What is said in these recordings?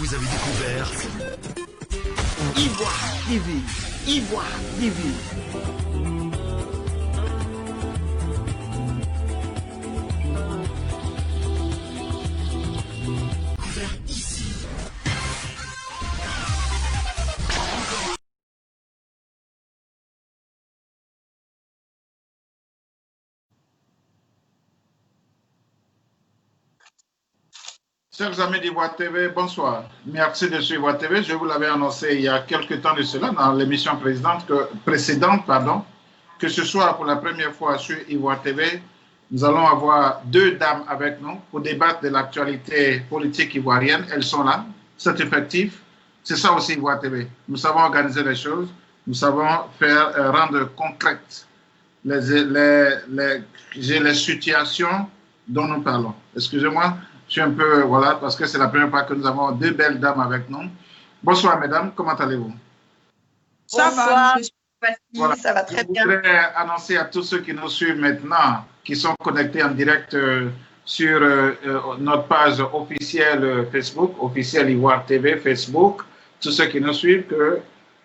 vous avez découvert Ivoire TV. Ivoire TV. Chers amis d'Ivoire TV, bonsoir. Merci de suivre Ivoire TV. Je vous l'avais annoncé il y a quelques temps de cela dans l'émission précédente, que ce soir pour la première fois sur Ivoire TV, nous allons avoir deux dames avec nous pour débattre de l'actualité politique ivoirienne. Elles sont là, c'est effectif. C'est ça aussi Ivoire TV. Nous savons organiser les choses, nous savons rendre concrètes les situations dont nous parlons. Excusez-moi. Je suis un peu, voilà, parce que c'est la première fois que nous avons deux belles dames avec nous. Bonsoir, mesdames, comment allez-vous? Ça va, voilà. Ça va très bien. Je voudrais annoncer à tous ceux qui nous suivent maintenant, qui sont connectés en direct sur notre page officielle Facebook, officielle Ivoire TV Facebook, tous ceux qui nous suivent, que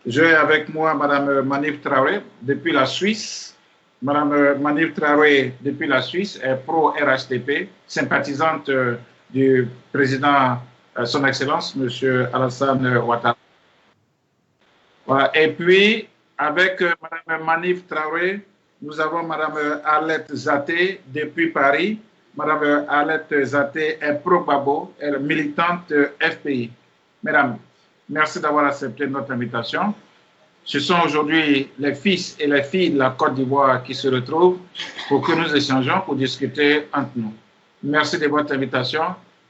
j'ai avec moi Madame Manif Traoré depuis la Suisse. Madame Manif Traoré, depuis la Suisse, est pro-RHDP, sympathisante du président, son Excellence, M. Alassane Ouattara. Voilà. Et puis, avec Madame Manif Traoré, nous avons Madame Arlette Zaté depuis Paris. Madame Arlette Zaté est pro-Gbagbo, elle est militante FPI. Mesdames, merci d'avoir accepté notre invitation. Ce sont aujourd'hui les fils et les filles de la Côte d'Ivoire qui se retrouvent pour que nous échangeons, pour discuter entre nous. Merci de votre invitation.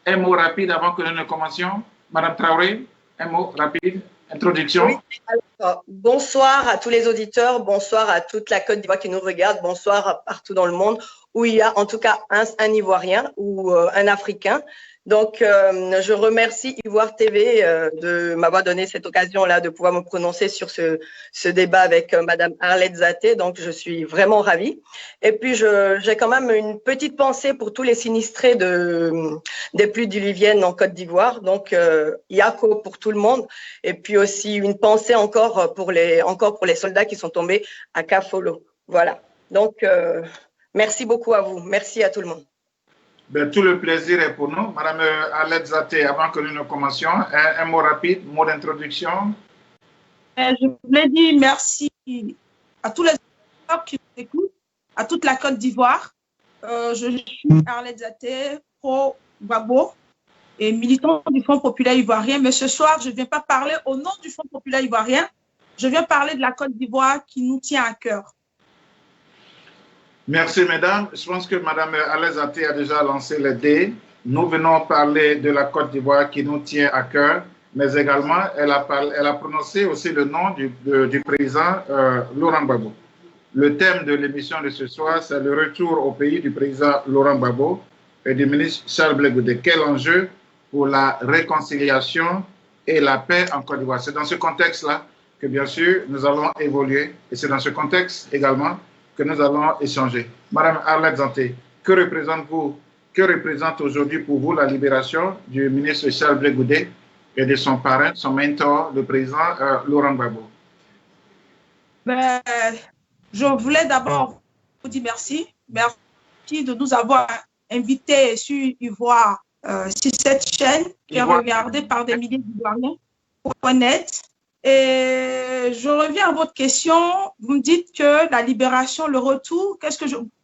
Un mot rapide avant que nous ne commencions. Madame Traoré, un mot rapide, introduction. Oui, alors, bonsoir à tous les auditeurs, bonsoir à toute la Côte d'Ivoire qui nous regarde, bonsoir partout dans le monde où il y a en tout cas un Ivoirien ou un Africain. Donc, je remercie Ivoire TV de m'avoir donné cette occasion-là de pouvoir me prononcer sur ce débat avec Madame Arlette Zaté. Donc, je suis vraiment ravie. Et puis, j'ai quand même une petite pensée pour tous les sinistrés des pluies diluviennes en Côte d'Ivoire. Donc, Yako pour tout le monde. Et puis aussi une pensée encore pour les soldats qui sont tombés à Kafolo. Voilà. Donc, merci beaucoup à vous. Merci à tout le monde. Ben, tout le plaisir est pour nous. Madame Arlette Zaté, avant que nous ne commencions, un mot rapide, mot d'introduction. Je voulais dire merci à tous les auditeurs qui nous écoutent, à toute la Côte d'Ivoire. Je suis Arlette Zaté, pro-Gbagbo et militant du Front populaire ivoirien. Mais ce soir, je ne viens pas parler au nom du Front populaire ivoirien. Je viens parler de la Côte d'Ivoire qui nous tient à cœur. Merci, mesdames. Je pense que Mme Arlette Zaté a déjà lancé les dés. Nous venons parler de la Côte d'Ivoire qui nous tient à cœur, mais également, elle a prononcé aussi le nom du président Laurent Gbagbo. Le thème de l'émission de ce soir, c'est le retour au pays du président Laurent Gbagbo et du ministre Charles Blé Goudé. Quel enjeu pour la réconciliation et la paix en Côte d'Ivoire? C'est dans ce contexte-là que, bien sûr, nous allons évoluer, et c'est dans ce contexte également que nous allons échanger. Madame Arlette Zaté, que représente aujourd'hui pour vous la libération du ministre Charles Blé Goudé et de son parrain, son mentor, le président Laurent Gbagbo? Je voulais d'abord vous dire merci. Merci de nous avoir invités sur Ivoire, sur cette chaîne qui est regardée par des milliers d'Ivoiriens pour connaître. Et je reviens à votre question. Vous me dites que la libération, le retour,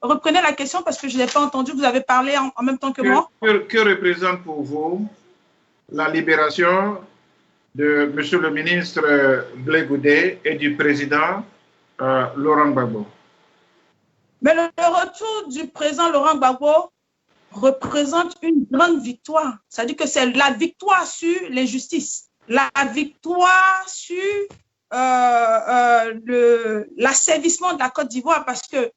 reprenez la question parce que je n'ai pas entendu, vous avez parlé en même temps que moi. Que représente pour vous la libération de M. le ministre Blé Goudé et du président Laurent Gbagbo? Mais le retour du président Laurent Gbagbo représente une grande victoire. C'est-à-dire que c'est la victoire sur l'injustice. La victoire sur l'asservissement de la Côte d'Ivoire, parce que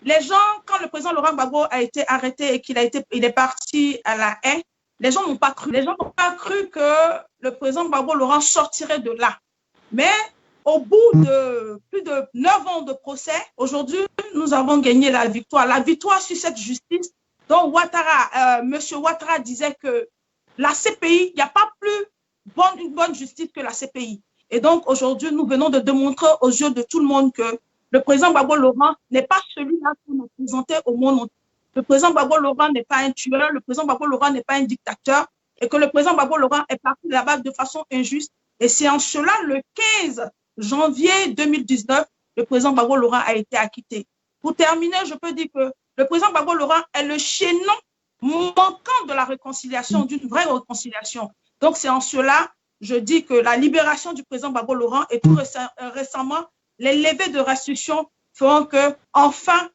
les gens, quand le président Laurent Gbagbo a été arrêté et qu'il est parti à la haie, les gens n'ont pas cru. Les gens n'ont pas cru que le président Gbagbo Laurent sortirait de là. Mais au bout de plus de 9 ans de procès, aujourd'hui, nous avons gagné la victoire. La victoire sur cette justice dont M. Ouattara disait que la CPI, il n'y a pas plus une bonne justice que la CPI. Et donc, aujourd'hui, nous venons de démontrer aux yeux de tout le monde que le président Gbagbo Laurent n'est pas celui-là qu'on a présenté au monde entier. Le président Gbagbo Laurent n'est pas un tueur, le président Gbagbo Laurent n'est pas un dictateur, et que le président Gbagbo Laurent est parti là-bas de façon injuste. Et c'est en cela, le 15 janvier 2019, le président Gbagbo Laurent a été acquitté. Pour terminer, je peux dire que le président Gbagbo Laurent est le chaînon manquant de la réconciliation, d'une vraie réconciliation. Donc, c'est en cela, je dis que la libération du président Gbagbo Laurent et tout récemment, les levées de restrictions feront que, enfin,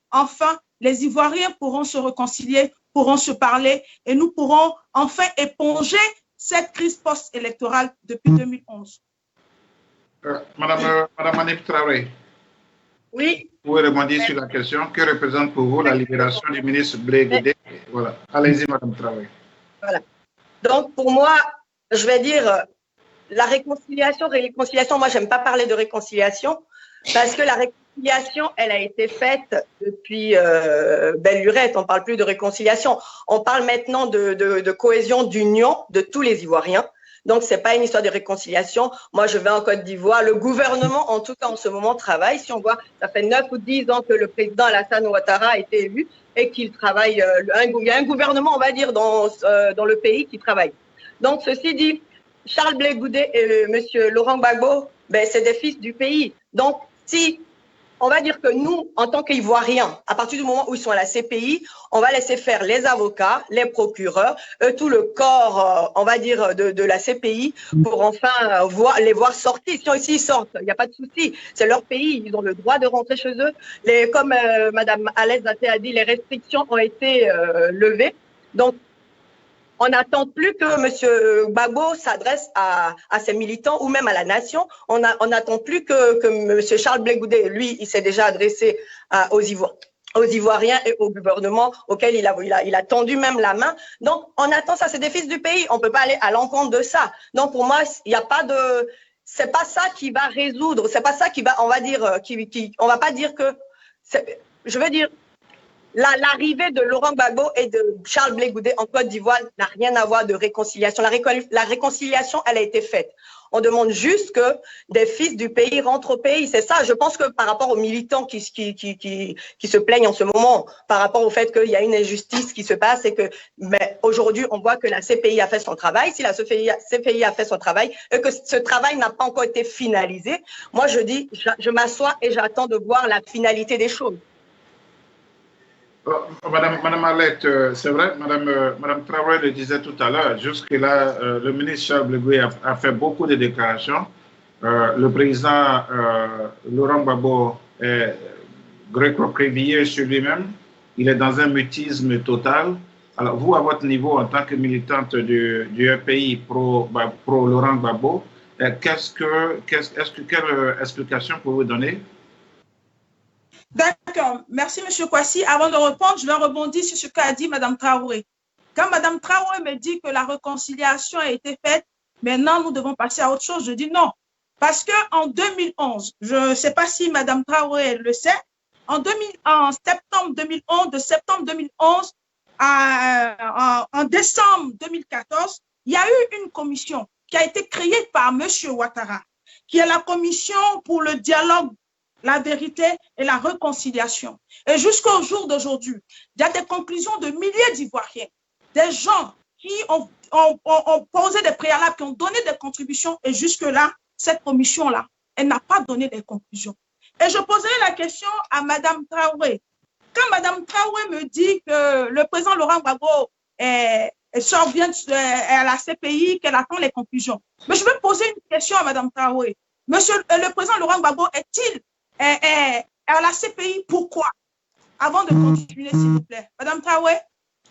les Ivoiriens pourront se réconcilier, pourront se parler et nous pourrons enfin éponger cette crise post-électorale depuis 2011. Madame Annick Traoré. Oui. Vous pouvez rebondir sur la question. Que représente pour vous la libération du ministre Blé Goudé? Voilà. Allez-y, Madame Traoré. Voilà. Donc, pour moi, je vais dire la réconciliation, moi, j'aime pas parler de réconciliation parce que la réconciliation, elle a été faite depuis belle lurette. On parle plus de réconciliation. On parle maintenant de cohésion, d'union de tous les Ivoiriens. Donc, c'est pas une histoire de réconciliation. Moi, je vais en Côte d'Ivoire. Le gouvernement, en tout cas, en ce moment, travaille. Si on voit, ça fait 9 ou 10 ans que le président Alassane Ouattara a été élu et qu'il travaille. Il y a un gouvernement, on va dire, dans le pays qui travaille. Donc, ceci dit, Charles Blé Goudé et monsieur Laurent Gbagbo, ben, c'est des fils du pays. Donc, si on va dire que nous, en tant qu'Ivoiriens, à partir du moment où ils sont à la CPI, on va laisser faire les avocats, les procureurs, tout le corps, on va dire, de la CPI pour enfin les voir sortir. Si ils sortent, il n'y a pas de souci. C'est leur pays, ils ont le droit de rentrer chez eux. Comme Madame Alès Zaté a dit, les restrictions ont été levées. Donc, on n'attend plus que M. Gbagbo s'adresse à ses militants ou même à la nation. On n'attend plus que M. Charles Blé Goudé, lui, il s'est déjà adressé aux Ivoiriens et au gouvernement auquel il a tendu même la main. Donc, on attend ça, c'est des fils du pays. On ne peut pas aller à l'encontre de ça. Donc, pour moi, il n'y a pas de... C'est pas ça qui va résoudre. C'est pas ça qui va, on va dire, on va pas dire que... Je veux dire... L'arrivée de Laurent Gbagbo et de Charles Blé Goudé en Côte d'Ivoire n'a rien à voir de réconciliation. La réconciliation, elle a été faite. On demande juste que des fils du pays rentrent au pays. C'est ça. Je pense que par rapport aux militants qui se plaignent en ce moment, par rapport au fait qu'il y a une injustice qui se passe et que, mais aujourd'hui, on voit que la CPI a fait son travail. Si la CPI a fait son travail et que ce travail n'a pas encore été finalisé, moi, je dis, je m'assois et j'attends de voir la finalité des choses. Madame Arlette, c'est vrai, Madame Traoré le disait tout à l'heure, jusque-là, le ministre Charles Blé Goudé a fait beaucoup de déclarations. Le président Laurent Gbagbo est recroquevillé sur lui-même. Il est dans un mutisme total. Alors, vous, à votre niveau, en tant que militante du EPI pro Laurent Gbagbo, quelle explication pouvez-vous donner? D'accord. Merci, M. Kouassi. Avant de répondre, je vais rebondir sur ce qu'a dit Mme Traoré. Quand Mme Traoré me dit que la réconciliation a été faite, maintenant, nous devons passer à autre chose. Je dis non. Parce qu'en 2011, je ne sais pas si Mme Traoré le sait, en septembre 2011, de septembre 2011 en décembre 2014, il y a eu une commission qui a été créée par M. Ouattara, qui est la commission pour le dialogue, la vérité et la réconciliation. Et jusqu'au jour d'aujourd'hui, il y a des conclusions de milliers d'Ivoiriens, des gens qui ont posé des préalables, qui ont donné des contributions, et jusque-là, cette commission-là, elle n'a pas donné des conclusions. Et je poserai la question à Mme Traoré. Quand Mme Traoré me dit que le président Laurent Gbagbo sort bien à la CPI, qu'elle attend les conclusions, mais je vais poser une question à Mme Traoré. Le président Laurent Gbagbo est-il à la CPI, pourquoi? Avant de continuer, s'il vous plaît. Madame Traoré,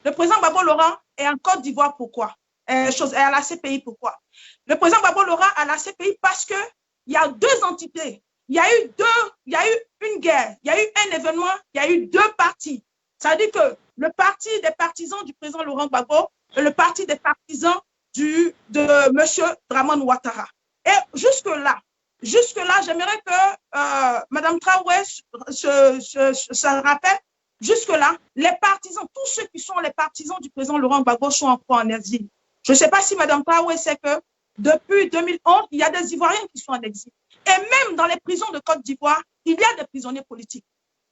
le président Gbagbo Laurent est en Côte d'Ivoire, pourquoi? Est à la CPI, pourquoi? Le président Gbagbo Laurent est à la CPI parce qu'il y a deux entités. Il y a eu une guerre, il y a eu un événement, il y a eu deux partis. Ça veut dire que le parti des partisans du président Laurent Gbagbo et le parti des partisans de M. Dramane Ouattara. Et jusque-là, j'aimerais que Mme Traoré se rappelle, jusque-là, les partisans, tous ceux qui sont les partisans du président Laurent Gbagbo sont encore en exil. Je ne sais pas si Mme Traoré sait que depuis 2011, il y a des Ivoiriens qui sont en exil. Et même dans les prisons de Côte d'Ivoire, il y a des prisonniers politiques.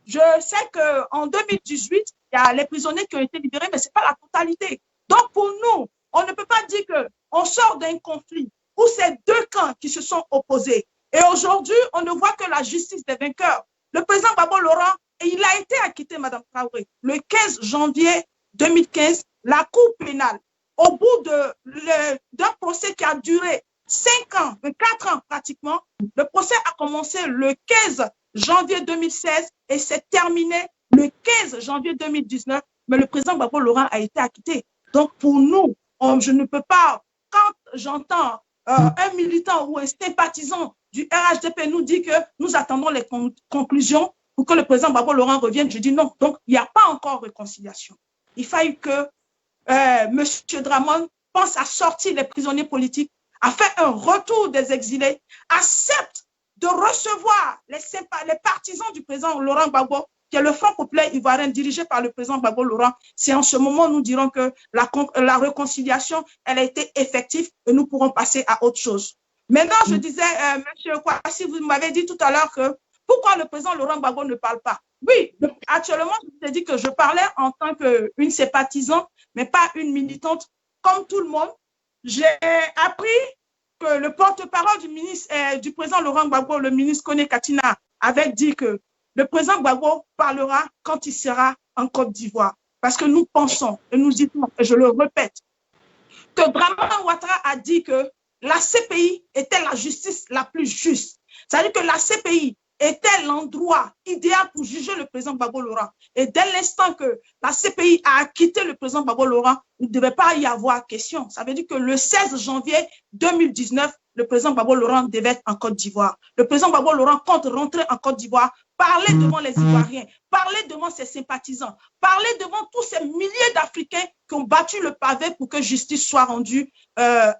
Je sais qu'en 2018, il y a les prisonniers qui ont été libérés, mais ce n'est pas la totalité. Donc, pour nous, on ne peut pas dire qu'on sort d'un conflit où c'est deux camps qui se sont opposés. Et aujourd'hui, on ne voit que la justice des vainqueurs. Le président Gbagbo Laurent, il a été acquitté, Madame Traoré, le 15 janvier 2015, la Cour pénale, au bout d'un procès qui a duré 5 ans, 4 ans pratiquement. Le procès a commencé le 15 janvier 2016 et s'est terminé le 15 janvier 2019. Mais le président Gbagbo Laurent a été acquitté. Donc, pour nous, je ne peux pas, quand j'entends un militant ou un sympathisant du RHDP nous dire que nous attendons les conclusions pour que le président Gbagbo Laurent revienne, je dis non. Donc, il n'y a pas encore réconciliation. Il faille que M. Dramone pense à sortir les prisonniers politiques, à faire un retour des exilés, accepte de recevoir les partisans du président Laurent Gbagbo, qui est le Front populaire ivoirien dirigé par le président Gbagbo Laurent. C'est en ce moment nous dirons que la réconciliation, elle a été effective et nous pourrons passer à autre chose. Maintenant, je disais, M. Kwasi, vous m'avez dit tout à l'heure que pourquoi le président Laurent Gbagbo ne parle pas? Oui, actuellement, je vous ai dit que je parlais en tant qu'une sympathisante, mais pas une militante comme tout le monde. J'ai appris que le porte-parole du président Laurent Gbagbo, le ministre Kone Katina, avait dit que le président Gbagbo parlera quand il sera en Côte d'Ivoire. Parce que nous pensons, et nous disons, et je le répète, que Dramane Ouattara a dit que la CPI était la justice la plus juste. C'est-à-dire que la CPI était l'endroit idéal pour juger le président Gbagbo Laurent. Et dès l'instant que la CPI a acquitté le président Gbagbo Laurent, il ne devait pas y avoir question. Ça veut dire que le 16 janvier 2019, le président Gbagbo Laurent devait être en Côte d'Ivoire. Le président Gbagbo Laurent compte rentrer en Côte d'Ivoire, parler devant les Ivoiriens, parler devant ses sympathisants, parler devant tous ces milliers d'Africains qui ont battu le pavé pour que justice soit rendue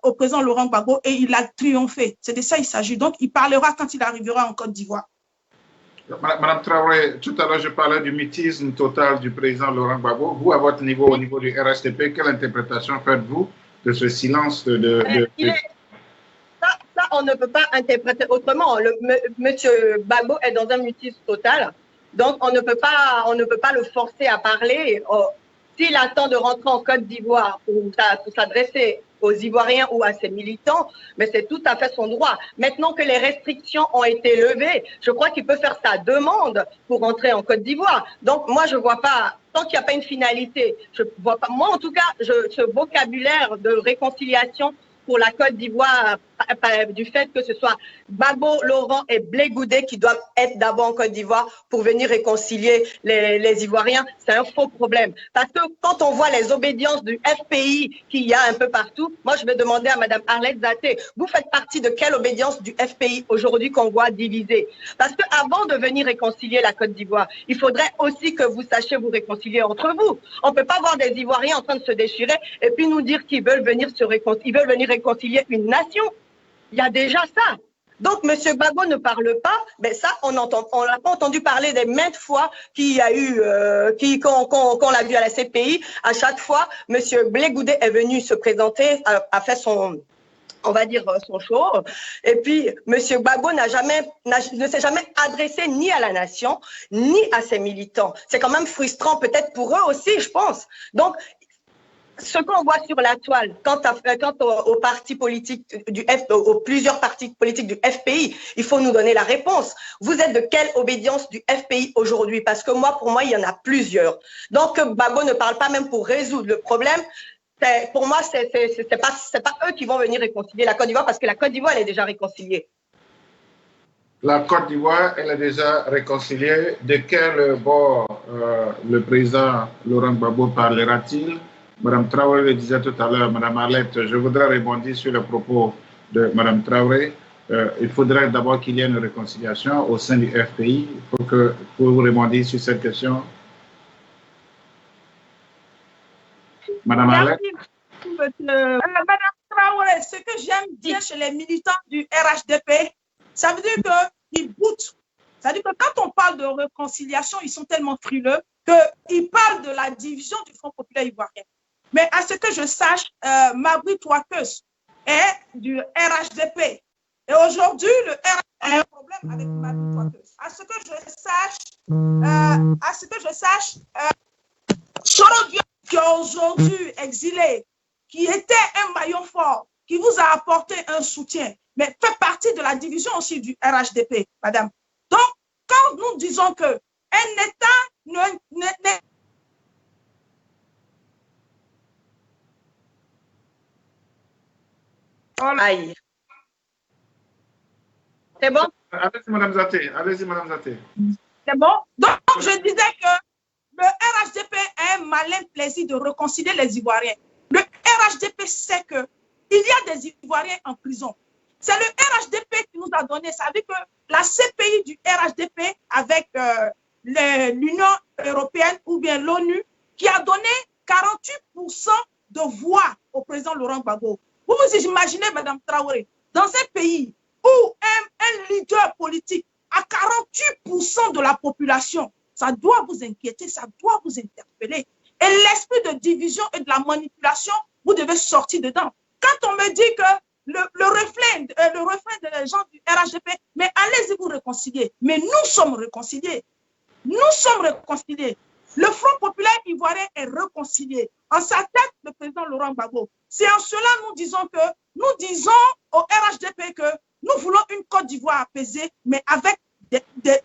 au président Laurent Gbagbo, et il a triomphé. C'est de ça qu'il s'agit. Donc, il parlera quand il arrivera en Côte d'Ivoire. Madame Traoré, tout à l'heure, je parlais du mutisme total du président Laurent Gbagbo. Vous, à votre niveau, au niveau du RHDP, quelle interprétation faites-vous de ce silence Ça, on ne peut pas interpréter autrement. Monsieur Gbagbo est dans un mutisme total. Donc, on ne peut pas le forcer à parler. S'il attend de rentrer en Côte d'Ivoire pour s'adresser aux Ivoiriens ou à ses militants, mais c'est tout à fait son droit. Maintenant que les restrictions ont été levées, je crois qu'il peut faire sa demande pour rentrer en Côte d'Ivoire. Donc, moi, je ne vois pas, tant qu'il n'y a pas une finalité, je vois pas, moi, en tout cas, ce vocabulaire de réconciliation pour la Côte d'Ivoire, du fait que ce soit Gbagbo, Laurent et Blé Goudé qui doivent être d'abord en Côte d'Ivoire pour venir réconcilier les Ivoiriens, c'est un faux problème. Parce que quand on voit les obédiences du FPI qu'il y a un peu partout, moi je vais demander à Mme Arlette Zaté, vous faites partie de quelle obédience du FPI aujourd'hui qu'on voit diviser? Parce qu'avant de venir réconcilier la Côte d'Ivoire, il faudrait aussi que vous sachiez vous réconcilier entre vous. On ne peut pas voir des Ivoiriens en train de se déchirer et puis nous dire qu'ils veulent venir réconcilier une nation. Il y a déjà ça. Donc, M. Gbagbo ne parle pas, mais ça, on l'a pas entendu parler des maintes fois qu'il y a eu, qu'on l'a vu à la CPI. À chaque fois, M. Blé Goudé est venu se présenter, a fait son, on va dire, son show. Et puis, M. Gbagbo ne s'est jamais adressé ni à la nation, ni à ses militants. C'est quand même frustrant, peut-être pour eux aussi, je pense. Donc, ce qu'on voit sur la toile, quant aux partis politiques aux plusieurs partis politiques du FPI, il faut nous donner la réponse. Vous êtes de quelle obédience du FPI aujourd'hui? Parce que pour moi, il y en a plusieurs. Donc, Gbagbo ne parle pas même pour résoudre le problème. Pour moi, c'est pas eux qui vont venir réconcilier la Côte d'Ivoire, parce que la Côte d'Ivoire, elle est déjà réconciliée. La Côte d'Ivoire, elle est déjà réconciliée. De quel bord le président Laurent Gbagbo parlera-t-il? Madame Traoré le disait tout à l'heure, Madame Arlette, je voudrais rebondir sur le propos de Madame Traoré. Il faudrait d'abord qu'il y ait une réconciliation au sein du FPI. Il faut que vous rebondir sur cette question. Madame Arlette. Madame Traoré, ce que j'aime dire chez les militants du RHDP, ça veut dire qu'ils boutent. Ça veut dire que quand on parle de réconciliation, ils sont tellement frileux qu'ils parlent de la division du Front populaire ivoirien. Mais à ce que je sache, Mabry Touakeus est du RHDP. Et aujourd'hui, le RHDP a un problème avec Madi Kouaké. À ce que je sache, Soro Diop, qui est aujourd'hui exilé, qui était un maillon fort, qui vous a apporté un soutien, mais fait partie de la division aussi du RHDP, madame. Donc, quand nous disons qu'un État n'est Aïe. C'est bon? Allez-y, Madame Zaté. Allez-y, Madame Zaté. C'est bon? Donc, je disais que le RHDP a un malin plaisir de réconcilier les Ivoiriens. Le RHDP sait qu'il y a des Ivoiriens en prison. C'est le RHDP qui nous a donné, ça veut dire que la CPI du RHDP avec l'Union européenne ou bien l'ONU qui a donné 48% de voix au président Laurent Gbagbo. Vous vous imaginez, Madame Traoré, dans un pays où un leader politique a 48% de la population, ça doit vous inquiéter, ça doit vous interpeller. Et l'esprit de division et de la manipulation, vous devez sortir dedans. Quand on me dit que le refrain des gens du RHDP, mais allez-y vous réconcilier. Mais nous sommes réconciliés. Nous sommes réconciliés. Le Front populaire ivoirien est réconcilié. En sa tête, le président Laurent Gbagbo. C'est en cela nous disons au RHDP que nous voulons une Côte d'Ivoire apaisée, mais avec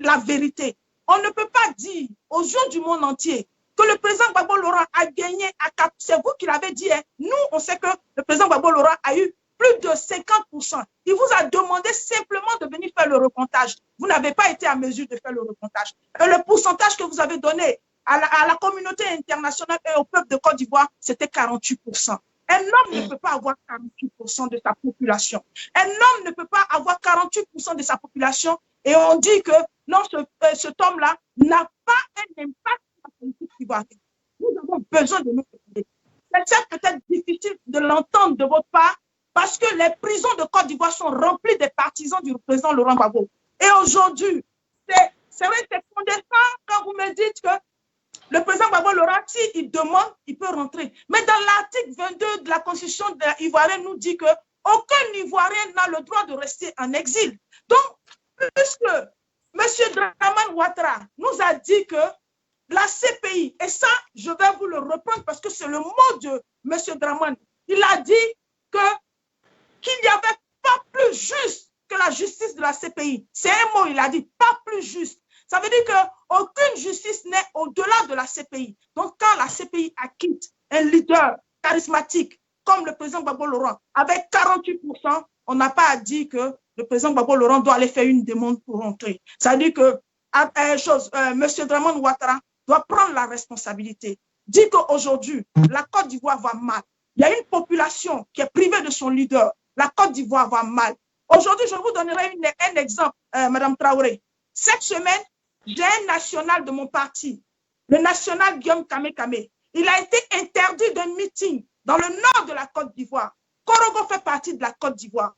la vérité. On ne peut pas dire aux yeux du monde entier que le président Gbagbo Laurent a gagné à 4%. C'est vous qui l'avez dit. Hein. Nous, on sait que le président Gbagbo Laurent a eu plus de 50%. Il vous a demandé simplement de venir faire le recomptage. Vous n'avez pas été à mesure de faire le recomptage. Et le pourcentage que vous avez donné à la communauté internationale et au peuple de Côte d'Ivoire, c'était 48%. Un homme ne peut pas avoir 48% de sa population. Un homme ne peut pas avoir 48% de sa population et on dit que non, cet homme-là n'a pas un impact sur la politique ivoirienne. Nous avons besoin de nous aider. C'est peut-être difficile de l'entendre de votre part parce que les prisons de Côte d'Ivoire sont remplies des partisans du président Laurent Gbagbo. Et aujourd'hui, c'est vrai, c'est condescendant quand vous me dites que le président Gbagbo Laurent, s'il demande, il peut rentrer. Mais dans l'article 22 de la Constitution ivoirienne, nous dit qu'aucun Ivoirien n'a le droit de rester en exil. Donc, puisque M. Dramane Ouattara nous a dit que la CPI, et ça, je vais vous le reprendre parce que c'est le mot de M. Dramane, il a dit qu'il n'y avait pas plus juste que la justice de la CPI. C'est un mot, il a dit, pas plus juste. Ça veut dire qu'aucune justice n'est au-delà de la CPI. Donc, quand la CPI acquitte un leader charismatique comme le président Gbagbo Laurent, avec 48%, on n'a pas à dire que le président Gbagbo Laurent doit aller faire une demande pour rentrer. Ça veut dire que M. Dramane Ouattara doit prendre la responsabilité. Dit qu'aujourd'hui, la Côte d'Ivoire va mal. Il y a une population qui est privée de son leader. La Côte d'Ivoire va mal. Aujourd'hui, je vous donnerai un exemple, Mme Traoré. Cette semaine, j'ai un national de mon parti, le national Guillaume Kame. Il a été interdit d'un meeting dans le nord de la Côte d'Ivoire. Korogo fait partie de la Côte d'Ivoire.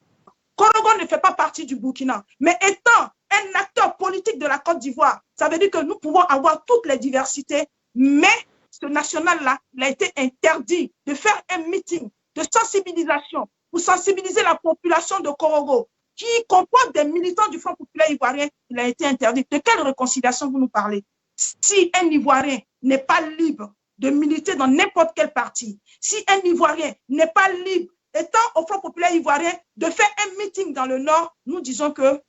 Korogo ne fait pas partie du Burkina. Mais étant un acteur politique de la Côte d'Ivoire, ça veut dire que nous pouvons avoir toutes les diversités, mais ce national-là, il a été interdit de faire un meeting de sensibilisation pour sensibiliser la population de Korogo, qui comporte des militants du Front populaire ivoirien, il a été interdit. De quelle réconciliation vous nous parlez? Si un Ivoirien n'est pas libre de militer dans n'importe quel parti, si un Ivoirien n'est pas libre, étant au Front populaire ivoirien, de faire un meeting dans le Nord, nous disons que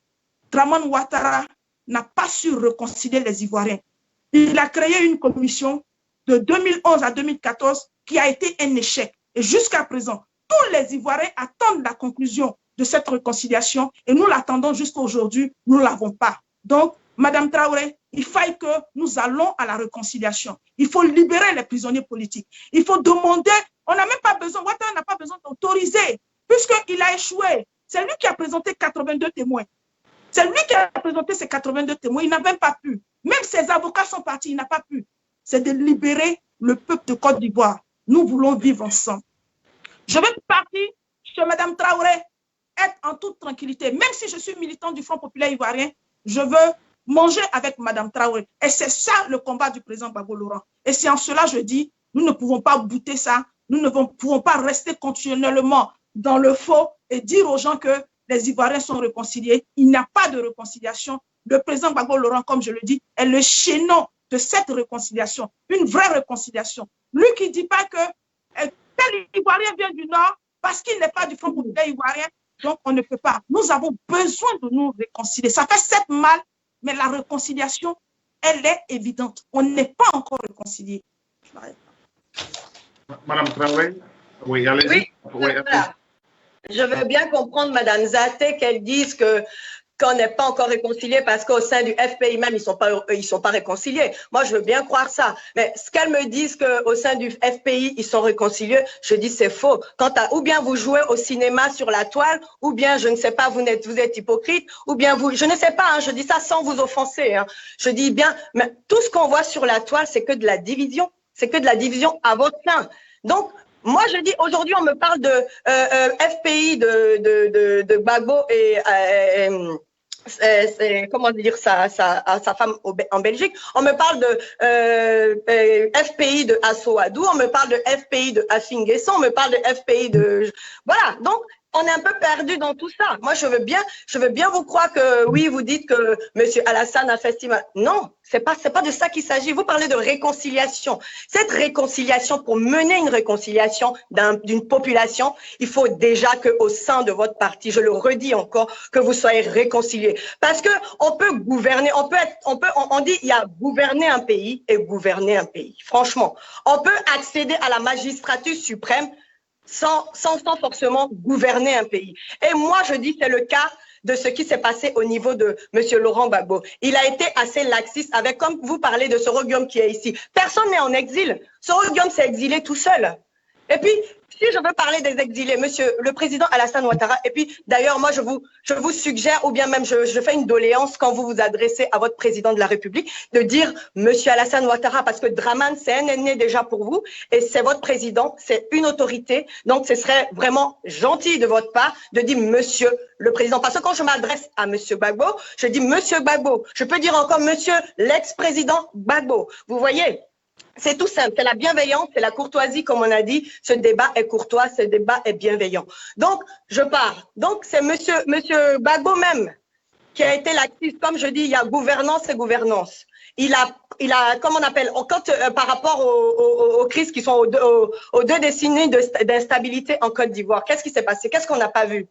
Dramane Ouattara n'a pas su réconcilier les Ivoiriens. Il a créé une commission de 2011 à 2014 qui a été un échec. Et jusqu'à présent, tous les Ivoiriens attendent la conclusion de cette réconciliation et nous l'attendons jusqu'à aujourd'hui, nous ne l'avons pas. Donc, Madame Traoré, il faut que nous allons à la réconciliation. Il faut libérer les prisonniers politiques. Il faut demander, on n'a même pas besoin, Ouattara n'a pas besoin d'autoriser, puisqu'il a échoué. C'est lui qui a présenté 82 témoins. C'est lui qui a présenté ces 82 témoins. Il n'a même pas pu. Même ses avocats sont partis, il n'a pas pu. C'est de libérer le peuple de Côte d'Ivoire. Nous voulons vivre ensemble. Je vais partir chez Madame Traoré, être en toute tranquillité. Même si je suis militant du Front populaire ivoirien, je veux manger avec Madame Traoré. Et c'est ça le combat du président Gbagbo Laurent. Et c'est en cela que je dis, nous ne pouvons pas bouter ça. Nous ne pouvons pas rester continuellement dans le faux et dire aux gens que les Ivoiriens sont réconciliés. Il n'y a pas de réconciliation. Le président Gbagbo Laurent, comme je le dis, est le chaînon de cette réconciliation, une vraie réconciliation. Lui qui ne dit pas que tel Ivoirien vient du Nord parce qu'il n'est pas du Front populaire ivoirien, donc on ne peut pas. Nous avons besoin de nous réconcilier. Ça fait 7 mal, mais la réconciliation, elle est évidente. On n'est pas encore réconciliés. Madame Traoré, oui, allez-y. Oui, voilà. Je veux bien comprendre, Madame Zaté, qu'elle dise qu'on n'est pas encore réconciliés parce qu'au sein du FPI même, ils sont pas réconciliés. Moi, je veux bien croire ça. Mais ce qu'elles me disent qu'au sein du FPI, ils sont réconciliés, je dis c'est faux. Ou bien vous jouez au cinéma sur la toile, ou bien, je ne sais pas, vous êtes hypocrite, ou bien je ne sais pas, hein, je dis ça sans vous offenser. Hein. Je dis bien, mais tout ce qu'on voit sur la toile, c'est que de la division. C'est que de la division à votre sein. Donc, moi, je dis, aujourd'hui, on me parle de FPI de Gbagbo et comment dire sa femme en Belgique. On me parle de FPI de Assoadou, on me parle de FPI de Assinguesson, on me parle de FPI de... Voilà, donc on est un peu perdu dans tout ça. Moi, je veux bien vous croire que, oui, vous dites que M. Alassane a fait... Non, c'est pas de ça qu'il s'agit. Vous parlez de réconciliation. Cette réconciliation, pour mener une réconciliation d'une population, il faut déjà qu'au sein de votre parti, je le redis encore, que vous soyez réconciliés. Parce que on peut gouverner, on dit il y a gouverner un pays et gouverner un pays. Franchement, on peut accéder à la magistrature suprême sans forcément gouverner un pays. Et moi, je dis c'est le cas de ce qui s'est passé au niveau de M. Laurent Gbagbo. Il a été assez laxiste avec, comme vous parlez de Soro Guillaume qui est ici. Personne n'est en exil. Soro Guillaume s'est exilé tout seul. Et puis, si je veux parler des exilés, monsieur le président Alassane Ouattara, et puis d'ailleurs, moi, je vous suggère, ou bien même je fais une doléance quand vous vous adressez à votre président de la République, de dire monsieur Alassane Ouattara, parce que Dramane, c'est un ennemi déjà pour vous, et c'est votre président, c'est une autorité, donc ce serait vraiment gentil de votre part de dire monsieur le président. Parce que quand je m'adresse à monsieur Gbagbo, je dis monsieur Gbagbo. Je peux dire encore monsieur l'ex-président Gbagbo. Vous voyez? C'est tout simple, c'est la bienveillance, c'est la courtoisie, comme on a dit. Ce débat est courtois, ce débat est bienveillant. Donc, je pars. Donc, c'est monsieur Gbagbo même qui a été laxiste. Comme je dis, il y a gouvernance et gouvernance. Il a, comment on appelle, par rapport aux crises qui sont aux 2 décennies d'instabilité en Côte d'Ivoire, qu'est-ce qui s'est passé? Qu'est-ce qu'on n'a pas vu?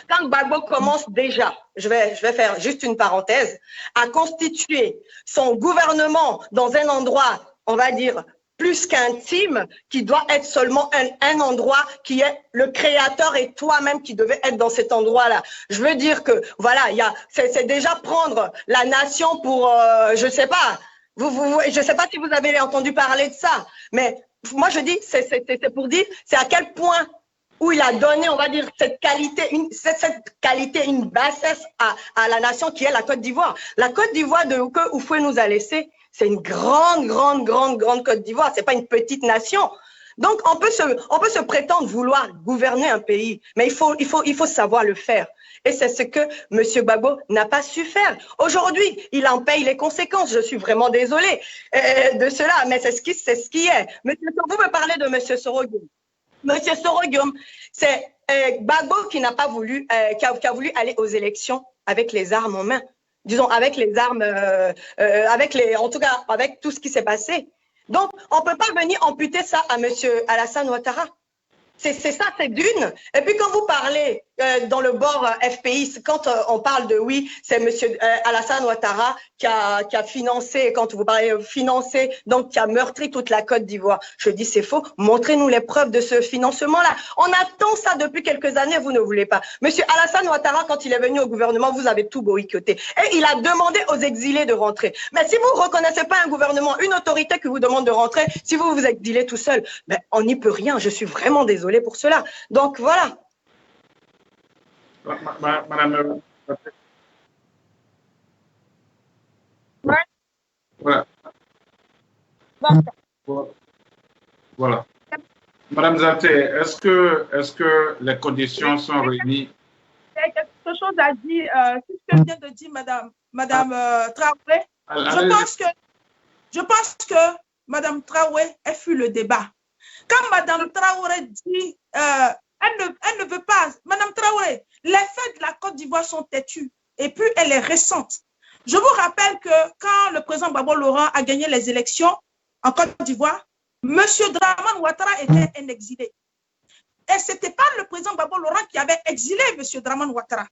Quand Gbagbo commence déjà, je vais faire juste une parenthèse, à constituer son gouvernement dans un endroit, on va dire, plus qu'intime, qui doit être seulement un endroit qui est le créateur et toi-même qui devait être dans cet endroit-là. Je veux dire que, voilà, c'est déjà prendre la nation pour, je sais pas, je sais pas si vous avez entendu parler de ça, mais moi je dis, c'est pour dire, c'est à quel point où il a donné, on va dire, cette qualité, une bassesse à la nation qui est la Côte d'Ivoire. La Côte d'Ivoire que Houphouët nous a laissé, c'est une grande Côte d'Ivoire. C'est pas une petite nation. Donc, on peut se prétendre vouloir gouverner un pays, mais il faut savoir le faire. Et c'est ce que M. Gbagbo n'a pas su faire. Aujourd'hui, il en paye les conséquences. Je suis vraiment désolée de cela, mais c'est ce qui est. Vous me parlez de M. Soro Guillaume. Monsieur Soro Guillaume, c'est Gbagbo qui n'a pas voulu, qui a voulu aller aux élections avec les armes en main. Disons, avec les armes, en tout cas, avec tout ce qui s'est passé. Donc, on ne peut pas venir amputer ça à monsieur Alassane Ouattara. C'est ça, c'est d'une. Et puis, quand vous parlez dans le bord FPI, quand on parle de, oui, c'est monsieur Alassane Ouattara qui a financé, quand vous parlez financé, donc qui a meurtri toute la Côte d'Ivoire. Je dis, c'est faux. Montrez-nous les preuves de ce financement-là. On attend ça depuis quelques années, vous ne voulez pas. Monsieur Alassane Ouattara, quand il est venu au gouvernement, vous avez tout boycotté. Et il a demandé aux exilés de rentrer. Mais si vous ne reconnaissez pas un gouvernement, une autorité qui vous demande de rentrer, si vous vous exilez tout seul, ben, on n'y peut rien. Je suis vraiment désolée pour cela. Donc, voilà. Madame... Ouais. Voilà. Bon. Voilà. Madame Zaté, est-ce que les conditions sont réunies? Il y a quelque chose à dire, tout ce que vient de dire Madame Traoré. Je pense que Madame Traoré a fui le débat. Quand Madame Traoré dit elle ne veut pas. Madame Traoré, les faits de la Côte d'Ivoire sont têtus. Et puis, elle est récente. Je vous rappelle que quand le président Gbagbo Laurent a gagné les élections en Côte d'Ivoire, M. Dramane Ouattara était un exilé. Et ce n'était pas le président Gbagbo Laurent qui avait exilé M. Dramane Ouattara.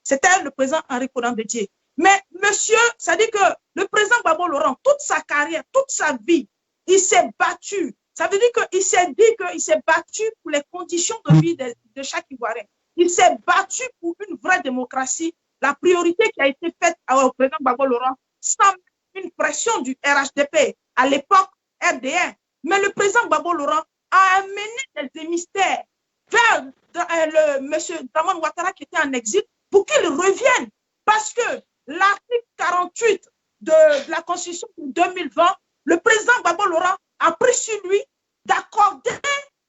C'était le président Henri Konan Bédié. Mais monsieur, ça dit que le président Gbagbo Laurent, toute sa carrière, toute sa vie, il s'est battu. Ça veut dire qu'il s'est dit qu'il s'est battu pour les conditions de vie de chaque Ivoirien. Il s'est battu pour une vraie démocratie. La priorité qui a été faite au président Gbagbo Laurent, sans une pression du RHDP, à l'époque RDN. Mais le président Gbagbo Laurent a amené des émissaires vers monsieur Dramane Ouattara qui était en exil pour qu'il revienne. Parce que l'article 48 de la Constitution de 2020, le président Gbagbo Laurent a pris sur lui d'accorder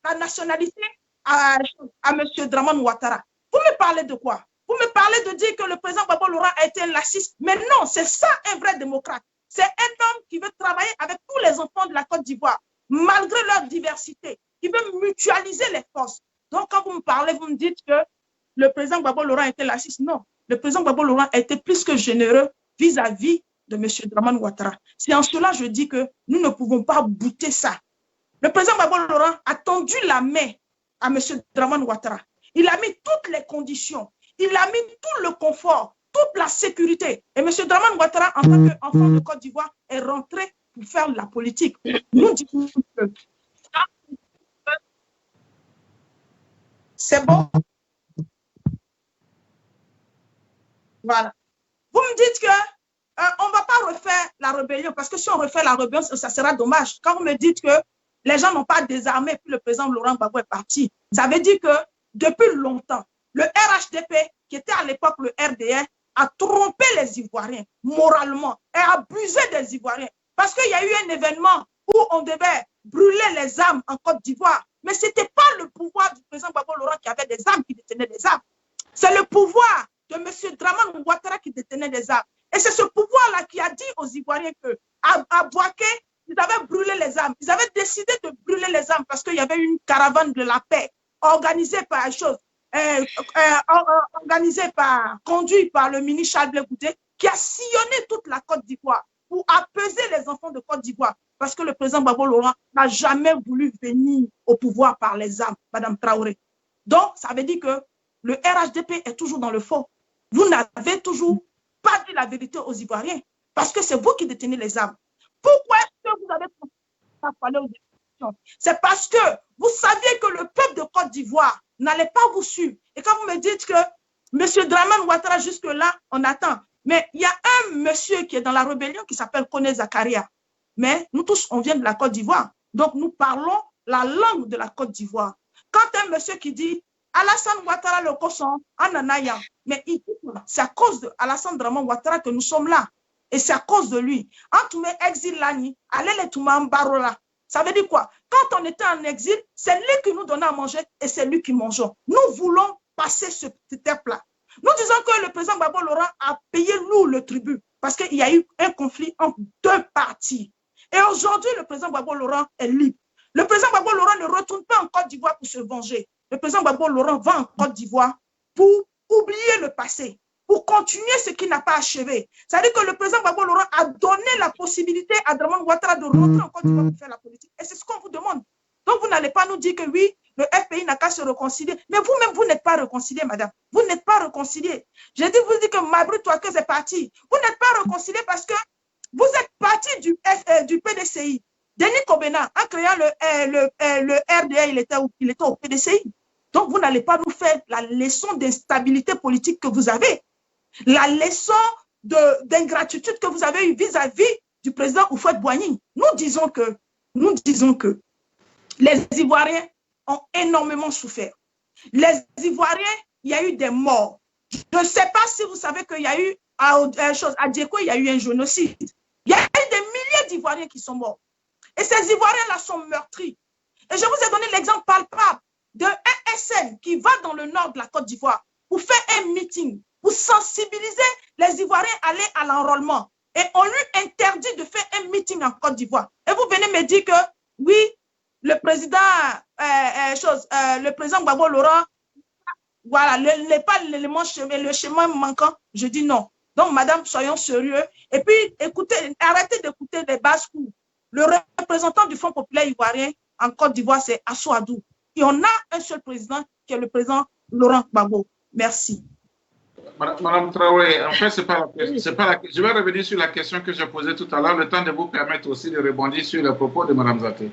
la nationalité à M. Dramane Ouattara. Vous me parlez de quoi? Vous me parlez de dire que le président Gbagbo Laurent a été un laxiste. Mais non, c'est ça un vrai démocrate. C'est un homme qui veut travailler avec tous les enfants de la Côte d'Ivoire, malgré leur diversité, qui veut mutualiser les forces. Donc, quand vous me parlez, vous me dites que le président Gbagbo Laurent était laxiste. Non, le président Gbagbo Laurent a été plus que généreux vis-à-vis de M. Dramane Ouattara. C'est en cela que je dis que nous ne pouvons pas bouter ça. Le président Gbagbo Laurent a tendu la main à M. Dramane Ouattara. Il a mis toutes les conditions. Il a mis tout le confort, toute la sécurité. Et M. Dramane Ouattara, en tant qu'enfant de Côte d'Ivoire, est rentré pour faire de la politique. Nous disons que c'est bon. Voilà. Vous me dites que on ne va pas refaire la rébellion, parce que si on refait la rébellion, ça sera dommage. Quand vous me dites que les gens n'ont pas désarmé, puis le président Laurent Gbagbo est parti, ça veut dire que depuis longtemps, le RHDP, qui était à l'époque le RDN, a trompé les Ivoiriens moralement et abusé des Ivoiriens. Parce qu'il y a eu un événement où on devait brûler les armes en Côte d'Ivoire. Mais ce n'était pas le pouvoir du président Gbagbo Laurent qui avait des armes, qui détenait des armes. C'est le pouvoir de M. Dramane Ouattara qui détenait des armes. Et c'est ce pouvoir-là qui a dit aux Ivoiriens qu'à Bouaké, ils avaient brûlé les armes. Ils avaient décidé de brûler les armes parce qu'il y avait une caravane de la paix organisée par conduit par le ministre Charles Blé Goudé, qui a sillonné toute la Côte d'Ivoire pour apaiser les enfants de Côte d'Ivoire. Parce que le président Gbagbo Laurent n'a jamais voulu venir au pouvoir par les armes, Madame Traoré. Donc, ça veut dire que le RHDP est toujours dans le faux. Vous n'avez toujours pas dit la vérité aux Ivoiriens, parce que c'est vous qui détenez les armes. Pourquoi est-ce que vous avez parlé aux élections? C'est parce que vous saviez que le peuple de Côte d'Ivoire n'allait pas vous suivre. Et quand vous me dites que M. Dramane Ouattara, jusque-là, on attend. Mais il y a un monsieur qui est dans la rébellion qui s'appelle Koné Zakaria. Mais nous tous, on vient de la Côte d'Ivoire. Donc, nous parlons la langue de la Côte d'Ivoire. Quand un monsieur qui dit Alassane Ouattara le Kosson, Ananaya, mais c'est à cause de Alassane Dramane Ouattara que nous sommes là. Et c'est à cause de lui. Antoumé exil lani, allez Touma Barola. Ça veut dire quoi? Quand on était en exil, c'est lui qui nous donnait à manger et c'est lui qui mangeait. Nous voulons passer ce step-là. Nous disons que le président Gbagbo Laurent a payé lourd le tribut parce qu'il y a eu un conflit entre deux parties. Et aujourd'hui, le président Gbagbo Laurent est libre. Le président Gbagbo Laurent ne retourne pas en Côte d'Ivoire pour se venger. Le président Gbagbo Laurent va en Côte d'Ivoire pour oublier le passé, pour continuer ce qui n'a pas achevé. C'est-à-dire que le président Gbagbo Laurent a donné la possibilité à Dramane Ouattara de rentrer en Côte d'Ivoire pour faire la politique. Et c'est ce qu'on vous demande. Donc, vous n'allez pas nous dire que oui, le FPI n'a qu'à se réconcilier. Mais vous-même, vous n'êtes pas réconcilié, madame. Vous n'êtes pas réconcilié. J'ai dit, vous dites que Mabri Touaké est parti. Vous n'êtes pas réconcilié parce que vous êtes parti du PDCI. Denis Kobena, en créant le RDA, il était au PDCI. Donc, vous n'allez pas nous faire la leçon d'instabilité politique que vous avez. La leçon d'ingratitude que vous avez eue vis-à-vis du président Houphouët-Boigny. Nous disons que les Ivoiriens ont énormément souffert. Les Ivoiriens, il y a eu des morts. Je ne sais pas si vous savez qu'il y a eu, à Djeko, il y a eu un génocide. Il y a eu des milliers d'Ivoiriens qui sont morts. Et ces Ivoiriens-là sont meurtris. Et je vous ai donné l'exemple palpable d'un SN qui va dans le nord de la Côte d'Ivoire pour faire un meeting, pour sensibiliser les Ivoiriens à aller à l'enrôlement. Et on lui interdit de faire un meeting en Côte d'Ivoire. Et vous venez me dire que, oui, le président, le président Gbagbo Laurent, voilà, pas l'élément, le chemin manquant, je dis non. Donc, madame, soyons sérieux. Et puis, écoutez, arrêtez d'écouter les basses-coups. Le représentant du Front populaire ivoirien en Côte d'Ivoire, c'est Assou Adou. Et on a un seul président qui est le président Laurent Gbagbo. Merci. Madame Traoré, en fait, c'est pas la, je vais revenir sur la question que j'ai posée tout à l'heure, le temps de vous permettre aussi de rebondir sur les propos de Madame Zaté.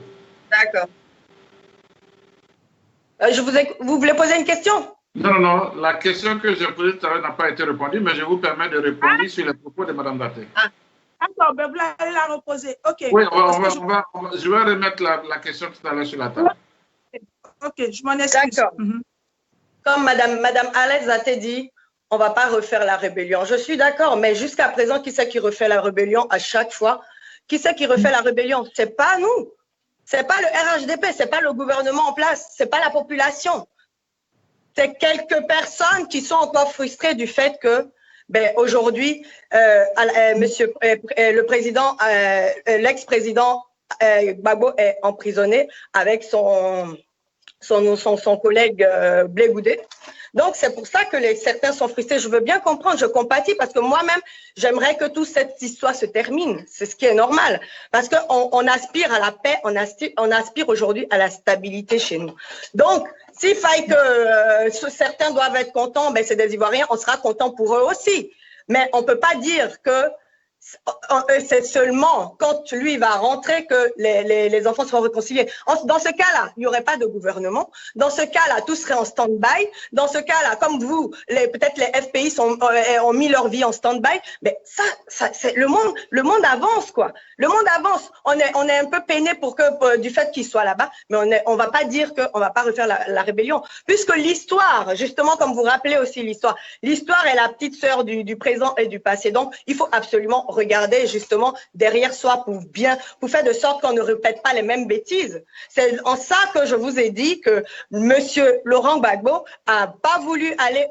D'accord. Vous voulez poser une question? Non, la question que j'ai posée tout à l'heure n'a pas été répondue, mais je vous permets de répondre sur les propos de Mme Zaté. D'accord, ben vous allez la reposer. Ok. Oui, je vais remettre la question tout à l'heure sur la table. Ok, je m'en excuse. D'accord. Comme Madame Alex Zaté dit, on ne va pas refaire la rébellion. Je suis d'accord, mais jusqu'à présent, qui c'est qui refait la rébellion à chaque fois? Qui c'est qui refait la rébellion? Ce n'est pas nous. Ce n'est pas le RHDP, ce n'est pas le gouvernement en place, ce n'est pas la population. C'est quelques personnes qui sont encore frustrées du fait que, aujourd'hui, le président, l'ex-président Gbagbo est emprisonné avec son collègue Blé Goudé. Donc, c'est pour ça que certains sont frustrés. Je veux bien comprendre, je compatis parce que moi-même, j'aimerais que toute cette histoire se termine. C'est ce qui est normal. Parce qu'on aspire à la paix, on aspire aujourd'hui à la stabilité chez nous. Donc, s'il faille que certains doivent être contents, c'est des Ivoiriens, on sera content pour eux aussi. Mais on ne peut pas dire que c'est seulement quand lui va rentrer que les enfants seront réconciliés. Dans ce cas-là, il n'y aurait pas de gouvernement. Dans ce cas-là, tout serait en stand-by. Dans ce cas-là, comme vous, peut-être les FPI ont mis leur vie en stand-by. Mais c'est le monde avance, quoi. Le monde avance. On est un peu peiné du fait qu'il soit là-bas, mais on va pas dire qu'on va pas refaire la rébellion. Puisque l'histoire, justement, comme vous rappelez aussi l'histoire est la petite sœur du présent et du passé. Donc, il faut absolument regarder justement derrière soi pour faire de sorte qu'on ne répète pas les mêmes bêtises. C'est en ça que je vous ai dit que Monsieur Laurent Gbagbo a voulu aller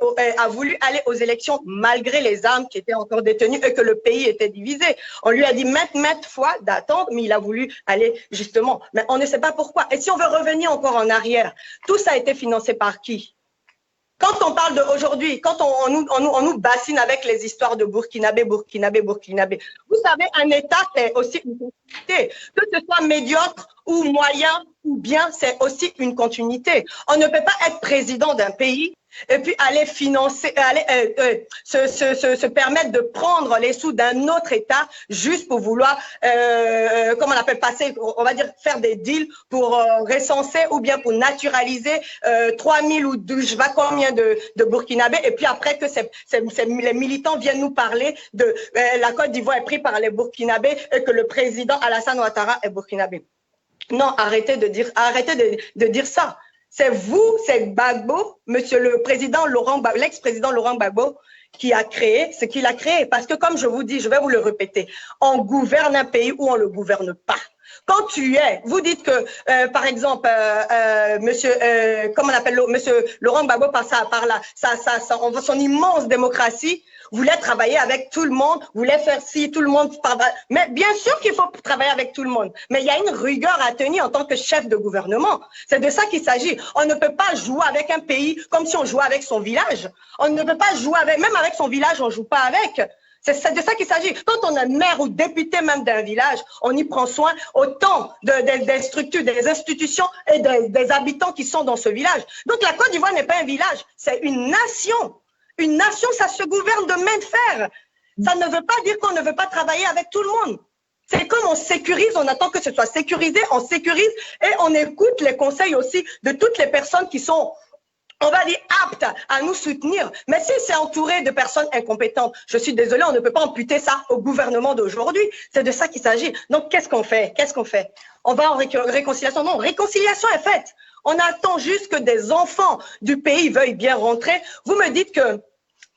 aux élections malgré les armes qui étaient encore détenues et que le pays était divisé. On lui a dit maintes fois d'attendre, mais il a voulu aller justement. Mais on ne sait pas pourquoi. Et si on veut revenir encore en arrière, tout ça a été financé par qui? Quand on parle d'aujourd'hui, quand on nous bassine avec les histoires de Burkinabé. Vous savez, un État, c'est aussi une continuité. Que ce soit médiocre ou moyen ou bien, c'est aussi une continuité. On ne peut pas être président d'un pays et puis aller financer, se permettre de prendre les sous d'un autre État juste pour vouloir, comment on appelle, passer, on va dire, faire des deals pour recenser ou bien pour naturaliser 3000 ou 12, je sais pas combien de Burkinabés, et puis après que les militants viennent nous parler de la Côte d'Ivoire est prise par les Burkinabés et que le président Alassane Ouattara est Burkinabé. Non, arrêtez de dire ça. C'est vous, c'est Gbagbo, monsieur le président l'ex-président Laurent Gbagbo, qui a créé ce qu'il a créé. Parce que comme je vous dis, je vais vous le répéter, on gouverne un pays où on ne le gouverne pas. Quand vous dites que, par exemple, monsieur Laurent Gbagbo, par son immense démocratie, voulait travailler avec tout le monde, voulait faire ci, tout le monde. Mais bien sûr qu'il faut travailler avec tout le monde. Mais il y a une rigueur à tenir en tant que chef de gouvernement. C'est de ça qu'il s'agit. On ne peut pas jouer avec un pays comme si on jouait avec son village. On ne peut pas jouer même avec son village, on ne joue pas avec. C'est de ça qu'il s'agit. Quand on est maire ou député même d'un village, on y prend soin autant des structures, des institutions et des habitants qui sont dans ce village. Donc la Côte d'Ivoire n'est pas un village, c'est une nation. Une nation, ça se gouverne de main de fer. Ça ne veut pas dire qu'on ne veut pas travailler avec tout le monde. C'est comme on sécurise, on attend que ce soit sécurisé, on sécurise et on écoute les conseils aussi de toutes les personnes qui sont, on va dire, aptes à nous soutenir. Mais si c'est entouré de personnes incompétentes, je suis désolée, on ne peut pas amputer ça au gouvernement d'aujourd'hui. C'est de ça qu'il s'agit. Donc, qu'est-ce qu'on fait? On va en réconciliation? Non, réconciliation est faite. On attend juste que des enfants du pays veuillent bien rentrer. Vous me dites que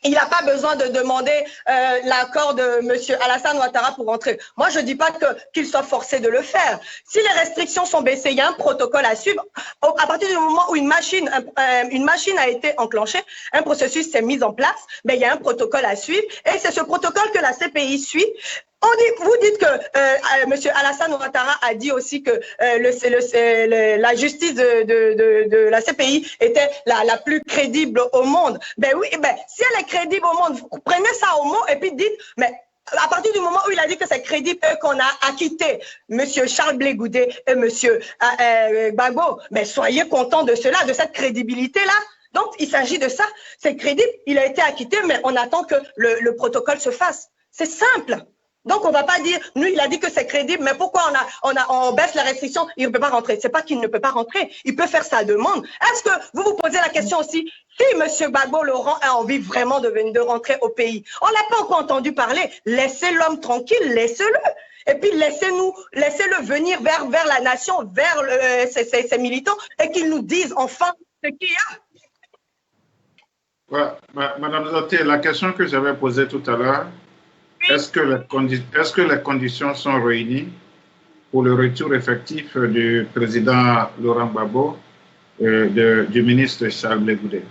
il n'a pas besoin de demander l'accord de M. Alassane Ouattara pour rentrer. Moi, je ne dis pas qu'il soit forcé de le faire. Si les restrictions sont baissées, il y a un protocole à suivre. À partir du moment où une machine a été enclenchée, un processus s'est mis en place, mais il y a un protocole à suivre. Et c'est ce protocole que la CPI suit. Vous dites que M. Alassane Ouattara a dit aussi que la justice de la CPI était la plus crédible au monde. Ben oui, ben, si elle est crédible au monde, vous prenez ça au mot et puis dites, mais à partir du moment où il a dit que c'est crédible qu'on a acquitté M. Charles Blé Goudé et M. Gbagbo, mais soyez contents de cela, de cette crédibilité-là. Donc, il s'agit de ça. C'est crédible, il a été acquitté, mais on attend que le protocole se fasse. C'est simple. Donc, on ne va pas dire, nous, il a dit que c'est crédible, mais pourquoi on baisse la restriction, il ne peut pas rentrer. C'est pas qu'il ne peut pas rentrer, il peut faire sa demande. Est-ce que vous vous posez la question aussi, si M. Gbagbo Laurent a envie vraiment de rentrer au pays, on ne l'a pas encore entendu parler, laissez l'homme tranquille, laissez-le. Et puis, laissez-le venir vers la nation, vers ses militants, et qu'ils nous disent enfin ce qu'il y a. Ouais, Madame Zaté, la question que j'avais posée tout à l'heure, est-ce que les conditions sont réunies pour le retour effectif du président Laurent Gbagbo du ministre Charles Blé Goudé?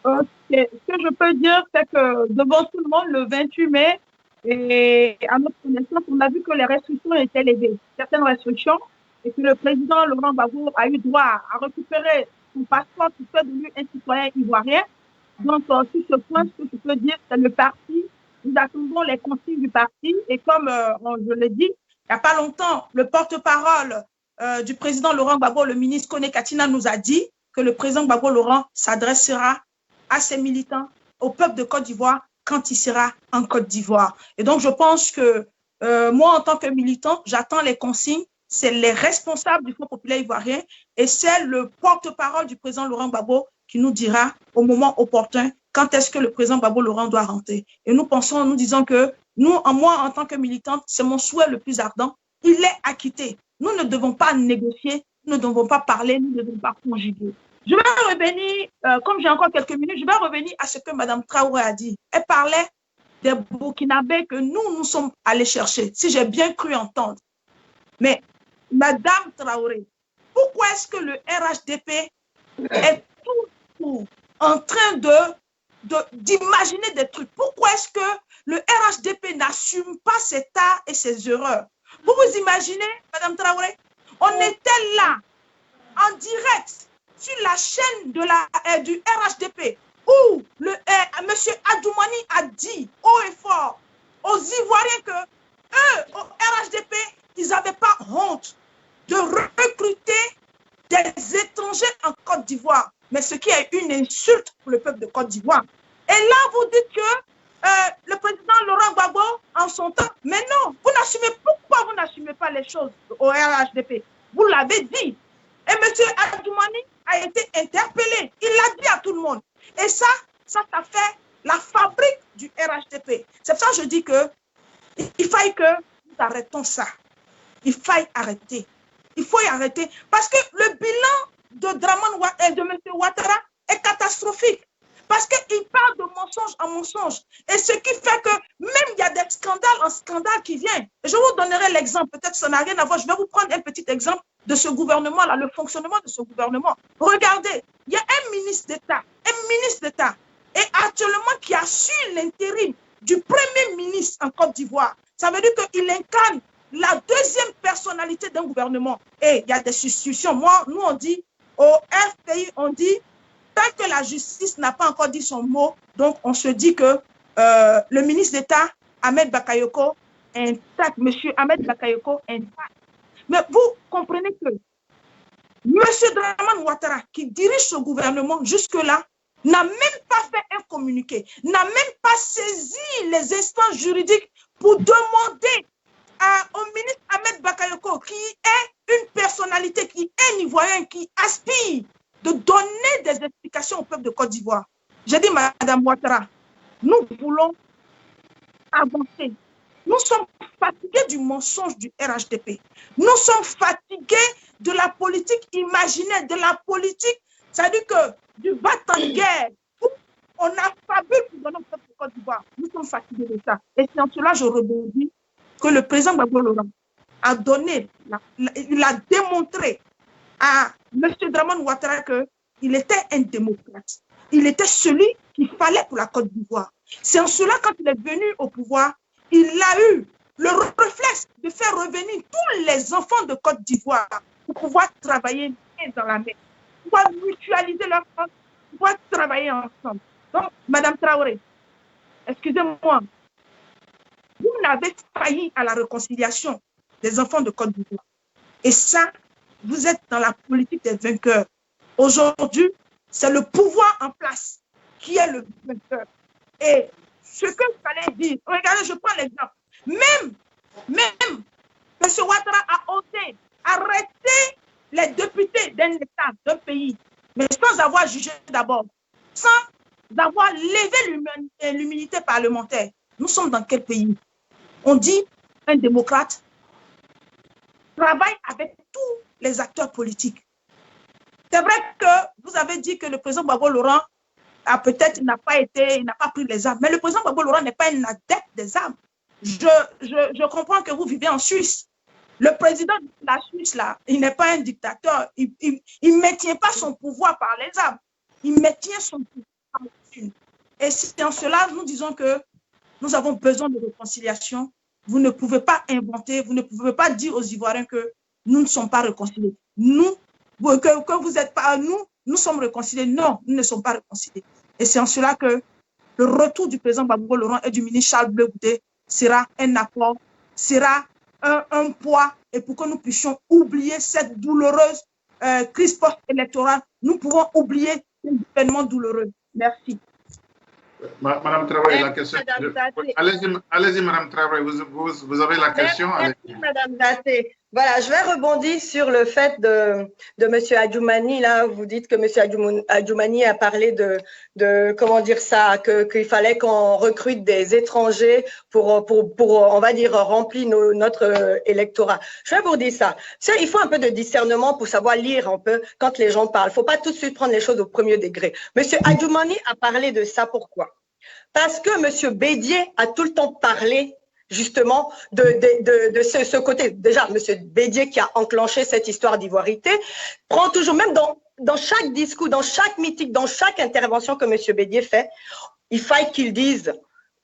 Ce que je peux dire, c'est que devant tout le monde, le 28 mai, et à notre connaissance, on a vu que les restrictions étaient levées, certaines restrictions, et que le président Laurent Gbagbo a eu droit à récupérer son passeport qui fait de lui un citoyen ivoirien. Donc, sur ce point, ce que je peux dire, c'est le parti. Nous attendons les consignes du parti et comme je l'ai dit, il n'y a pas longtemps, le porte-parole du président Laurent Gbagbo, le ministre Kone Katina, nous a dit que le président Gbagbo Laurent s'adressera à ses militants, au peuple de Côte d'Ivoire, quand il sera en Côte d'Ivoire. Et donc, je pense que moi, en tant que militant, j'attends les consignes. C'est les responsables du Front populaire ivoirien et c'est le porte-parole du président Laurent Gbagbo qui nous dira au moment opportun quand est-ce que le président Gbagbo Laurent doit rentrer. Et nous pensons, nous disons que moi, en tant que militante, c'est mon souhait le plus ardent. Il est acquitté. Nous ne devons pas négocier, nous ne devons pas parler, nous ne devons pas conjuguer. Je vais revenir, comme j'ai encore quelques minutes, je vais revenir à ce que Mme Traoré a dit. Elle parlait des Burkinabés que nous sommes allés chercher, si j'ai bien cru entendre. Mais, Mme Traoré, pourquoi est-ce que le RHDP est toujours en train d'imaginer des trucs? Pourquoi est-ce que le RHDP n'assume pas ses torts et ses erreurs? Vous vous imaginez, Mme Traoré, on était là, en direct, sur la chaîne du RHDP, où M. Adoumani a dit haut et fort aux Ivoiriens que eux, au RHDP, ils n'avaient pas honte de recruter des étrangers en Côte d'Ivoire. Mais ce qui est une insulte pour le peuple de Côte d'Ivoire. Et là, vous dites que le président Laurent Gbagbo, en son temps, mais non, pourquoi vous n'assumez pas les choses au RHDP? Vous l'avez dit. Et M. Adoumani a été interpellé. Il l'a dit à tout le monde. Et ça fait la fabrique du RHDP. C'est pour ça que je dis qu'il faille que nous arrêtons ça. Il faille arrêter. Il faut y arrêter. Parce que le bilan de M. Ouattara est catastrophique. Parce qu'il parle de mensonge en mensonge. Et ce qui fait que même il y a des scandales en scandales qui viennent. Et je vous donnerai l'exemple. Peut-être que ça n'a rien à voir. Je vais vous prendre un petit exemple de ce gouvernement-là, le fonctionnement de ce gouvernement. Regardez, il y a un ministre d'État, et actuellement qui assure l'intérim du premier ministre en Côte d'Ivoire. Ça veut dire qu'il incarne la deuxième personnalité d'un gouvernement. Et il y a des suspicions. Nous, on dit, au RPI, on dit, tant que la justice n'a pas encore dit son mot, donc on se dit que le ministre d'État, Ahmed Bakayoko, est intact. Monsieur Ahmed Bakayoko est intact. Mais vous comprenez que M. Dramane Ouattara, qui dirige ce gouvernement jusque-là, n'a même pas fait un communiqué, n'a même pas saisi les instances juridiques pour demander au ministre Ahmed Bakayoko, qui est une personnalité, qui est un Ivoirien, qui aspire de donner des explications au peuple de Côte d'Ivoire. J'ai dit, Madame Ouattara, nous voulons avancer. Nous sommes fatigués du mensonge du RHDP. Nous sommes fatigués de la politique imaginaire, de la politique, c'est-à-dire que du va-t-en-guerre, où on a fabulé pour donner au peuple de Côte d'Ivoire. Nous sommes fatigués de ça. Et c'est en cela que je rebondis que le président Gbagbo Laurent a donné, il a démontré à M. Dramane Ouattara qu'il était un démocrate. Il était celui qu'il fallait pour la Côte d'Ivoire. C'est en cela, quand il est venu au pouvoir, il a eu le réflexe de faire revenir tous les enfants de Côte d'Ivoire pour pouvoir travailler dans la mer, pour pouvoir mutualiser leurs forces, pour pouvoir travailler ensemble. Donc, Madame Traoré, excusez-moi, vous n'avez failli à la réconciliation des enfants de Côte d'Ivoire. Et ça, vous êtes dans la politique des vainqueurs. Aujourd'hui, c'est le pouvoir en place qui est le vainqueur. Et ce que je fallait dire, regardez, je prends l'exemple. Même, M. Ouattara a osé arrêter les députés d'un État, d'un pays, mais sans avoir jugé d'abord, sans avoir levé l'immunité parlementaire. Nous sommes dans quel pays? On dit un démocrate travaille avec tous les acteurs politiques. C'est vrai que vous avez dit que le président Gbagbo Laurent a peut-être n'a pas pris les armes, mais le président Gbagbo Laurent n'est pas un adepte des armes. Je comprends que vous vivez en Suisse. Le président de la Suisse, là, il n'est pas un dictateur. Il ne maintient pas son pouvoir par les armes. Il maintient son pouvoir par les armes. Et c'est en cela, nous disons que nous avons besoin de réconciliation. Vous ne pouvez pas inventer, vous ne pouvez pas dire aux Ivoiriens que nous ne sommes pas réconciliés. Que vous n'êtes pas, nous sommes réconciliés. Non, nous ne sommes pas réconciliés. Et c'est en cela que le retour du président Gbagbo Laurent et du ministre Charles Blé Goudé sera un accord, sera un poids, et pour que nous puissions oublier cette douloureuse crise post-électorale, nous pouvons oublier cet événement douloureux. Merci. Madame Traoré, la question. Allez-y, Madame Traoré, vous avez la question. Merci, Madame Daté. Voilà, je vais rebondir sur le fait de M. Adjoumani. Là, vous dites que M. Adjoumani a parlé de comment dire ça, qu'il fallait qu'on recrute des étrangers pour on va dire, remplir notre électorat. Je vais vous dire ça. Il faut un peu de discernement pour savoir lire un peu quand les gens parlent. Il ne faut pas tout de suite prendre les choses au premier degré. M. Adjoumani a parlé de ça. Pourquoi? Parce que M. Bédié a tout le temps parlé justement de ce côté. Déjà, M. Bédié qui a enclenché cette histoire d'ivoirité prend toujours, même dans chaque discours, dans chaque meeting, dans chaque intervention que M. Bédié fait, il faille qu'il dise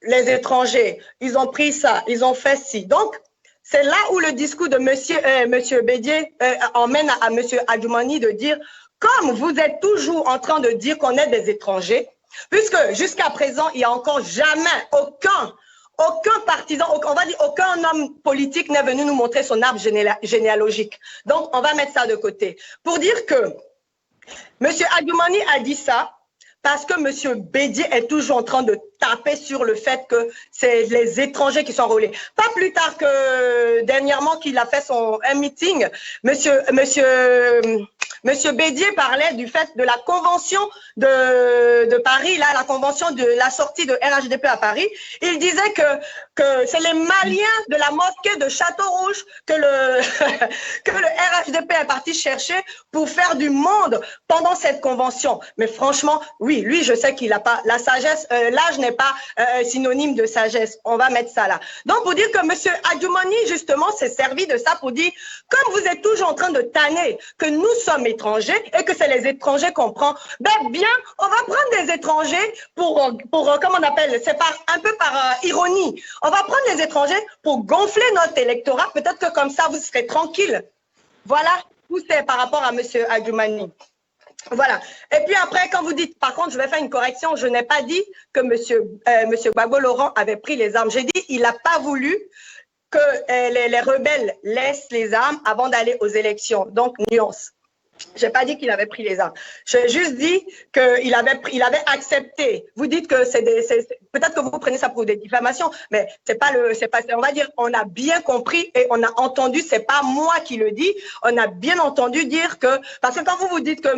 les étrangers, ils ont pris ça, ils ont fait ci. Donc, c'est là où le discours de M. Bédié emmène à M. Adjoumani de dire, comme vous êtes toujours en train de dire qu'on est des étrangers, puisque jusqu'à présent, il n'y a encore jamais aucun partisan, on va dire aucun homme politique n'est venu nous montrer son arbre généalogique. Donc, on va mettre ça de côté. Pour dire que M. Adjoumani a dit ça parce que M. Bédié est toujours en train de taper sur le fait que c'est les étrangers qui sont enrôlés. Pas plus tard que dernièrement qu'il a fait un meeting, Monsieur Bédié parlait du fait de la convention de Paris, là, la convention de la sortie de RHDP à Paris. Il disait que c'est les Maliens de la mosquée de Château-Rouge que le RHDP est parti chercher pour faire du monde pendant cette convention. Mais franchement, oui, lui, je sais qu'il n'a pas la sagesse, l'âge n'est pas synonyme de sagesse. On va mettre ça là. Donc, pour dire que Monsieur Adjoumani, justement, s'est servi de ça pour dire, comme vous êtes toujours en train de tanner que nous sommes étrangers et que c'est les étrangers qu'on prend, ben bien, on va prendre des étrangers pour comment on appelle, c'est un peu par ironie. On va prendre des étrangers pour gonfler notre électorat. Peut-être que comme ça, vous serez tranquille. Voilà où c'est par rapport à M. Adjoumani. Voilà. Et puis après, quand vous dites, par contre, je vais faire une correction, je n'ai pas dit que M. Gbagbo Laurent avait pris les armes. J'ai dit, il n'a pas voulu que les rebelles laissent les armes avant d'aller aux élections. Donc, nuance. Je n'ai pas dit qu'il avait pris les armes. J'ai juste dit qu'il avait accepté. Vous dites que peut-être que vous prenez ça pour des diffamations, mais on va dire, on a bien compris et on a entendu, c'est pas moi qui le dis, on a bien entendu dire que, parce que quand vous dites que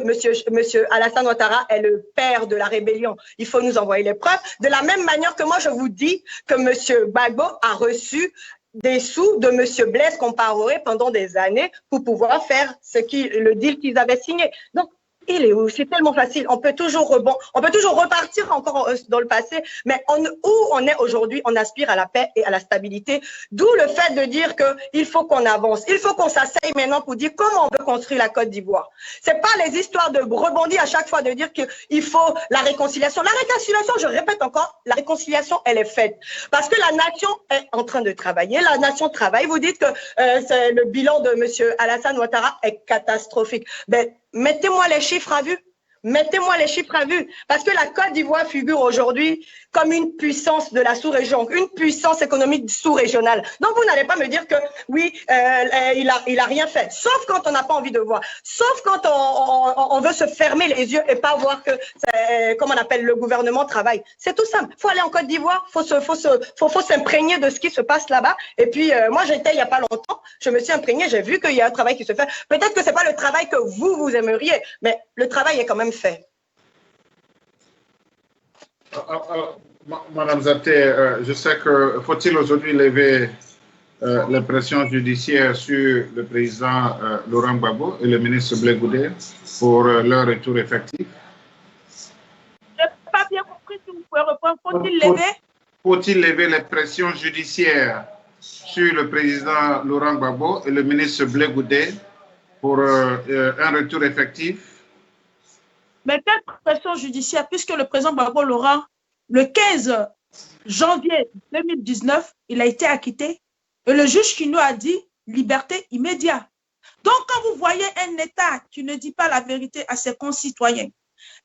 monsieur Alassane Ouattara est le père de la rébellion, il faut nous envoyer les preuves. De la même manière que moi, je vous dis que monsieur Gbagbo a reçu des sous de M. Blaise Compaoré pendant des années pour pouvoir faire le deal qu'ils avaient signé. Donc, Il est où? C'est tellement facile. On peut toujours repartir encore dans le passé, mais où on est aujourd'hui, on aspire à la paix et à la stabilité. D'où le fait de dire qu'il faut qu'on avance. Il faut qu'on s'asseye maintenant pour dire comment on veut construire la Côte d'Ivoire. C'est pas les histoires de rebondir à chaque fois de dire qu'il faut la réconciliation. La réconciliation, je répète encore, la réconciliation, elle est faite. Parce que la nation est en train de travailler. La nation travaille. Vous dites que le bilan de M. Alassane Ouattara est catastrophique. Ben, mettez-moi les chiffres à vue. Mettez-moi les chiffres à vue. Parce que la Côte d'Ivoire figure aujourd'hui comme une puissance de la sous-région, une puissance économique sous-régionale. Donc, vous n'allez pas me dire que oui, il a rien fait. Sauf quand on n'a pas envie de voir. Sauf quand on veut se fermer les yeux et pas voir que, comme on appelle, le gouvernement travaille. C'est tout simple. Il faut aller en Côte d'Ivoire, faut s'imprégner de ce qui se passe là-bas. Et puis, moi, j'étais il n'y a pas longtemps, je me suis imprégnée, j'ai vu qu'il y a un travail qui se fait. Peut-être que ce n'est pas le travail que vous aimeriez, mais le travail est quand même fait. Madame Zaté, je sais que faut-il aujourd'hui lever les pressions judiciaires sur le président Laurent Gbagbo et le ministre Blé Goudé pour leur retour effectif? Je n'ai pas bien compris, si vous pouvez répondre. Faut-il lever? Faut-il lever les pressions judiciaires sur le président Laurent Gbagbo et le ministre Blé Goudé pour un retour effectif? Mais quelle pression judiciaire, puisque le président Gbagbo Laurent, le 15 janvier 2019, il a été acquitté et le juge qui nous a dit liberté immédiate. Donc, quand vous voyez un État qui ne dit pas la vérité à ses concitoyens,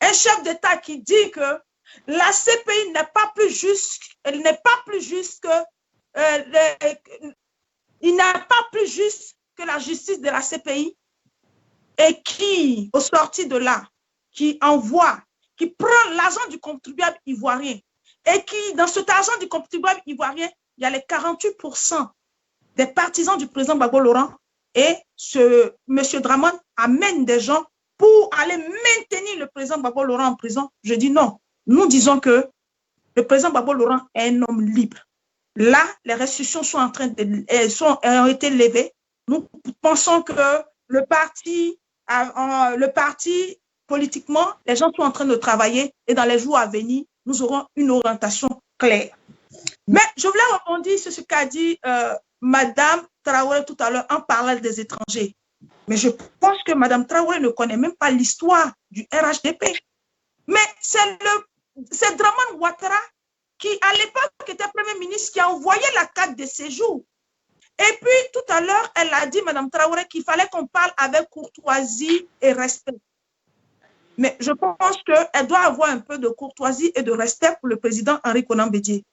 un chef d'État qui dit que la CPI n'est pas plus juste, elle n'est pas plus juste que il n'est pas plus juste que la justice de la CPI et qui, au sorti de là, qui envoie, qui prend l'argent du contribuable ivoirien et qui, dans cet argent du contribuable ivoirien, il y a les 48% des partisans du président Gbagbo Laurent et M. Dramane amène des gens pour aller maintenir le président Gbagbo Laurent en prison. Je dis non. Nous disons que le président Gbagbo Laurent est un homme libre. Là, les restrictions sont ont été levées. Nous pensons que le parti politiquement, les gens sont en train de travailler et dans les jours à venir, nous aurons une orientation claire. Mais je voulais rebondir sur ce qu'a dit Madame Traoré tout à l'heure en parlant des étrangers. Mais je pense que Madame Traoré ne connaît même pas l'histoire du RHDP. Mais c'est Dramane Ouattara qui, à l'époque, était Premier ministre, qui a envoyé la carte de séjour. Et puis, tout à l'heure, elle a dit, Madame Traoré, qu'il fallait qu'on parle avec courtoisie et respect. Mais je pense qu'elle doit avoir un peu de courtoisie et de respect pour le président Henri Konan Bédié.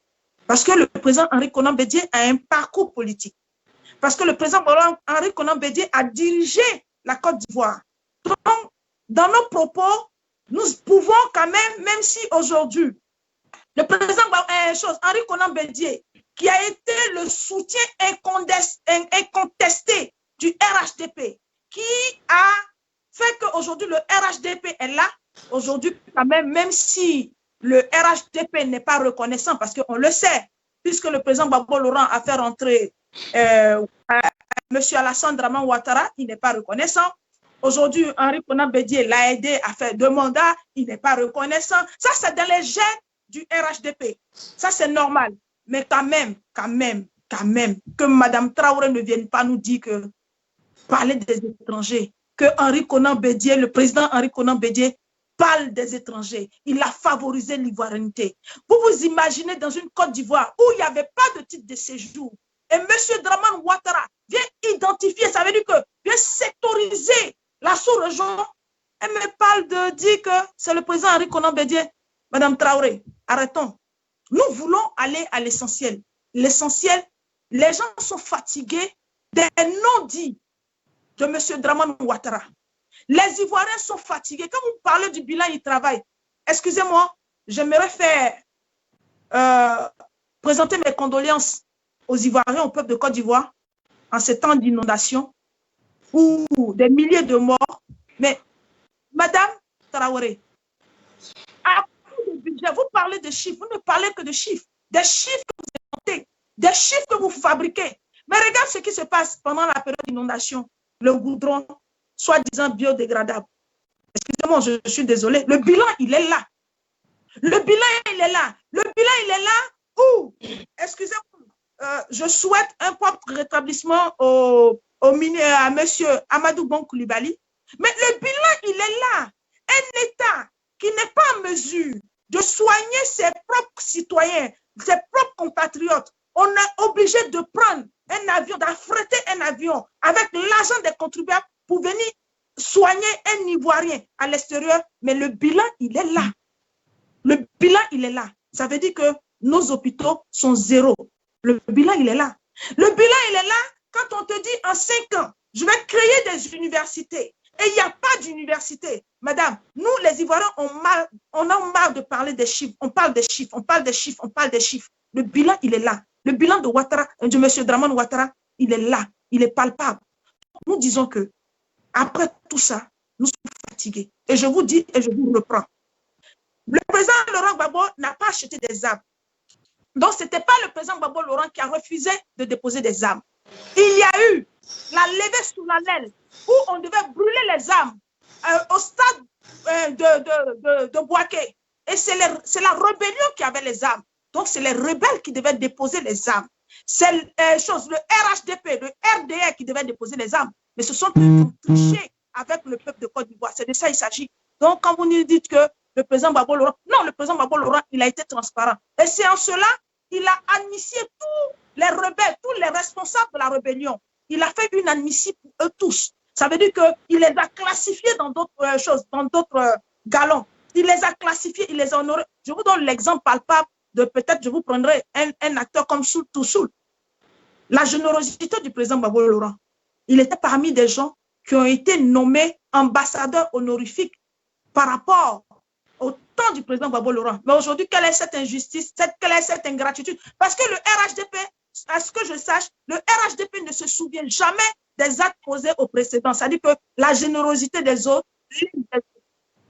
Parce que le président Henri Konan Bédié a un parcours politique. Parce que le président Henri Konan Bédié a dirigé la Côte d'Ivoire. Donc, dans nos propos, nous pouvons quand même si aujourd'hui, le président Henri Konan Bédié, qui a été le soutien incontesté du RHDP, qui a fait qu'aujourd'hui le RHDP est là, aujourd'hui quand même si le RHDP n'est pas reconnaissant, parce qu'on le sait, puisque le président Gbagbo Laurent a fait rentrer M. Alassane Dramane Ouattara, il n'est pas reconnaissant. Aujourd'hui, Henri Konan Bédié l'a aidé à faire 2 mandats, il n'est pas reconnaissant. Ça, c'est dans les gènes du RHDP. Ça, c'est normal. Mais quand même, que Mme Traoré ne vienne pas nous dire que parler des étrangers, que Henri Konan Bédié, le président Henri Konan Bédié, parle des étrangers. Il a favorisé l'ivoirianité. Vous vous imaginez dans une Côte d'Ivoire où il n'y avait pas de titre de séjour et M. Dramane Ouattara vient identifier, ça veut dire que vient sectoriser la sous-région. Elle me parle de dire que c'est le président Henri Konan Bédié. Madame Traoré, arrêtons. Nous voulons aller à l'essentiel. L'essentiel, les gens sont fatigués des non-dits de M. Dramane Ouattara. Les Ivoiriens sont fatigués. Quand vous parlez du bilan, ils travaillent. Excusez-moi, j'aimerais présenter mes condoléances aux Ivoiriens, au peuple de Côte d'Ivoire, en ces temps d'inondation, ou des milliers de morts. Mais, Madame Traoré, à coup de budget, vous parlez de chiffres, vous ne parlez que de chiffres. Des chiffres que vous inventez, des chiffres que vous fabriquez. Mais regarde ce qui se passe pendant la période d'inondation. Le goudron, soi-disant biodégradable. Excusez-moi. Vraiment, je suis désolée. Le bilan, il est là. Le bilan, il est là. Le bilan, il est là où, excusez-moi, je souhaite un propre rétablissement à M. Amadou Bon Coulibaly. Mais le bilan, il est là. Un État qui n'est pas en mesure de soigner ses propres citoyens, ses propres compatriotes. On est obligé de prendre un avion, d'affréter un avion avec l'argent des contribuables pour venir soigner un Ivoirien à l'extérieur. Mais le bilan, il est là. Le bilan, il est là. Ça veut dire que nos hôpitaux sont zéro. Le bilan, il est là. Le bilan, il est là quand on te dit en 5 ans, je vais créer des universités. Et il n'y a pas d'université. Madame, nous, les Ivoiriens, on a marre de parler des chiffres. On parle des chiffres, on parle des chiffres, on parle des chiffres. Le bilan, il est là. Le bilan de Ouattara, de M. Dramane Ouattara, il est là. Il est palpable. Nous disons que, après tout ça, nous sommes fatigués. Et je vous dis, et je vous reprends. Le président Laurent Gbagbo n'a pas acheté des armes. Donc, ce n'était pas le président Gbagbo Laurent qui a refusé de déposer des armes. Il y a eu la levée sous la l'aile où on devait brûler les armes au stade de Bouaké. Et c'est la rébellion qui avait les armes. Donc, c'est les rebelles qui devaient déposer les armes. C'est le RHDP, le RDR qui devait déposer les armes. Mais ce sont eux qui ont triché avec le peuple de Côte d'Ivoire. C'est de ça qu'il s'agit. Donc, quand vous nous dites que le président Gbagbo Laurent, non, le président Gbagbo Laurent, il a été transparent. Et c'est en cela, il a initié tous les rebelles, tous les responsables de la rébellion. Il a fait une amnistie pour eux tous. Ça veut dire qu'il les a classifiés dans d'autres choses, dans d'autres galons. Il les a classifiés, il les a honorés. Je vous donne l'exemple palpable de peut-être, je vous prendrai un acteur comme Soul Toussoul. La générosité du président Gbagbo Laurent. Il était parmi des gens qui ont été nommés ambassadeurs honorifiques par rapport au temps du président Gbagbo Laurent. Mais aujourd'hui, quelle est cette injustice, quelle est cette ingratitude? Parce que le RHDP, à ce que je sache, le RHDP ne se souvient jamais des actes posés au précédent. C'est-à-dire que la générosité des autres.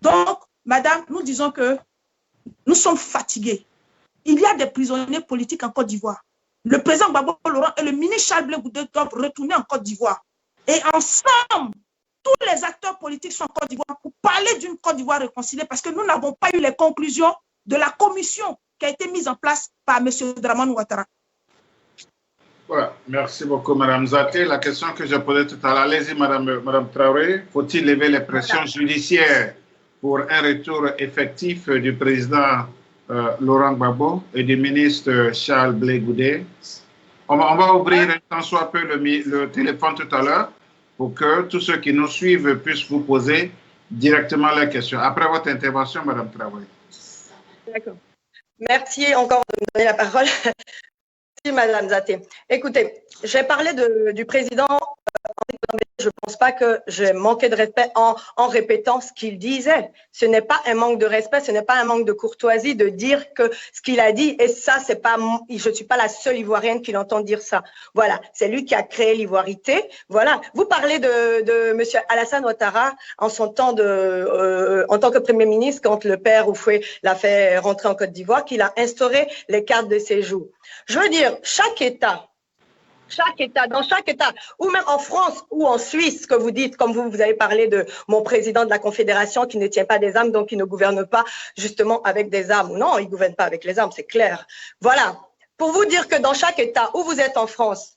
Donc, madame, nous disons que nous sommes fatigués. Il y a des prisonniers politiques en Côte d'Ivoire. Le président Gbagbo Laurent et le ministre Charles Blé Goudé doivent retourner en Côte d'Ivoire. Et ensemble, tous les acteurs politiques sont en Côte d'Ivoire pour parler d'une Côte d'Ivoire réconciliée parce que nous n'avons pas eu les conclusions de la commission qui a été mise en place par M. Dramane Ouattara. Voilà. Merci beaucoup, Mme Zaté. La question que je posais tout à l'heure, allez-y, Mme Traoré, faut-il lever les pressions judiciaires pour un retour effectif du président Laurent Gbagbo et du ministre Charles Blé Goudé? On va ouvrir un tant soit peu le téléphone tout à l'heure pour que tous ceux qui nous suivent puissent vous poser directement la question. Après votre intervention, Mme Traoré. D'accord. Merci encore de me donner la parole. Merci, Mme Zaté. Écoutez, j'ai parlé du président. Je ne pense pas que j'ai manqué de respect en répétant ce qu'il disait. Ce n'est pas un manque de respect, ce n'est pas un manque de courtoisie de dire que ce qu'il a dit, et ça, c'est pas, je ne suis pas la seule Ivoirienne qui l'entend dire ça. Voilà, c'est lui qui a créé l'ivoirité. Voilà, vous parlez de M. Alassane Ouattara en son temps en tant que Premier ministre, quand le père Oufoué l'a fait rentrer en Côte d'Ivoire, qu'il a instauré les cartes de séjour. Je veux dire, chaque État, dans chaque État, ou même en France ou en Suisse, que vous dites, comme vous avez parlé de mon président de la Confédération qui ne tient pas des armes, donc il ne gouverne pas justement avec des armes. Non, il ne gouverne pas avec les armes, c'est clair. Voilà. Pour vous dire que dans chaque État où vous êtes en France,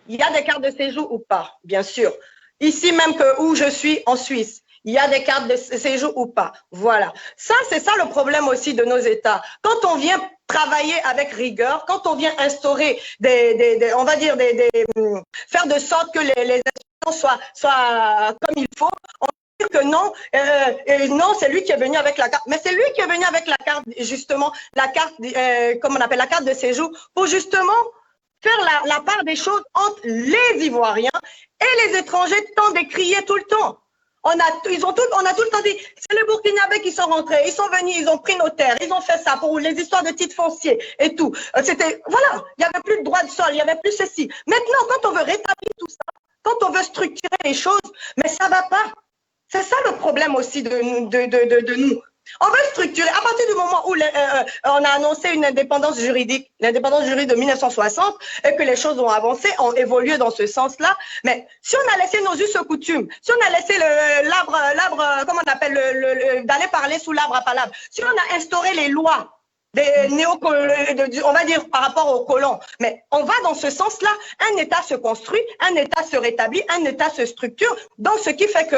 il y a des cartes de séjour ou pas, bien sûr. Ici même où je suis en Suisse, il y a des cartes de séjour ou pas. Voilà. Ça, c'est ça le problème aussi de nos États. Quand on vient travailler avec rigueur, quand on vient instaurer on va dire faire de sorte que les institutions soient comme il faut, on dit que non, non, c'est lui qui est venu avec la carte. Mais c'est lui qui est venu avec la carte, justement, la carte, comme on appelle la carte de séjour, pour justement faire la part des choses entre les Ivoiriens et les étrangers tant décriés tout le temps. On a tout le temps dit, c'est les Burkinabés qui sont rentrés, ils sont venus, ils ont pris nos terres, ils ont fait ça pour les histoires de titres fonciers et tout. C'était, voilà, il n'y avait plus de droit de sol, il n'y avait plus ceci. Maintenant, quand on veut rétablir tout ça, quand on veut structurer les choses, mais ça ne va pas. C'est ça le problème aussi de nous. On veut structurer. À partir du moment où on a annoncé une indépendance juridique, l'indépendance juridique de 1960, et que les choses ont avancé, ont évolué dans ce sens-là, mais si on a laissé nos us et coutumes, si on a laissé l'arbre, comment on appelle, d'aller parler sous l'arbre à palabre, si on a instauré les lois, on va dire par rapport aux colons. Mais on va dans ce sens-là. Un État se construit, un État se rétablit, un État se structure. Donc, ce qui fait que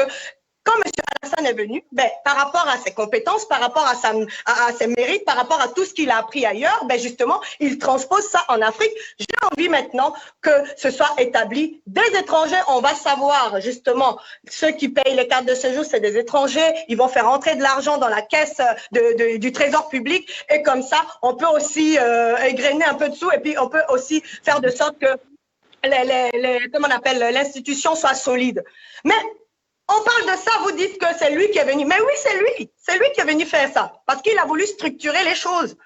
quand M. Alassane est venu, par rapport à ses compétences, par rapport à ses mérites, par rapport à tout ce qu'il a appris ailleurs, justement, il transpose ça en Afrique. J'ai envie maintenant que ce soit établi. Des étrangers, on va savoir justement, ceux qui payent les cartes de séjour, c'est des étrangers. Ils vont faire entrer de l'argent dans la caisse du trésor public. Et comme ça, on peut aussi égrener un peu de sous et puis on peut aussi faire de sorte que comment on appelle, l'institution soit solide. Mais on parle de ça, vous dites que c'est lui qui est venu. Mais oui, c'est lui qui est venu faire ça. Parce qu'il a voulu structurer les choses.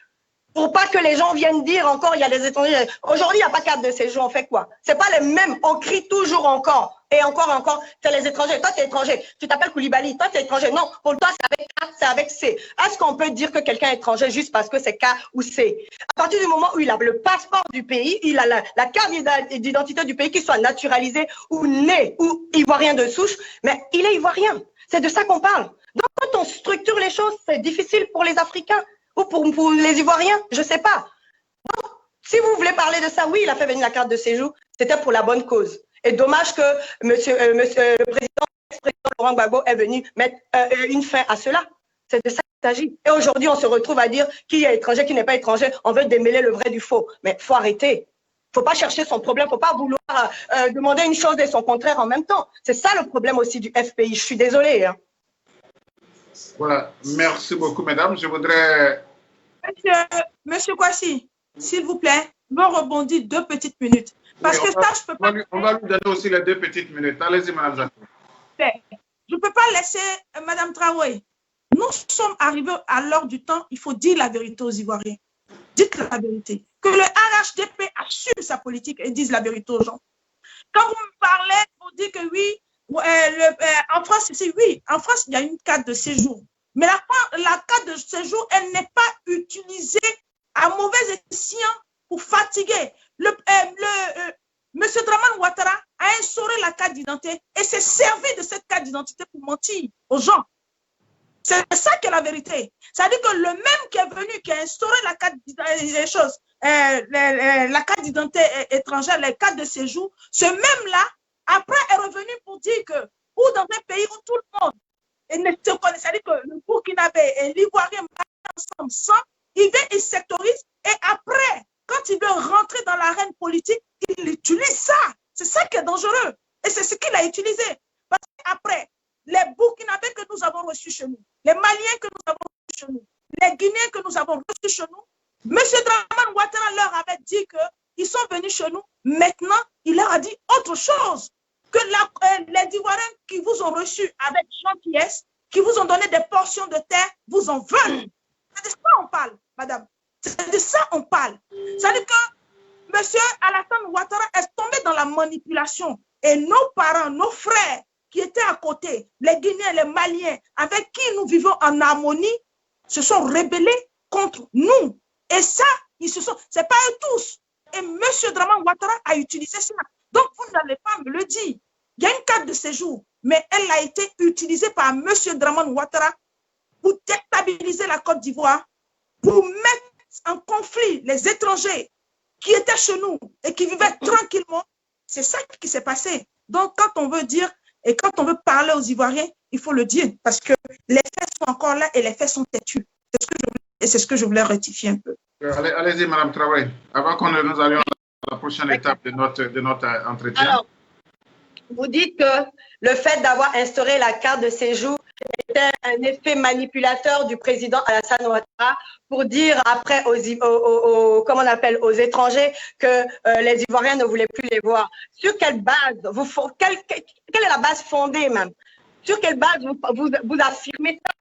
Pour pas que les gens viennent dire encore, il y a des étrangers. Aujourd'hui, il n'y a pas carte de séjour, on fait quoi? C'est pas les mêmes, on crie toujours encore. Et encore, c'est les étrangers. Toi, tu es étranger. Tu t'appelles Koulibaly. Toi, tu es étranger. Non, pour toi, c'est avec A, c'est avec C. Est-ce qu'on peut dire que quelqu'un est étranger juste parce que c'est K ou C? À partir du moment où il a le passeport du pays, il a la carte d'identité du pays, qu'il soit naturalisé ou né ou ivoirien de souche, mais il est ivoirien. C'est de ça qu'on parle. Donc, quand on structure les choses, c'est difficile pour les Africains ou pour les Ivoiriens, je ne sais pas. Donc, si vous voulez parler de ça, oui, il a fait venir la carte de séjour. C'était pour la bonne cause. Et dommage que le président Laurent Gbagbo est venu mettre une fin à cela. C'est de ça qu'il s'agit. Et aujourd'hui, on se retrouve à dire qui est étranger, qui n'est pas étranger. On veut démêler le vrai du faux. Mais il faut arrêter. Il ne faut pas chercher son problème. Il ne faut pas vouloir demander une chose et son contraire en même temps. C'est ça le problème aussi du FPI. Je suis désolée. Hein. Voilà. Merci beaucoup, mesdames. Je voudrais... Monsieur Kouassi, s'il vous plaît, me rebondis 2 petites minutes. Parce que ça, je peux pas... On va lui donner aussi les 2 petites minutes. Allez-y, Madame Jacques. Je ne peux pas laisser Madame Traoré. Nous sommes arrivés à l'heure du temps, il faut dire la vérité aux Ivoiriens. Dites la vérité. Que le RHDP assume sa politique et dise la vérité aux gens. Quand vous me parlez, vous dites que oui, en France, oui, en France, il y a une carte de séjour. Mais la carte de séjour, elle n'est pas utilisée à mauvais escient pour fatiguer. Monsieur Dramane Ouattara a instauré la carte d'identité et s'est servi de cette carte d'identité pour mentir aux gens. C'est ça qui est la vérité. C'est-à-dire que le même qui est venu, qui a instauré la carte la carte d'identité étrangère, les cartes de séjour, ce même-là, après est revenu pour dire que, ou dans un pays où tout le monde ne se connaît, c'est-à-dire que le Burkinabé et l'Ivoirien ensemble sans, il vient, il sectorise, et après, quand il veut rentrer dans l'arène politique, il utilise ça. C'est ça qui est dangereux. Et c'est ce qu'il a utilisé. Parce qu'après, les Burkinabés que nous avons reçus chez nous, les Maliens que nous avons reçus chez nous, les Guinéens que nous avons reçus chez nous, M. Dramane Ouattara leur avait dit qu'ils sont venus chez nous. Maintenant, il leur a dit autre chose. Que les Ivoiriens qui vous ont reçus avec gentillesse, qui vous ont donné des portions de terre, vous en veulent. C'est de ça on parle, madame. C'est de ça on parle. C'est-à-dire que M. Alassane Ouattara est tombé dans la manipulation. Et nos parents, nos frères qui étaient à côté, les Guinéens, les Maliens, avec qui nous vivons en harmonie, se sont rebellés contre nous. Et ça, c'est pas eux tous. Et M. Dramane Ouattara a utilisé ça. Donc, vous n'allez pas me le dire. Il y a une carte de séjour, mais elle a été utilisée par M. Dramane Ouattara pour déstabiliser la Côte d'Ivoire, pour mettre en conflit les étrangers qui étaient chez nous et qui vivaient tranquillement. C'est ça qui s'est passé. Donc, quand on veut dire et quand on veut parler aux Ivoiriens, il faut le dire parce que les faits sont encore là et les faits sont têtus. C'est ce que je voulais rectifier un peu. Allez-y, Mme Traoré, avant que nous allions à la prochaine étape de notre entretien. Alors, vous dites que le fait d'avoir instauré la carte de séjour était un effet manipulateur du président Alassane Ouattara pour dire après comment on appelle, aux étrangers que les Ivoiriens ne voulaient plus les voir. Sur quelle base, quelle est la base fondée même? Sur quelle base vous affirmez ça?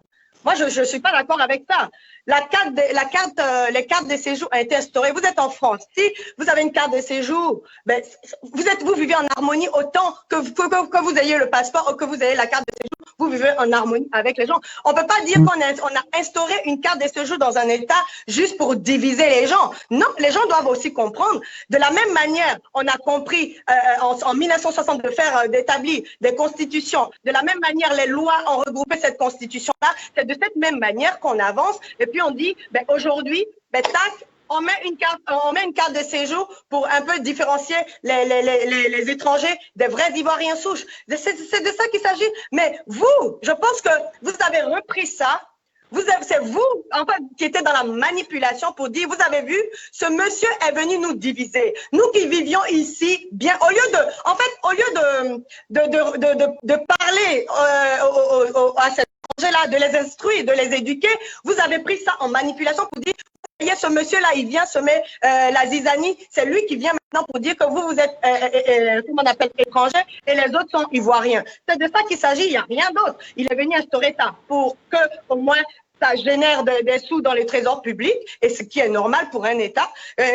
Moi, je ne suis pas d'accord avec ça. Les cartes de séjour ont été instaurées. Vous êtes en France. Si vous avez une carte de séjour, vous vivez en harmonie autant que vous ayez le passeport ou que vous ayez la carte de séjour. vous vivez en harmonie avec les gens. On peut pas dire qu'on a instauré une carte de séjour dans un État juste pour diviser les gens. Non, les gens doivent aussi comprendre. De la même manière, on a compris en 1960 d'établir des constitutions. De la même manière, les lois ont regroupé cette constitution-là. C'est de cette même manière qu'on avance. Et puis on dit, ben, aujourd'hui, ben, tac, on met une carte de séjour pour un peu différencier les étrangers des vrais Ivoiriens souches. C'est de ça qu'il s'agit. Mais vous, je pense que vous avez repris ça. C'est vous, en fait, qui étiez dans la manipulation pour dire, vous avez vu, ce monsieur est venu nous diviser. Nous qui vivions ici, bien, au lieu de parler à cet étranger-là, de les instruire, de les éduquer, vous avez pris ça en manipulation pour dire, vous voyez, ce monsieur-là, il vient semer la zizanie. C'est lui qui vient maintenant pour dire que vous êtes, comment on appelle, étranger et les autres sont ivoiriens. C'est de ça qu'il s'agit, il n'y a rien d'autre. Il est venu instaurer ça pour que, au moins, ça génère des sous dans les trésors publics, et ce qui est normal pour un État.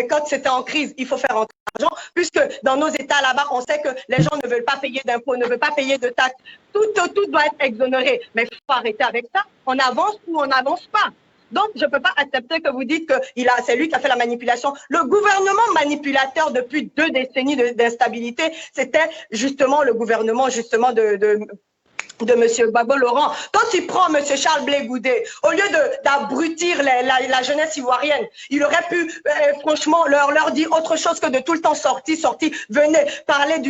Quand c'était en crise, il faut faire entrer l'argent, puisque dans nos États là-bas, on sait que les gens ne veulent pas payer d'impôts, ne veulent pas payer de taxes. Tout doit être exonéré. Mais il faut arrêter avec ça. On avance ou on n'avance pas. Donc, je ne peux pas accepter que vous dites que c'est lui qui a fait la manipulation. Le gouvernement manipulateur depuis 2 décennies d'instabilité, c'était justement le gouvernement justement de M. Gbagbo Laurent. Quand il prend M. Charles Blé Goudé, au lieu d'abrutir la jeunesse ivoirienne, il aurait pu franchement leur dire autre chose que de tout le temps sorti, venez parler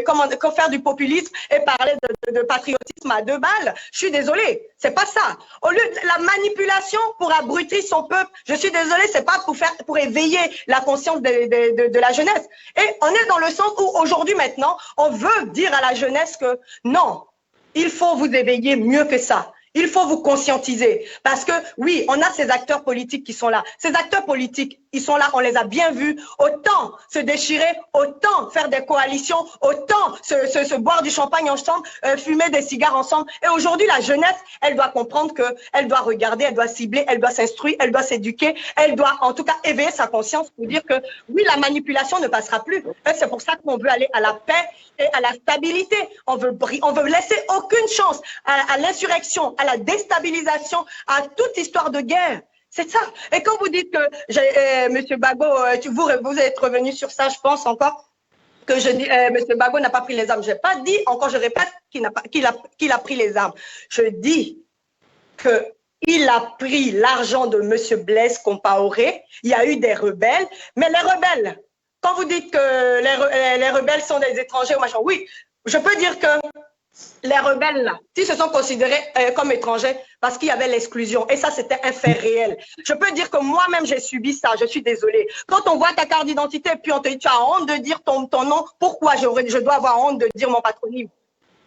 comment faire du populisme et parler de patriotisme à 2 balles. Je suis désolée, c'est pas ça. Au lieu de la manipulation pour abrutir son peuple, je suis désolée, c'est pas pour éveiller la conscience de la jeunesse. Et on est dans le sens où aujourd'hui maintenant, on veut dire à la jeunesse que non, il faut vous éveiller mieux que ça. Il faut vous conscientiser. Parce que, oui, on a ces acteurs politiques qui sont là. Ces acteurs politiques, ils sont là, on les a bien vus. Autant se déchirer, autant faire des coalitions, autant se boire du champagne ensemble, fumer des cigares ensemble. Et aujourd'hui, la jeunesse, elle doit comprendre qu'elle doit regarder, elle doit cibler, elle doit s'instruire, elle doit s'éduquer, elle doit en tout cas éveiller sa conscience pour dire que, oui, la manipulation ne passera plus. Et c'est pour ça qu'on veut aller à la paix et à la stabilité. On veut laisser aucune chance à l'insurrection, à la déstabilisation, à toute histoire de guerre. C'est ça. Et quand vous dites que M. Gbagbo, vous êtes revenu sur ça, je pense encore, que je dis M. Gbagbo n'a pas pris les armes. Je n'ai pas dit, encore je répète, qu'il a pris les armes. Je dis qu'il a pris l'argent de M. Blaise Compaoré. Il y a eu des rebelles, mais les rebelles, quand vous dites que les rebelles sont des étrangers ou machin, oui, je peux dire que les rebelles, là, s'ils se sont considérés comme étrangers parce qu'il y avait l'exclusion, et ça, c'était un fait réel. Je peux dire que moi-même, j'ai subi ça, je suis désolée. Quand on voit ta carte d'identité, puis on te dit, tu as honte de dire ton nom, pourquoi je dois avoir honte de dire mon patronyme?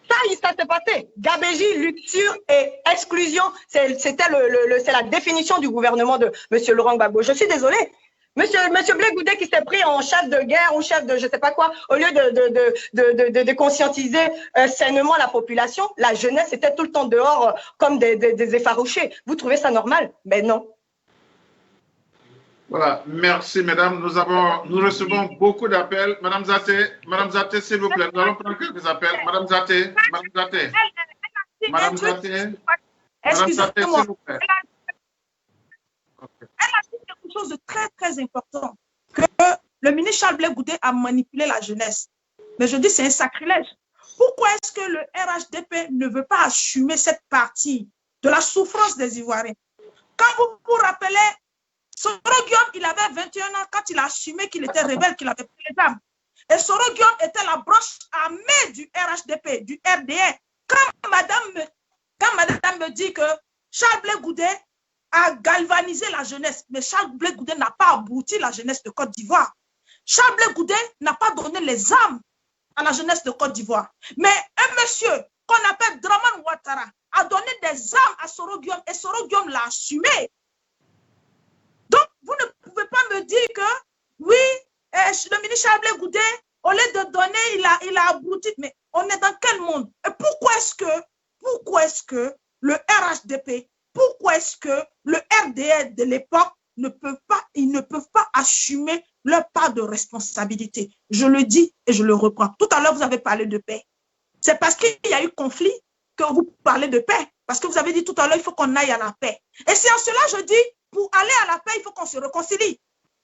Ça s'est passé. Gabégie, luxure et exclusion, c'est la définition du gouvernement de M. Laurent Gbagbo. Je suis désolée. Monsieur Blé Goudé qui s'est pris en chef de guerre ou chef de je sais pas quoi, au lieu de conscientiser sainement la population, la jeunesse était tout le temps dehors comme des effarouchés. Vous trouvez ça normal? Ben non. Voilà, merci mesdames. Nous recevons beaucoup d'appels. Madame Zaté, s'il vous plaît, nous allons prendre quelques appels. Madame Zaté, s'il vous plaît. Elle a dit quelque chose de très, très important, que le ministre Charles Blé Goudé a manipulé la jeunesse. Mais je dis c'est un sacrilège. Pourquoi est-ce que le RHDP ne veut pas assumer cette partie de la souffrance des Ivoiriens? Quand vous vous rappelez, Soro Guillaume, il avait 21 ans quand il a assumé qu'il était rebelle, qu'il avait pris les armes. Et Soro Guillaume était la branche armée du RHDP, du RDR. Quand madame me dit que Charles Blé Goudé a galvanisé la jeunesse, mais Charles Blé Goudé n'a pas abouti la jeunesse de Côte d'Ivoire. Charles Blé Goudé n'a pas donné les armes à la jeunesse de Côte d'Ivoire. Mais un monsieur qu'on appelle Draman Ouattara a donné des armes à Soro Guillaume et Soro Guillaume l'a assumé. Donc, vous ne pouvez pas me dire que, oui, le ministre Charles Blé Goudé, au lieu de donner, il a abouti. Mais on est dans quel monde? Et pourquoi est-ce que le RHDP, pourquoi est-ce que le RDR de l'époque ne peuvent pas assumer leur part de responsabilité? Je le dis et je le reprends. Tout à l'heure, vous avez parlé de paix. C'est parce qu'il y a eu conflit. que vous parlez de paix. Parce que vous avez dit tout à l'heure, il faut qu'on aille à la paix. Et c'est en cela, je dis, pour aller à la paix, il faut qu'on se réconcilie.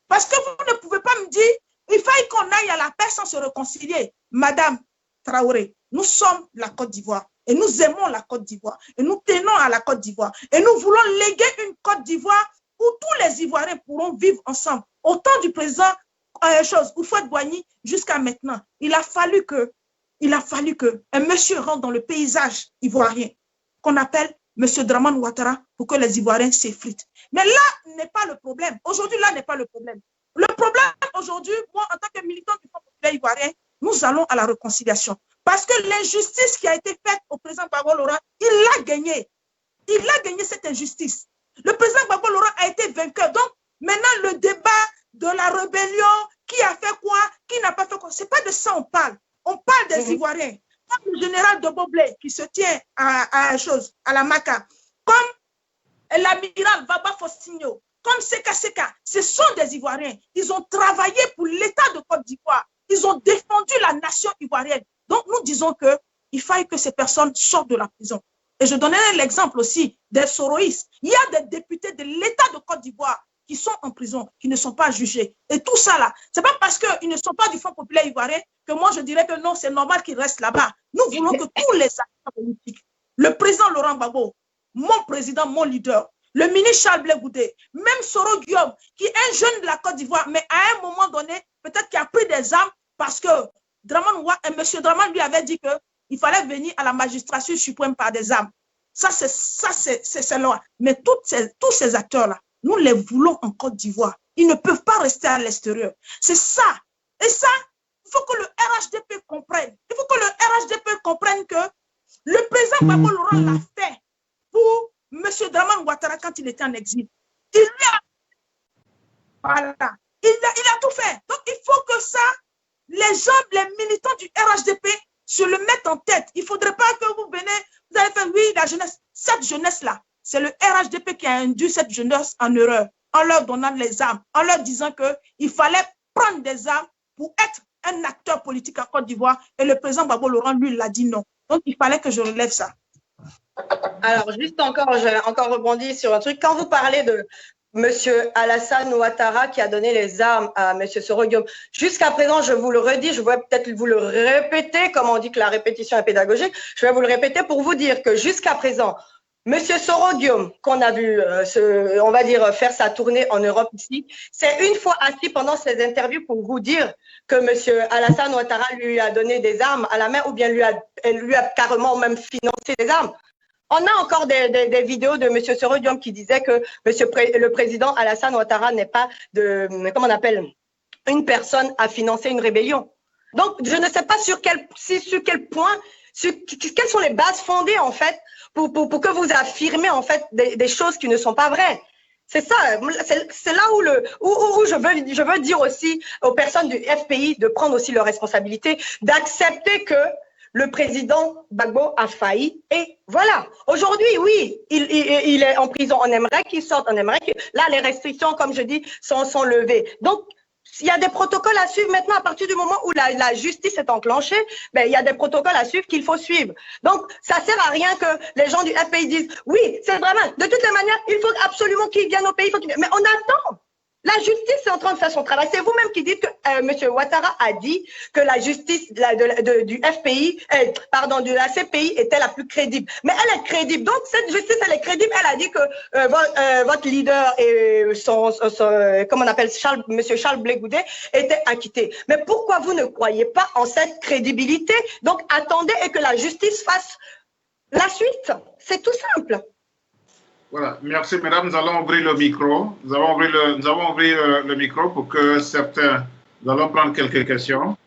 Parce que vous ne pouvez pas me dire, il faut qu'on aille à la paix sans se réconcilier. Madame Traoré, nous sommes la Côte d'Ivoire et nous aimons la Côte d'Ivoire et nous tenons à la Côte d'Ivoire. Et nous voulons léguer une Côte d'Ivoire où tous les Ivoiriens pourront vivre ensemble. Au temps du président Houphouët-Boigny jusqu'à maintenant, il a fallu que un monsieur rentre dans le paysage ivoirien qu'on appelle monsieur Dramane Ouattara pour que les Ivoiriens s'effritent. Mais là n'est pas le problème. Aujourd'hui, là n'est pas le problème. Le problème aujourd'hui, moi, en tant que militant du Front populaire ivoirien, nous allons à la réconciliation. Parce que l'injustice qui a été faite au président Gbagbo Laurent, il l'a gagné. Il a gagné cette injustice. Le président Gbagbo Laurent a été vainqueur. Donc, maintenant, le débat de la rébellion, qui a fait quoi, qui n'a pas fait quoi, ce n'est pas de ça on parle. On parle des Ivoiriens. Comme le général de Boblé qui se tient à la Maca, comme l'amiral Baba Fossigno, comme Seka Seka, ce sont des Ivoiriens. Ils ont travaillé pour l'État de Côte d'Ivoire. Ils ont défendu la nation ivoirienne. Donc, nous disons qu'il faille que ces personnes sortent de la prison. Et je donnerai l'exemple aussi des Soroïs. Il y a des députés de l'État de Côte d'Ivoire qui sont en prison, qui ne sont pas jugés. Et tout ça là, ce n'est pas parce qu'ils ne sont pas du Front populaire ivoirien que moi je dirais que non, c'est normal qu'ils restent là-bas. Nous voulons que tous les acteurs politiques, le président Laurent Gbagbo, mon président, mon leader, le ministre Charles Blé Goudé, même Soro Guillaume, qui est un jeune de la Côte d'Ivoire, mais à un moment donné, peut-être qu'il a pris des armes parce que M. Dramane lui avait dit qu'il fallait venir à la magistrature suprême par des armes. Ça, c'est loin. Mais tous ces acteurs-là, nous les voulons en Côte d'Ivoire. Ils ne peuvent pas rester à l'extérieur. C'est ça. Et ça, il faut que le RHDP comprenne. Il faut que le RHDP comprenne que le président Gbagbo Laurent l'a fait pour M. Dramane Ouattara quand il était en exil. Il a tout fait. Donc, il faut que ça, les gens, les militants du RHDP se le mettent en tête. Il ne faudrait pas que vous venez, vous allez faire, oui, la jeunesse. Cette jeunesse-là, c'est le RHDP qui a induit cette jeunesse en erreur, en leur donnant les armes, en leur disant qu'il fallait prendre des armes pour être un acteur politique en Côte d'Ivoire. Et le président Gbagbo Laurent, lui, l'a dit non. Donc, il fallait que je relève ça. Alors, juste encore, je vais encore rebondir sur un truc. Quand vous parlez de M. Alassane Ouattara qui a donné les armes à M. Soro Guillaume, jusqu'à présent, je vous le redis, je vais peut-être vous le répéter, comme on dit que la répétition est pédagogique, je vais vous le répéter pour vous dire que jusqu'à présent, M. Soro Guillaume, qu'on a vu, on va dire, faire sa tournée en Europe ici, c'est une fois assis pendant ses interviews pour vous dire que M. Alassane Ouattara lui a donné des armes à la main ou bien lui a carrément même financé des armes. On a encore des vidéos de M. Soro Guillaume qui disait que le président Alassane Ouattara n'est pas comment on appelle, une personne à financer une rébellion. Donc, je ne sais pas sur quel point, quelles sont les bases fondées, en fait, pour que vous affirmez, en fait, des choses qui ne sont pas vraies. C'est ça, c'est là où je veux dire aussi aux personnes du FPI de prendre aussi leurs responsabilités, d'accepter que le président Gbagbo a failli et voilà. Aujourd'hui, oui, il est en prison. On aimerait qu'il sorte, on aimerait que… Là, les restrictions, comme je dis, sont levées. Donc, il y a des protocoles à suivre maintenant à partir du moment où la justice est enclenchée, ben, il y a des protocoles à suivre qu'il faut suivre. Donc, ça ne sert à rien que les gens du FPI disent « Oui, c'est vraiment, de toutes les manières, il faut absolument qu'il vienne au pays. » Mais on attend. La justice est en train de faire son travail. C'est vous-même qui dites que M. Ouattara a dit que la justice du FPI, de la CPI était la plus crédible. Mais elle est crédible. Donc, cette justice, elle est crédible. Elle a dit que votre leader et comment on appelle, M. Charles Blé Goudé étaient acquittés. Mais pourquoi vous ne croyez pas en cette crédibilité? Donc, attendez et que la justice fasse la suite. C'est tout simple. Voilà, merci mesdames. Nous allons ouvrir le micro. Nous avons ouvert le micro pour que certains… Nous allons prendre quelques questions.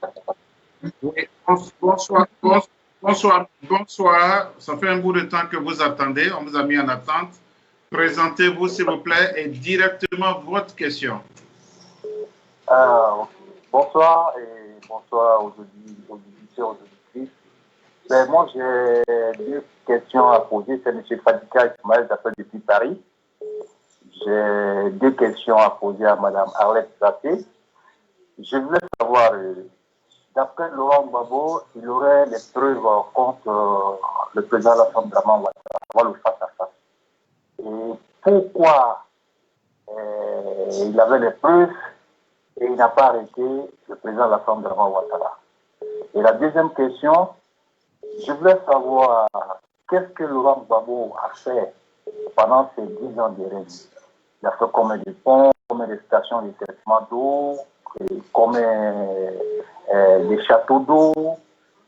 Oui, bonsoir. Ça fait un bout de temps que vous attendez. On vous a mis en attente. Présentez-vous, s'il vous plaît, et directement votre question. Bonsoir et bonsoir aux auditeurs, aux auditrices. Ben, moi, j'ai deux questions à poser. C'est M. Fadika Ismaël, j'appelle depuis Paris. J'ai deux questions à poser à Mme Arlette Zappé. Je voulais savoir, d'après Laurent Gbagbo, il aurait des preuves contre le président de l'Assemblée Draman Ouattara, voir le face à face. Et pourquoi il avait les preuves et il n'a pas arrêté le président de l'Assemblée Draman Ouattara. Et la deuxième question, je voulais savoir qu'est-ce que Laurent Gbagbo a fait pendant ces 10 ans de règne. Il a fait combien de ponts, combien de stations de traitement d'eau, combien de châteaux d'eau,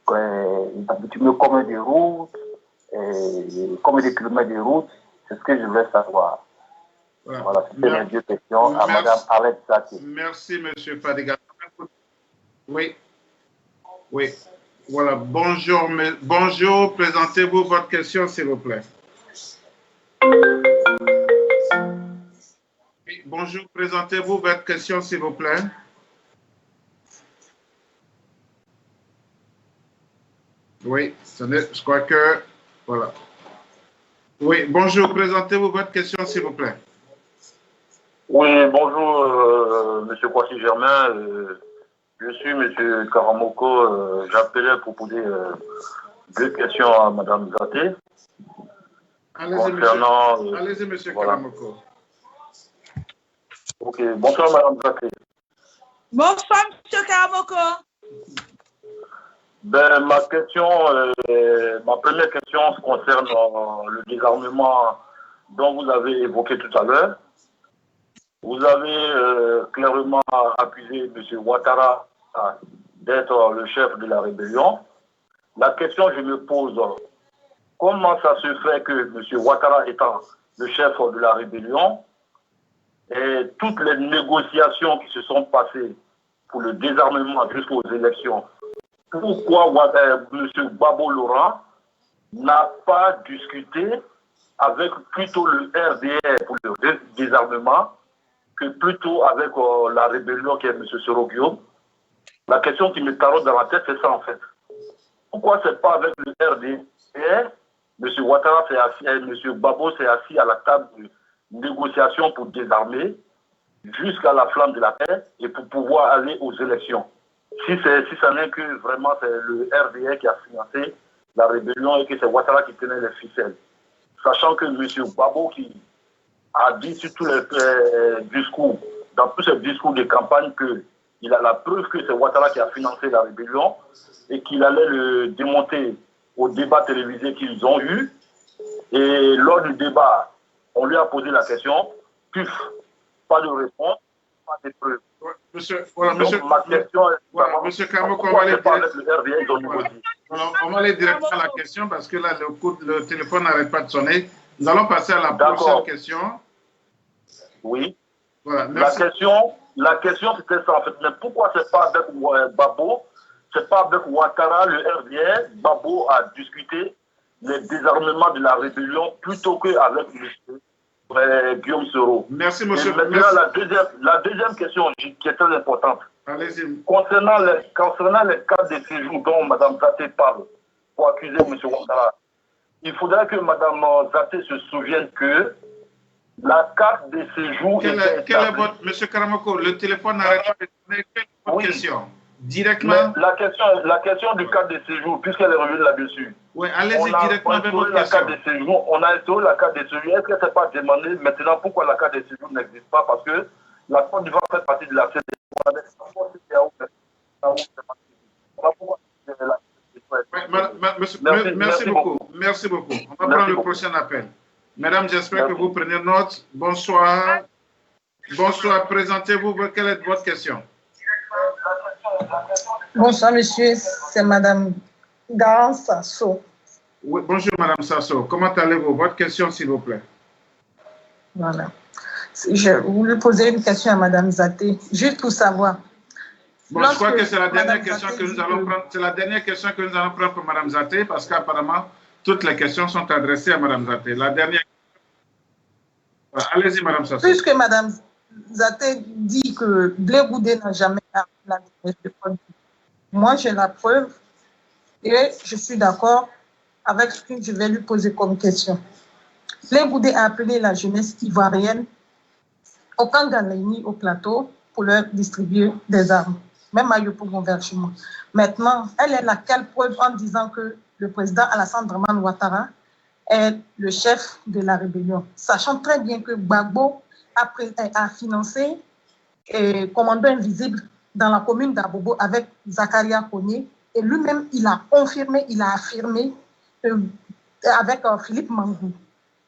combien de routes, combien de kilomètres de routes. C'est ce que je voulais savoir. Voilà, c'était mes deux questions à Mme Arlette Zaté. Merci, M. Fadiga. Oui. Oui. Voilà. Bonjour. Bonjour. Présentez-vous votre question, s'il vous plaît. Oui, bonjour. Présentez-vous votre question, s'il vous plaît. Oui. Je crois que... Voilà. Oui. Bonjour. Présentez-vous votre question, s'il vous plaît. Oui, bonjour, M. Kwasi Germain. Je suis M. Karamoko. J'appelais pour poser 2 questions à Mme Zaté. Allez-y, M. Voilà. Karamoko. Ok, bonsoir, Mme Zaté. Bonsoir, M. Karamoko. Ben, ma première question concerne le désarmement dont vous avez évoqué tout à l'heure. Vous avez clairement accusé M. Ouattara d'être le chef de la rébellion. La question que je me pose, comment ça se fait que M. Ouattara étant le chef de la rébellion, et toutes les négociations qui se sont passées pour le désarmement jusqu'aux élections, pourquoi M. Gbagbo Laurent n'a pas discuté avec plutôt le RDR pour le désarmement que plutôt avec la rébellion qui est M. Soro Guillaume? La question qui me taraude dans la tête, c'est ça en fait. Pourquoi c'est pas avec le RDR, M. Ouattara s'est assis, M. Gbagbo s'est assis à la table de négociation pour désarmer jusqu'à la flamme de la paix et pour pouvoir aller aux élections? Si ça n'est que vraiment c'est le RDR qui a financé la rébellion et que c'est Ouattara qui tenait les ficelles. Sachant que M. Gbagbo qui a dit sur tous les discours, dans tous ses discours de campagne, qu'il a la preuve que c'est Ouattara qui a financé la rébellion et qu'il allait le démonter au débat télévisé qu'ils ont eu. Et lors du débat, on lui a posé la question, puf, pas de réponse, pas de preuves. Ma question est... Monsieur Karamoko, on va aller directement à la question parce que là, le téléphone n'arrête pas de sonner. Nous allons passer à la prochaine question. Oui. Voilà, la question c'était ça en fait. Mais pourquoi c'est pas avec Gbagbo, c'est pas avec Ouattara, le RDR, Gbagbo a discuté les désarmements de la rébellion plutôt qu'avec M. Guillaume Soro? Merci, monsieur. Et maintenant, la deuxième question qui est très importante. Allez-y. Concernant les cas de séjour dont Mme Zaté parle pour accuser M. Ouattara, il faudrait que Mme Zaté se souvienne que la carte de séjour... Quelle est votre... Monsieur Karamoko, le téléphone n'arrête pas de sonner. Quelle est votre question? Directement. La question du cadre de séjour, puisqu'elle est revenue là-dessus. Oui, allez-y directement avec votre question. On a instauré la carte de séjour. Est-ce que ce n'est pas demandé maintenant pourquoi la carte de séjour n'existe pas? Parce que la Côte d'Ivoire fait partie de la CEDEAO. Merci beaucoup. Merci beaucoup. On va prendre le prochain appel. Mesdames, j'espère que vous prenez note. Bonsoir. Bonsoir. Présentez-vous. Quelle est votre question? Bonsoir, monsieur. C'est Madame Garan Sasso. Oui, bonjour, Madame Sasso. Comment allez-vous? Votre question, s'il vous plaît. Voilà. Je voulais poser une question à Madame Zaté, juste pour savoir. Bon, je crois que c'est la dernière question que nous allons prendre. C'est la dernière question que nous allons prendre pour Madame Zaté, parce qu'apparemment, toutes les questions sont adressées à Madame Zaté. La dernière. Allez-y, Madame Sasso. Puisque Madame Zaté dit que Blé Goudé n'a jamais appelé la jeunesse de Côte d'Ivoire. Moi, j'ai la preuve et je suis d'accord avec ce que je vais lui poser comme question. Blé Goudé a appelé la jeunesse ivoirienne au Kangalani, au plateau, pour leur distribuer des armes. même à Yopougon-Vert chez moi. Maintenant, elle est laquelle preuve en disant que le président Alassane Dramane Ouattara est le chef de la rébellion, sachant très bien que Gbagbo a financé Commando Invisible dans la commune d'Abobo avec Zakaria Koné, et lui-même, il a confirmé, il a affirmé avec Philippe Mangou.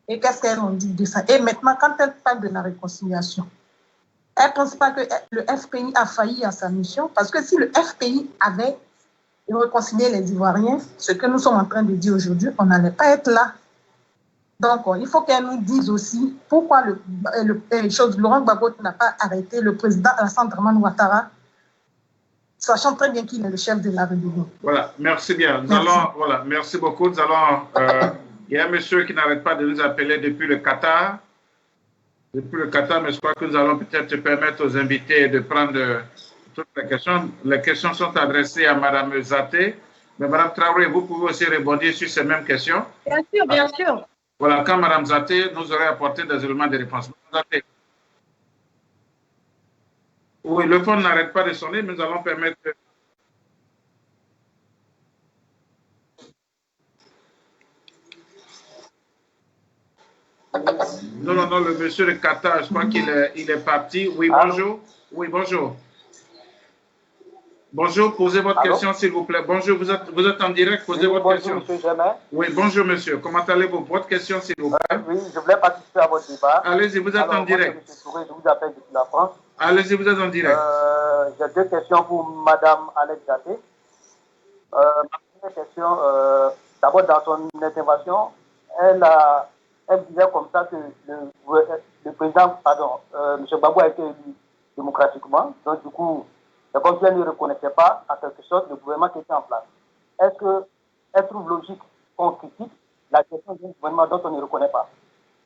Et qu'est-ce qu'elles ont dit de ça? Et maintenant, quand elle parle de la réconciliation, elle ne pense pas que le FPI a failli à sa mission, parce que si le FPI avait réconcilié les Ivoiriens, ce que nous sommes en train de dire aujourd'hui, on n'allait pas être là. Donc, il faut qu'elle nous dise aussi pourquoi Laurent Gbagbo n'a pas arrêté le président Alassane Dramane Ouattara, sachant très bien qu'il est le chef de la rébellion. Voilà, merci bien. Merci beaucoup. Nous allons, il y a un monsieur qui n'arrête pas de nous appeler depuis le Qatar. Depuis le Qatar, mais je crois que nous allons peut-être permettre aux invités de prendre toutes les questions. Les questions sont adressées à Mme Zaté. Mais Mme Traoré, vous pouvez aussi rebondir sur ces mêmes questions. Bien sûr, bien sûr. Voilà, quand Mme Zaté nous aurait apporté des éléments de réponse. Zaté. Oui, le phone n'arrête pas de sonner, mais nous allons permettre... Non, le monsieur de Qatar, je crois qu'il est parti. Oui, bonjour. Oui, bonjour. Bonjour, posez votre question, s'il vous plaît. Bonjour, vous êtes en direct, posez votre question. Bonjour, monsieur Germain. Oui, bonjour, monsieur. Comment allez-vous? Votre question, s'il vous plaît. Oui, je voulais participer à votre débat. Allez-y, vous êtes en direct. Moi, monsieur Touré, je vous appelle depuis la France. Allez-y, vous êtes en direct. J'ai deux questions pour Mme Alex Zaté. Ma première question, d'abord, dans son intervention, elle disait comme ça que le président, M. Gbagbo a été élu démocratiquement. Donc, du coup, c'est comme si elle ne reconnaissait pas, en quelque sorte, le gouvernement qui était en place. Est-ce qu'elle trouve logique qu'on critique la gestion d'un gouvernement dont on ne reconnaît pas?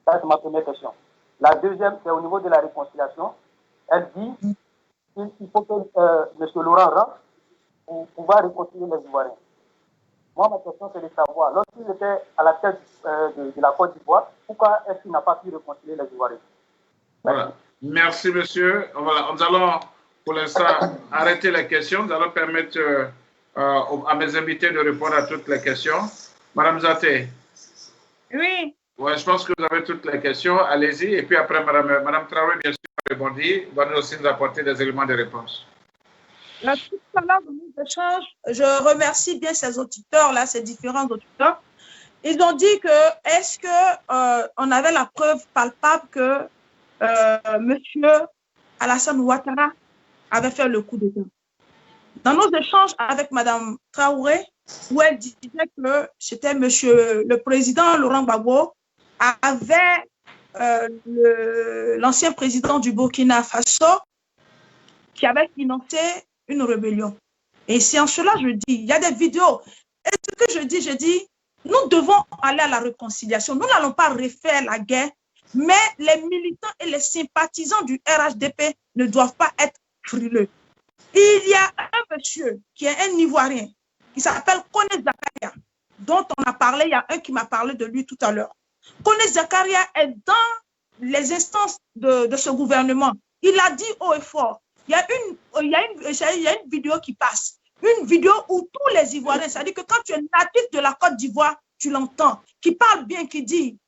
Ça, c'est ma première question. La deuxième, c'est au niveau de la réconciliation. Elle dit qu'il faut que M. Laurent rentre pour pouvoir réconcilier les Ivoiriens. Moi, ma question, c'est de savoir, lorsqu'il était à la tête de la Côte d'Ivoire, pourquoi est-ce qu'il n'a pas pu réconcilier les Ivoiriens? Voilà. Merci, monsieur. Voilà. Nous allons, pour l'instant, arrêter les questions. Nous allons permettre à mes invités de répondre à toutes les questions. Madame Zaté. Oui. Ouais, je pense que vous avez toutes les questions. Allez-y. Et puis après, Madame Traoré, bien sûr, répondit, va nous aussi nous apporter des éléments de réponse. Tout à l'heure de nos échanges, je remercie bien ces auditeurs-là, ces différents auditeurs. Ils ont dit que est-ce que on avait la preuve palpable que Monsieur Alassane Ouattara avait fait le coup d'État. Dans nos échanges avec Madame Traoré, où elle disait que c'était Monsieur le président Laurent Gbagbo avait l'ancien président du Burkina Faso qui avait financé une rébellion. Et c'est en cela je dis, il y a des vidéos. Et ce que je dis, nous devons aller à la réconciliation. Nous n'allons pas refaire la guerre, mais les militants et les sympathisants du RHDP ne doivent pas être frileux. Il y a un monsieur qui est un Ivoirien, qui s'appelle Kone Zakaria, dont on a parlé, il y a un qui m'a parlé de lui tout à l'heure. Kone Zakaria est dans les instances de ce gouvernement. Il a dit haut et fort. Il y a une vidéo qui passe, une vidéo où tous les Ivoiriens, c'est-à-dire que quand tu es natif de la Côte d'Ivoire, tu l'entends, qui parle bien, qui dit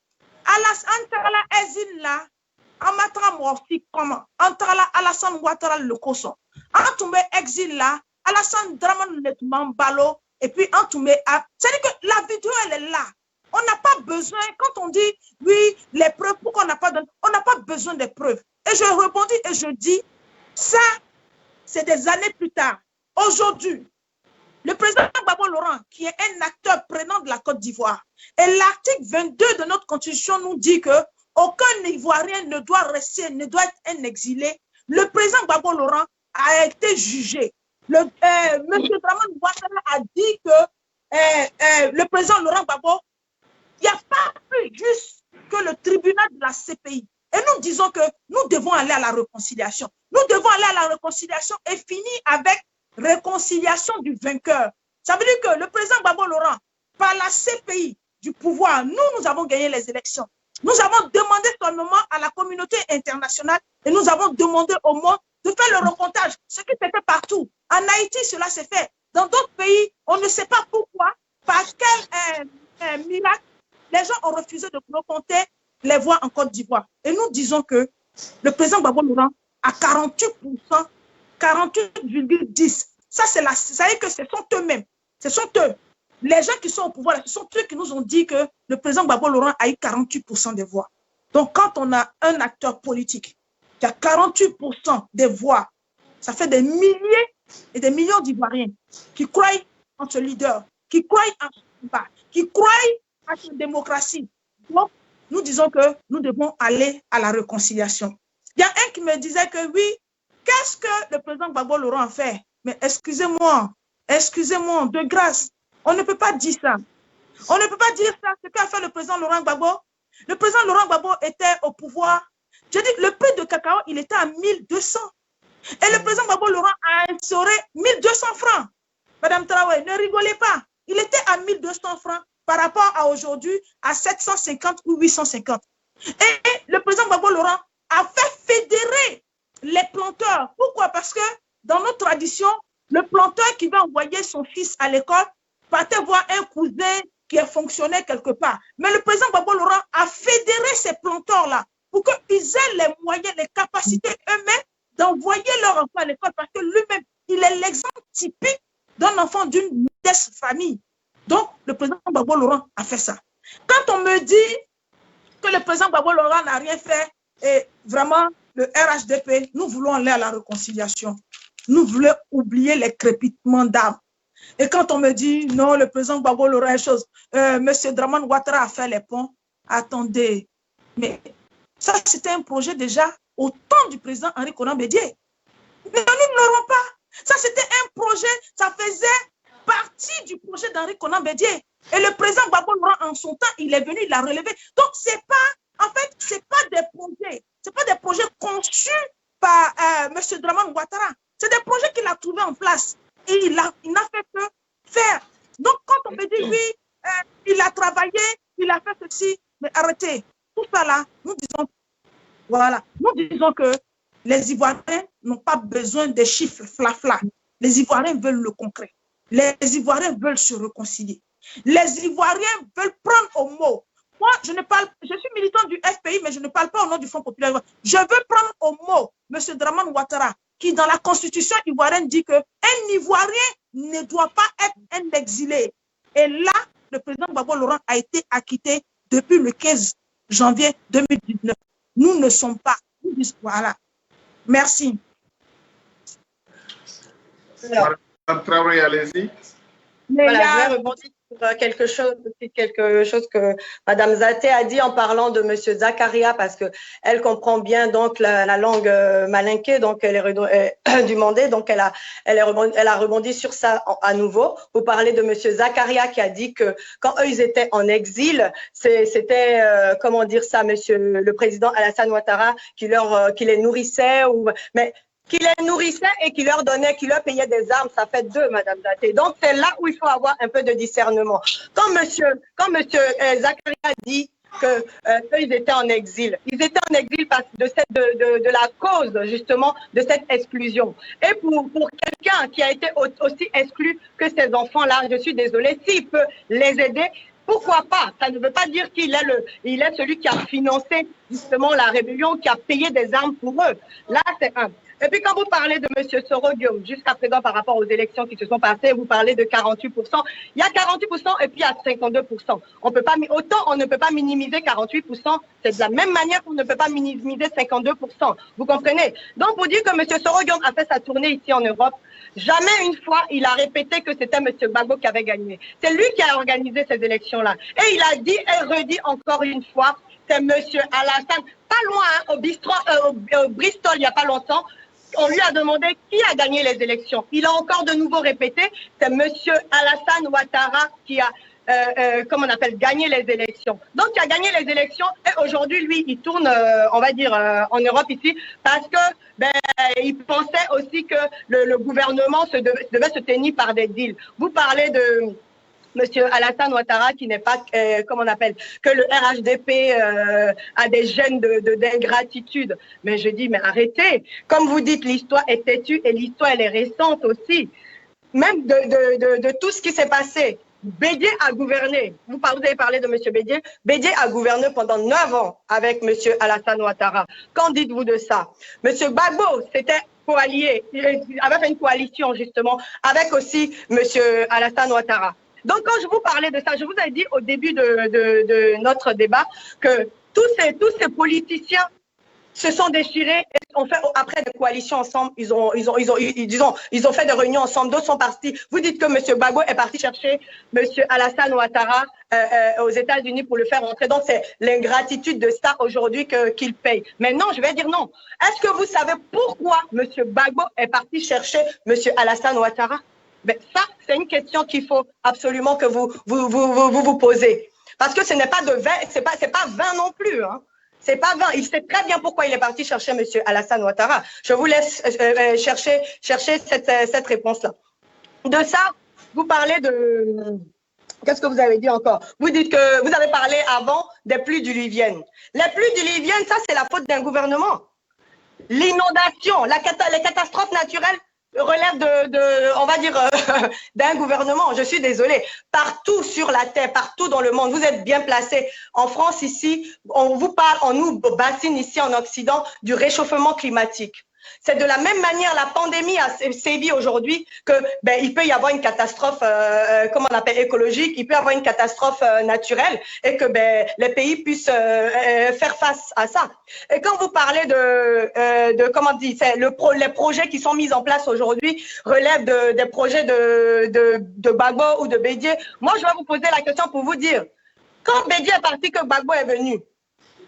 Antala Ezin la, Amatra Morfi comment, Antala Alassane Ouattara le Koson, Antoumé exil là, Alassane Dramane Balo, et puis Antoumé, c'est-à-dire que la vidéo elle est là. On n'a pas besoin, quand on dit oui, les preuves, pourquoi on n'a pas besoin des preuves. Et je rebondis et je dis, ça, c'est des années plus tard. Aujourd'hui, le président Gbagbo Laurent, qui est un acteur prenant de la Côte d'Ivoire, et l'article 22 de notre Constitution nous dit qu'aucun Ivoirien ne doit rester, ne doit être un exilé. Le président Gbagbo Laurent a été jugé. M. Dramane Ouattara a dit que le président Laurent Gbagbo, il n'y a pas plus juste que le tribunal de la CPI. Et nous disons que nous devons aller à la réconciliation. Nous devons aller à la réconciliation et finir avec réconciliation du vainqueur. Ça veut dire que le président Gbagbo Laurent, par la CPI du pouvoir, nous avons gagné les élections. Nous avons demandé seulement à la communauté internationale et nous avons demandé au monde de faire le recomptage, ce qui s'est fait partout. En Haïti, cela s'est fait. Dans d'autres pays, on ne sait pas pourquoi, par quel miracle, les gens ont refusé de recompter les voix en Côte d'Ivoire. Et nous disons que le président Gbagbo Laurent a 48%, 48,10%. Ça, ça veut dire que ce sont eux-mêmes. Ce sont eux. Les gens qui sont au pouvoir, ce sont eux qui nous ont dit que le président Gbagbo Laurent a eu 48% des voix. Donc, quand on a un acteur politique qui a 48% des voix, ça fait des milliers et des millions d'Ivoiriens qui croient en ce leader, qui croient en ce combat, qui croient en cette démocratie. Donc, nous disons que nous devons aller à la réconciliation. Il y a un qui me disait que oui, qu'est-ce que le président Gbagbo Laurent a fait? Mais excusez-moi, de grâce, on ne peut pas dire ça. On ne peut pas dire ça, ce qu'a fait le président Laurent Gbagbo. Le président Laurent Gbagbo était au pouvoir. Je dis, le prix de cacao, il était à 1200. Et le président Gbagbo Laurent a instauré 1200 francs. Madame Traoré, ne rigolez pas. Il était à 1200 francs par rapport à aujourd'hui à 750 ou 850. Et le président Gbagbo Laurent a fait fédérer les planteurs. Pourquoi? Parce que dans notre tradition, le planteur qui va envoyer son fils à l'école partait voir un cousin qui est fonctionnaire quelque part. Mais le président Gbagbo Laurent a fédéré ces planteurs-là pour qu'ils aient les moyens, les capacités eux-mêmes d'envoyer leur enfant à l'école parce que lui-même, il est l'exemple typique d'un enfant d'une modeste famille. Donc, le président Gbagbo Laurent a fait ça. Quand on me dit que le président Gbagbo Laurent n'a rien fait, et vraiment, le RHDP, nous voulons aller à la réconciliation. Nous voulons oublier les crépitements d'armes. Et quand on me dit, non, le président Gbagbo Laurent est chose, M. Dramane Ouattara a fait les ponts, attendez, mais ça, c'était un projet déjà au temps du président Henri Konan Bédié. Mais nous ne l'aurons pas. Ça, c'était un projet, ça faisait partie du projet d'Henri Konan Bédié. Et le président Gbagbo Laurent, en son temps, il est venu, il l'a relevé. Donc, c'est pas, en fait, c'est pas des projets conçus par M. Dramane Ouattara. C'est des projets qu'il a trouvés en place. Et il n'a fait que faire. Donc, quand on me dit, oui, il a travaillé, il a fait ceci, mais arrêtez. Tout ça là, nous disons, voilà, nous disons que les Ivoiriens n'ont pas besoin des chiffres flafla. Les Ivoiriens veulent le concret. Les Ivoiriens veulent se réconcilier. Les Ivoiriens veulent prendre au mot. Moi, je suis militant du FPI, mais je ne parle pas au nom du Front populaire. Je veux prendre au mot M. Dramane Ouattara, qui dans la constitution ivoirienne dit qu'un Ivoirien ne doit pas être un exilé. Et là, le président Gbagbo Laurent a été acquitté depuis le 15 janvier 2019. Nous ne sommes pas. Voilà. Merci. Madame Traoré, allez-y. Voilà, je vais rebondir sur quelque chose que Madame Zaté a dit en parlant de Monsieur Zakaria, parce qu'elle comprend bien donc la langue malinké, donc elle est du Mandé, donc elle a rebondi sur ça à nouveau. Vous parlez de Monsieur Zakaria qui a dit que quand eux ils étaient en exil, c'était comment dire ça, Monsieur le président Alassane Ouattara qui les nourrissait mais qui les nourrissait et qui leur donnait, qui leur payait des armes, ça fait deux, Madame Zaté. Donc, c'est là où il faut avoir un peu de discernement. Quand monsieur Zakaria dit qu'eux, ils étaient en exil. Ils étaient en exil parce de la cause, justement, de cette exclusion. Et pour quelqu'un qui a été aussi exclu que ces enfants-là, je suis désolée, s'il peut les aider, pourquoi pas? Ça ne veut pas dire qu'il est celui qui a financé, justement, la rébellion, qui a payé des armes pour eux. Là, c'est un. Et puis, quand vous parlez de M. Soro Guillaume, jusqu'à présent, par rapport aux élections qui se sont passées, vous parlez de 48%. Il y a 48% et puis il y a 52%. Autant on ne peut pas minimiser 48%, c'est de la même manière qu'on ne peut pas minimiser 52%. Vous comprenez? Donc, vous dites que M. Soro Guillaume a fait sa tournée ici en Europe. Jamais une fois, il a répété que c'était M. Gbagbo qui avait gagné. C'est lui qui a organisé ces élections-là. Et il a dit et redit encore une fois, c'est M. Alassane, pas loin, hein, au Bristol, il n'y a pas longtemps, on lui a demandé qui a gagné les élections. Il a encore de nouveau répété, c'est M. Alassane Ouattara qui a gagné les élections. Donc, il a gagné les élections et aujourd'hui, lui, il tourne, on va dire, en Europe ici, parce que il pensait aussi que le gouvernement devait se tenir par des deals. Vous parlez Monsieur Alassane Ouattara, qui n'est pas, comment on appelle, que le RHDP a des gènes d'ingratitude. Mais je dis, mais arrêtez. Comme vous dites, l'histoire est têtue et l'histoire, elle est récente aussi. Même de tout ce qui s'est passé. Bédié a gouverné. Vous avez parlé de monsieur Bédié. Bédié a gouverné pendant 9 ans avec monsieur Alassane Ouattara. Qu'en dites-vous de ça? Monsieur Gbagbo, c'était coallié. Il avait fait une coalition, justement, avec aussi monsieur Alassane Ouattara. Donc, quand je vous parlais de ça, je vous ai dit au début de notre débat que tous ces politiciens se sont déchirés et ont fait après des coalitions ensemble. Ils ont fait des réunions ensemble. D'autres sont partis. Vous dites que M. Gbagbo est parti chercher M. Alassane Ouattara aux États-Unis pour le faire rentrer. Donc, c'est l'ingratitude de ça aujourd'hui qu'il paye. Mais non, je vais dire non. Est-ce que vous savez pourquoi M. Gbagbo est parti chercher M. Alassane Ouattara? Ben, ça, c'est une question qu'il faut absolument que vous posez. Parce que ce n'est pas de 20, c'est pas 20 non plus, hein. C'est pas 20. Il sait très bien pourquoi il est parti chercher M. Alassane Ouattara. Je vous laisse chercher cette réponse-là. De ça, vous parlez de... Qu'est-ce que vous avez dit encore? Vous dites que vous avez parlé avant des pluies diluviennes. Les pluies diluviennes, ça, c'est la faute d'un gouvernement. L'inondation, les catastrophes naturelles relèvent on va dire, d'un gouvernement. Je suis désolée. Partout sur la terre, partout dans le monde, vous êtes bien placés. En France, ici, on nous bassine ici en Occident du réchauffement climatique. C'est de la même manière, la pandémie a sévi aujourd'hui que il peut y avoir une catastrophe, comment on appelle, écologique, il peut y avoir une catastrophe naturelle et que les pays puissent faire face à ça. Et quand vous parlez de comment on dit, les projets qui sont mis en place aujourd'hui relèvent des projets de Gbagbo ou de Bédié. Moi, je vais vous poser la question pour vous dire, quand Bédié est parti, que Gbagbo est venu,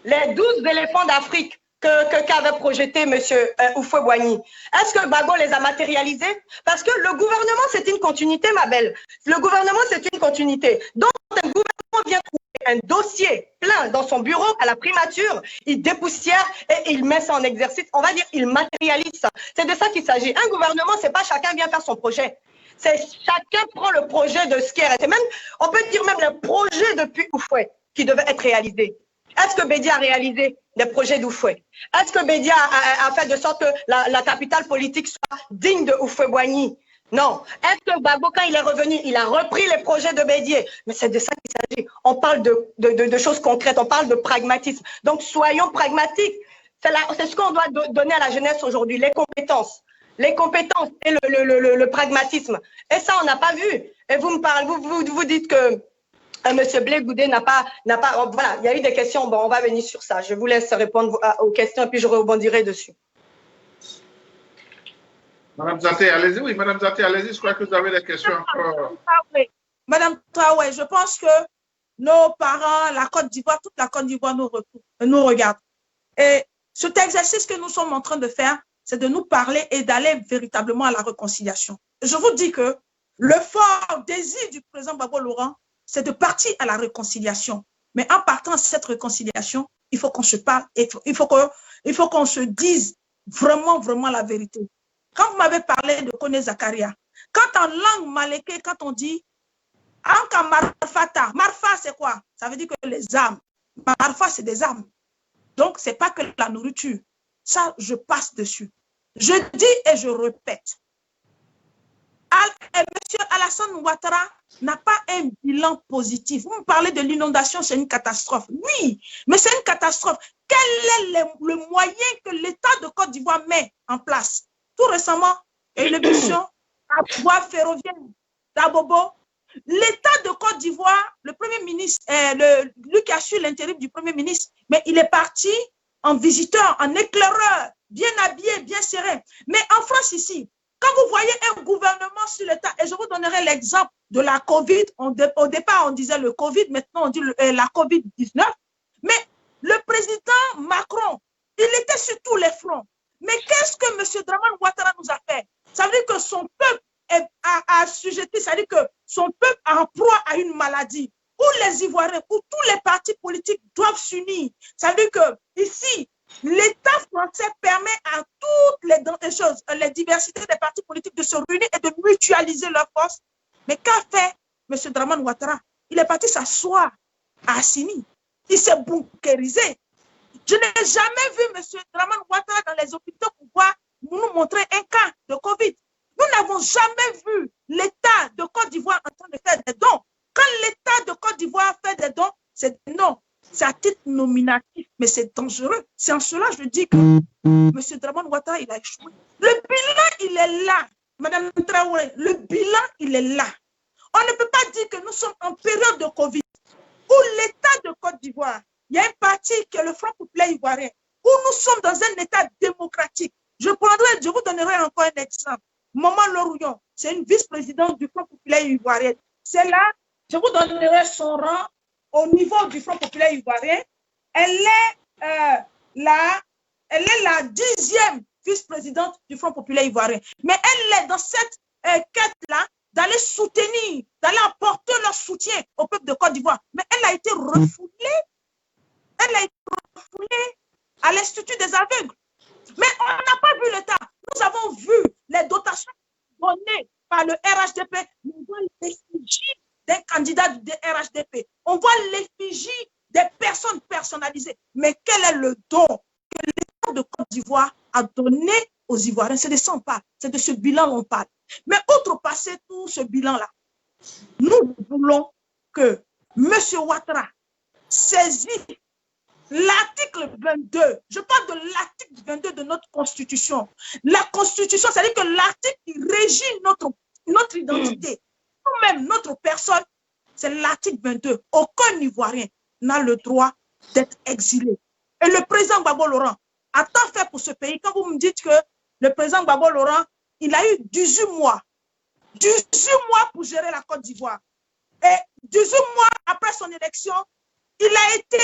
les 12 éléphants d'Afrique qu'avait projeté M. Houphouët-Boigny. Est-ce que Gbagbo les a matérialisés? Parce que le gouvernement, c'est une continuité, ma belle. Le gouvernement, c'est une continuité. Donc, un gouvernement vient trouver un dossier plein dans son bureau à la primature, il dépoussière et il met ça en exercice. On va dire, il matérialise ça. C'est de ça qu'il s'agit. Un gouvernement, c'est pas chacun vient faire son projet. C'est chacun prend le projet de ce qui est resté. Même, on peut dire même le projet depuis Houphouët qui devait être réalisé. Est-ce que Bédié a réalisé des projets d'Houphouët? Est-ce que Bédié a fait de sorte que la capitale politique soit digne de Houphouët-Boigny? Non. Est-ce que Gbagbo, quand il est revenu, il a repris les projets de Bédié? Mais c'est de ça qu'il s'agit. On parle de choses concrètes, on parle de pragmatisme. Donc, soyons pragmatiques. C'est ce qu'on doit donner à la jeunesse aujourd'hui, les compétences. Les compétences et le pragmatisme. Et ça, on n'a pas vu. Et vous me parlez, vous dites que Monsieur Blé Goudé n'a pas, voilà, il y a eu des questions, bon, on va venir sur ça. Je vous laisse répondre aux questions et puis je rebondirai dessus. Madame Zaté, allez-y, oui, Madame Zaté, allez-y, je crois que vous avez des questions encore. Madame Traoré, je pense que nos parents, la Côte d'Ivoire, toute la Côte d'Ivoire nous regarde. Et cet exercice que nous sommes en train de faire, c'est de nous parler et d'aller véritablement à la réconciliation. Je vous dis que le fort désir du président Gbagbo Laurent, c'est de partir à la réconciliation. Mais en partant à cette réconciliation, il faut qu'on se parle, il faut qu'on se dise vraiment la vérité. Quand vous m'avez parlé de Kone Zakaria, quand en langue maléké, quand on dit Anka Marfata, Marfa c'est quoi? Ça veut dire que les âmes. Marfa c'est des âmes. Donc c'est pas que la nourriture. Ça, je passe dessus. Je dis et je répète. Monsieur Alassane Ouattara n'a pas un bilan positif. Vous me parlez de l'inondation, c'est une catastrophe. Oui, mais c'est une catastrophe. Quel est le moyen que l'État de Côte d'Ivoire met en place? Tout récemment, une mission à voie ferroviaire d'Abobo. L'État de Côte d'Ivoire, le Premier ministre, lui qui assure l'intérim du Premier ministre, mais il est parti en visiteur, en éclaireur, bien habillé, bien serré. Mais en France ici, quand vous voyez un gouvernement sur l'État, et je vous donnerai l'exemple de la COVID, au départ on disait le Covid, maintenant on dit la COVID-19, mais le président Macron, il était sur tous les fronts. Mais qu'est-ce que M. Dramane Ouattara nous a fait? Ça veut dire que son peuple est assujetti, ça veut dire que son peuple est en proie à une maladie, où les Ivoiriens, où tous les partis politiques doivent s'unir. Ça veut dire que ici, l'État français permet à toutes les choses, les diversités des partis politiques de se réunir et de mutualiser leurs forces. Mais qu'a fait M. Dramane Ouattara. Il est parti s'asseoir à Assini. Il s'est bunkérisé. Je n'ai jamais vu M. Dramane Ouattara dans les hôpitaux pour pouvoir nous montrer un cas de Covid. Nous n'avons jamais vu l'État de Côte d'Ivoire en train de faire des dons. Quand l'État de Côte d'Ivoire fait des dons, c'est non. C'est à titre nominatif, mais c'est dangereux. C'est en cela que je dis que M. Dramane Ouattara, il a échoué. Le bilan, il est là. Madame Traoré, le bilan, il est là. On ne peut pas dire que nous sommes en période de Covid, où l'État de Côte d'Ivoire, il y a un parti qui est le Front populaire ivoirien, où nous sommes dans un État démocratique. Je vous donnerai encore un exemple. Maman Lorouillon, c'est une vice-présidente du Front populaire ivoirien. C'est là, je vous donnerai son rang au niveau du Front populaire ivoirien. Elle est la 10e vice-présidente du Front populaire ivoirien. Mais elle est dans cette quête-là d'aller soutenir, d'aller apporter leur soutien au peuple de Côte d'Ivoire. Mais elle a été refoulée. Elle a été refoulée à l'Institut des aveugles. Mais on n'a pas vu l'État. Nous avons vu les dotations données par le RHDP. On voit l'effigie des candidats du RHDP. On voit l'effigie des personnes personnalisées. Mais quel est le don que l'État de Côte d'Ivoire a donné aux Ivoiriens? C'est de ça on parle. C'est de ce bilan qu'on parle. Mais outrepasser tout ce bilan-là, nous voulons que M. Ouattara saisisse l'article 22. Je parle de l'article 22 de notre Constitution. La Constitution, c'est-à-dire que l'article qui régit notre identité, nous-mêmes, notre personne, c'est l'article 22. Aucun Ivoirien n'a le droit d'être exilé. Et le président Gbagbo Laurent a tant fait pour ce pays. Quand vous me dites que le président Gbagbo Laurent, il a eu 18 mois. 18 mois pour gérer la Côte d'Ivoire. Et 18 mois après son élection, il a été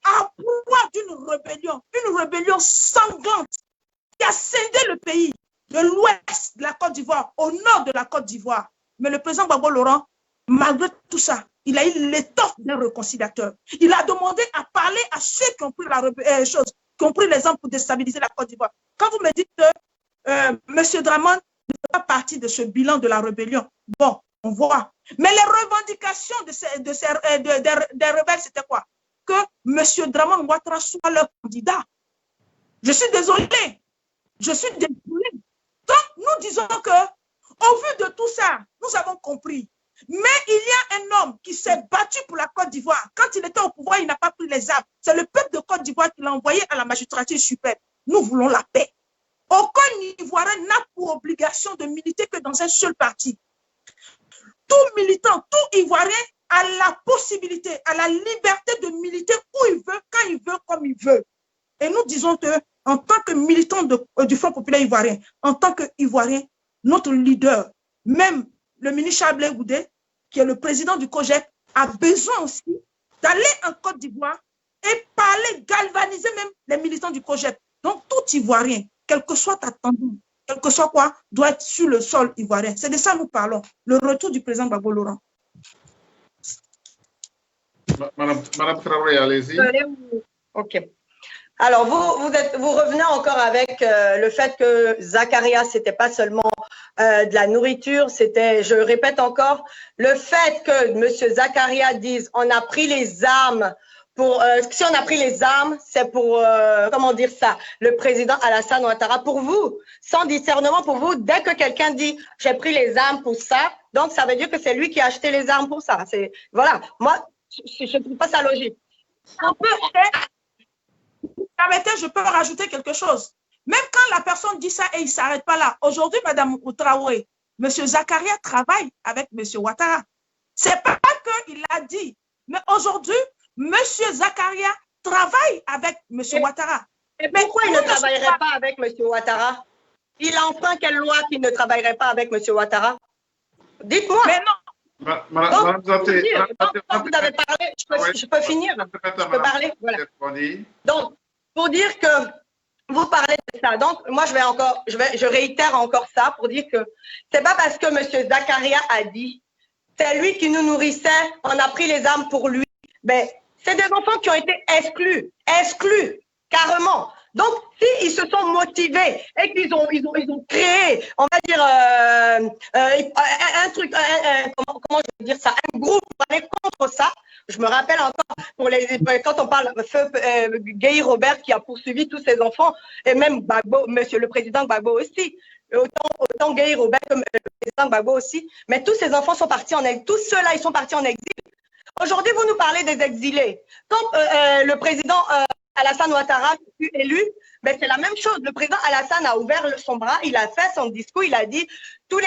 en pouvoir d'une rébellion sanglante qui a scindé le pays de l'ouest de la Côte d'Ivoire au nord de la Côte d'Ivoire. Mais le président Gbagbo Laurent, malgré tout ça, il a eu l'étoffe d'un réconciliateur. Il a demandé à parler à ceux qui ont pris qui ont pris les armes pour déstabiliser la Côte d'Ivoire. Quand vous me dites que M. Dramane ne fait pas partie de ce bilan de la rébellion, bon, on voit. Mais les revendications des rebelles, c'était quoi? Que M. Dramane Ouattara soit leur candidat. Je suis désolée. Je suis désolée. Donc, nous disons que, au vu de tout ça, nous avons compris. Mais il y a un homme qui s'est battu pour la Côte d'Ivoire. Quand il était au pouvoir, il n'a pas pris les armes. C'est le peuple de Côte d'Ivoire qui l'a envoyé à la magistrature suprême. Nous voulons la paix. Aucun Ivoirien n'a pour obligation de militer que dans un seul parti. Tout militant, tout Ivoirien a la possibilité, a la liberté de militer où il veut, quand il veut, comme il veut. Et nous disons que, en tant que militant du Front populaire ivoirien, en tant qu'Ivoirien, notre leader, même le ministre Charles Blé Goudé, qui est le président du COJEP, a besoin aussi d'aller en Côte d'Ivoire et parler, galvaniser même les militants du COJEP. Donc, tout Ivoirien, quel que soit ta tendance, quel que soit quoi, doit être sur le sol ivoirien. C'est de ça que nous parlons. Le retour du président Gbagbo Laurent. Madame Traoré, allez-y. OK. Alors, vous revenez encore avec le fait que Zakaria, ce n'était pas seulement de la nourriture, c'était, je répète encore, le fait que M. Zakaria dise on a pris les armes pour, si on a pris les armes, c'est pour, comment dire ça, le président Alassane Ouattara, pour vous, sans discernement pour vous, dès que quelqu'un dit j'ai pris les armes pour ça, donc ça veut dire que c'est lui qui a acheté les armes pour ça. Voilà, moi, je ne trouve pas ça logique. Permettez, je peux rajouter quelque chose. Même quand la personne dit ça et il ne s'arrête pas là. Aujourd'hui, Mme Traoré, M. Zakaria travaille avec M. Ouattara. Ce n'est pas qu'il l'a dit. Mais aujourd'hui, M. Zakaria travaille avec M. Ouattara. Et pourquoi il ne travaillerait pas avec M. Ouattara? Il entend quelle loi qu'il ne travaillerait pas avec M. Ouattara? Dites-moi. Mais non. Madame Zaté, vous avez parlé, je peux finir. Je peux parler. Voilà. Donc, pour dire que vous parlez de ça. Donc, moi, je réitère encore ça pour dire que c'est pas parce que M. Zakaria a dit, c'est lui qui nous nourrissait, on a pris les armes pour lui. Mais c'est des enfants qui ont été exclus, carrément. Donc, s'ils se sont motivés et qu'ils ont créé, on va dire, un truc, comment je vais dire ça, un groupe pour aller contre ça. Je me rappelle encore, quand on parle de feu Guy Robert qui a poursuivi tous ses enfants, et même Gbagbo, monsieur le président Gbagbo aussi, autant Guy Robert que le président Gbagbo aussi, mais tous ces enfants sont partis en exil, tous ceux-là, ils sont partis en exil. Aujourd'hui, vous nous parlez des exilés. Quand le président Alassane Ouattara fut élu, ben c'est la même chose. Le président Alassane a ouvert son bras, il a fait son discours, il a dit toutes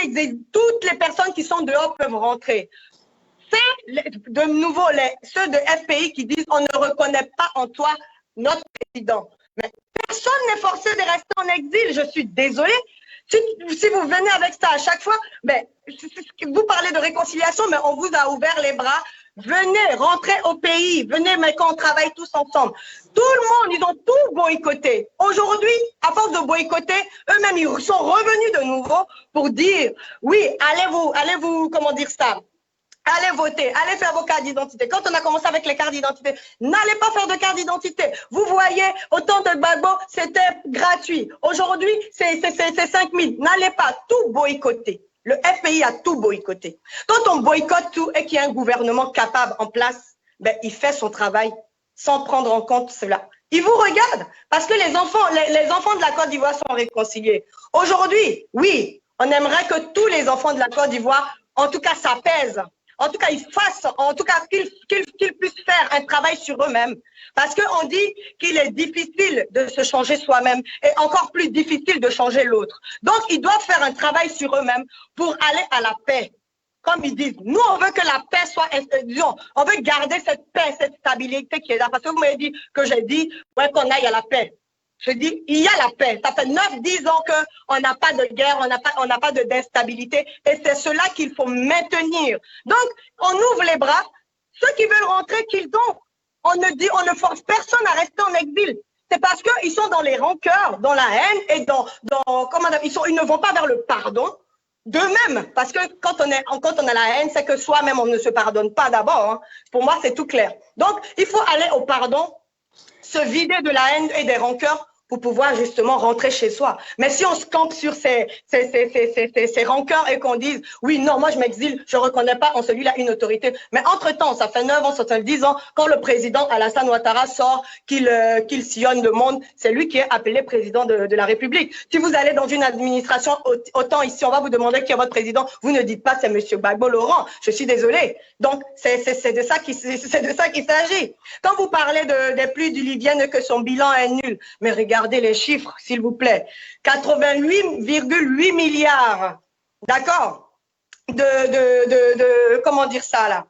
les personnes qui sont dehors peuvent rentrer. C'est de nouveau ceux de FPI qui disent on ne reconnaît pas en toi notre président. Mais personne n'est forcé de rester en exil. Je suis désolée. Si vous venez avec ça à chaque fois, ben, vous parlez de réconciliation, mais on vous a ouvert les bras. Venez, rentrez au pays, venez, mais qu'on travaille tous ensemble. Tout le monde, ils ont tout boycotté. Aujourd'hui, à force de boycotter, eux-mêmes, ils sont revenus de nouveau pour dire, oui, allez-vous, comment dire ça? Allez voter, allez faire vos cartes d'identité. Quand on a commencé avec les cartes d'identité, n'allez pas faire de carte d'identité. Vous voyez, au temps de Gbagbo, c'était gratuit. Aujourd'hui, c'est 5 000. N'allez pas tout boycotter. Le FPI a tout boycotté. Quand on boycotte tout et qu'il y a un gouvernement capable en place, ben, il fait son travail sans prendre en compte cela. Il vous regarde parce que les enfants de la Côte d'Ivoire sont réconciliés. Aujourd'hui, oui, on aimerait que tous les enfants de la Côte d'Ivoire, en tout cas, s'apaisent. En tout cas, ils fassent, en tout cas, qu'ils puissent faire un travail sur eux-mêmes. Parce qu'on dit qu'il est difficile de se changer soi-même et encore plus difficile de changer l'autre. Donc, ils doivent faire un travail sur eux-mêmes pour aller à la paix. Comme ils disent, nous, on veut que la paix soit, disons, on veut garder cette paix, cette stabilité qui est là. Parce que vous m'avez dit que j'ai dit, ouais, qu'on aille à la paix. Je dis, il y a la paix. Ça fait 9-10 ans qu'on n'a pas de guerre, on n'a pas d'instabilité. Et c'est cela qu'il faut maintenir. Donc, on ouvre les bras. Ceux qui veulent rentrer, qu'ils ont. On ne force personne à rester en exil. C'est parce qu'ils sont dans les rancœurs, dans la haine et ils ne vont pas vers le pardon d'eux-mêmes. Parce que quand on a la haine, c'est que soi-même, on ne se pardonne pas d'abord. Hein. Pour moi, c'est tout clair. Donc, il faut aller au pardon, se vider de la haine et des rancœurs pour pouvoir justement rentrer chez soi. Mais si on se campe sur ces rancœurs et qu'on dise « Oui, non, moi je m'exile, je ne reconnais pas en celui-là une autorité. » Mais entre-temps, ça fait 9 ans, ça fait 10 ans, quand le président Alassane Ouattara sort, qu'il sillonne le monde, c'est lui qui est appelé président de la République. Si vous allez dans une administration, autant ici, on va vous demander qui est votre président, vous ne dites pas c'est M. Gbagbo Laurent. Je suis désolée. Donc, c'est de ça qu'il s'agit. Quand vous parlez des pluies diluviennes que son bilan est nul, mais regardez les chiffres, s'il vous plaît. 88,8 milliards, d'accord, comment dire ça là,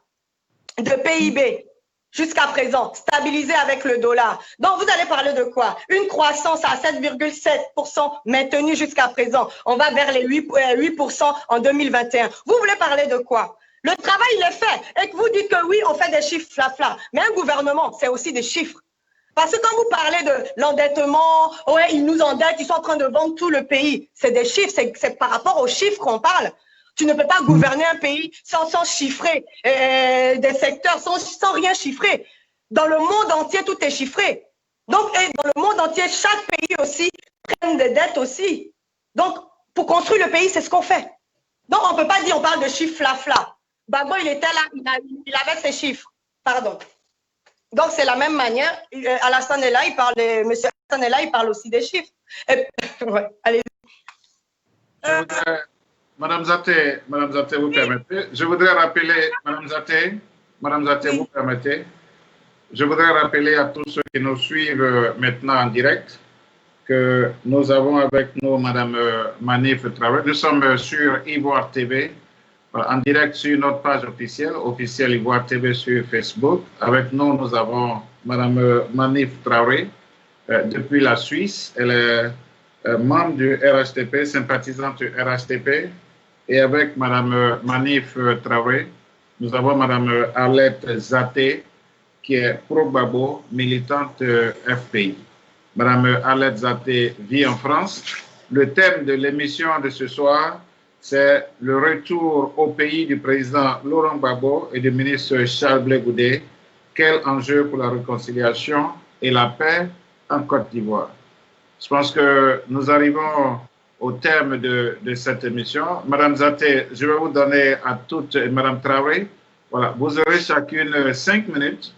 de PIB jusqu'à présent, stabilisé avec le dollar. Donc, vous allez parler de quoi? Une croissance à 7,7% maintenue jusqu'à présent. On va vers les 8% en 2021. Vous voulez parler de quoi? Le travail, il est fait. Et que vous dites que oui, on fait des chiffres flafla. Mais un gouvernement, c'est aussi des chiffres. Parce que quand vous parlez de l'endettement, ouais, ils nous endettent, ils sont en train de vendre tout le pays. C'est des chiffres, c'est par rapport aux chiffres qu'on parle. Tu ne peux pas gouverner un pays sans chiffrer des secteurs, sans rien chiffrer. Dans le monde entier, tout est chiffré. Donc, et dans le monde entier, chaque pays aussi prenne des dettes aussi. Donc, pour construire le pays, c'est ce qu'on fait. Donc, on ne peut pas dire, on parle de chiffres flafla. Gbagbo, il était là, il avait ses chiffres. Pardon. Donc, c'est la même manière. Alassane est là, monsieur Alassane est là, il parle aussi des chiffres. Ouais, allez-y. Madame Zaté, vous permettez? Je voudrais rappeler, Madame Zaté, oui. Vous permettez? Je voudrais rappeler à tous ceux qui nous suivent maintenant en direct que nous avons avec nous Madame Manif Traoré. Nous sommes sur Ivoire TV, en direct sur notre page officielle Ivoire TV sur Facebook. Avec nous, nous avons Mme Manif Traoré depuis la Suisse. Elle est membre du RHTP, sympathisante du RHTP. Et avec Mme Manif Traoré, nous avons Mme Arlette Zaté, qui est pro-Gbagbo, militante FPI. Mme Arlette Zaté vit en France. Le thème de l'émission de ce soir, c'est le retour au pays du président Laurent Gbagbo et du ministre Charles Blé Goudé. Quel enjeu pour la réconciliation et la paix en Côte d'Ivoire? Je pense que nous arrivons au terme de cette émission. Madame Zaté, je vais vous donner à toutes, Madame Traoré, voilà, vous aurez chacune 5 minutes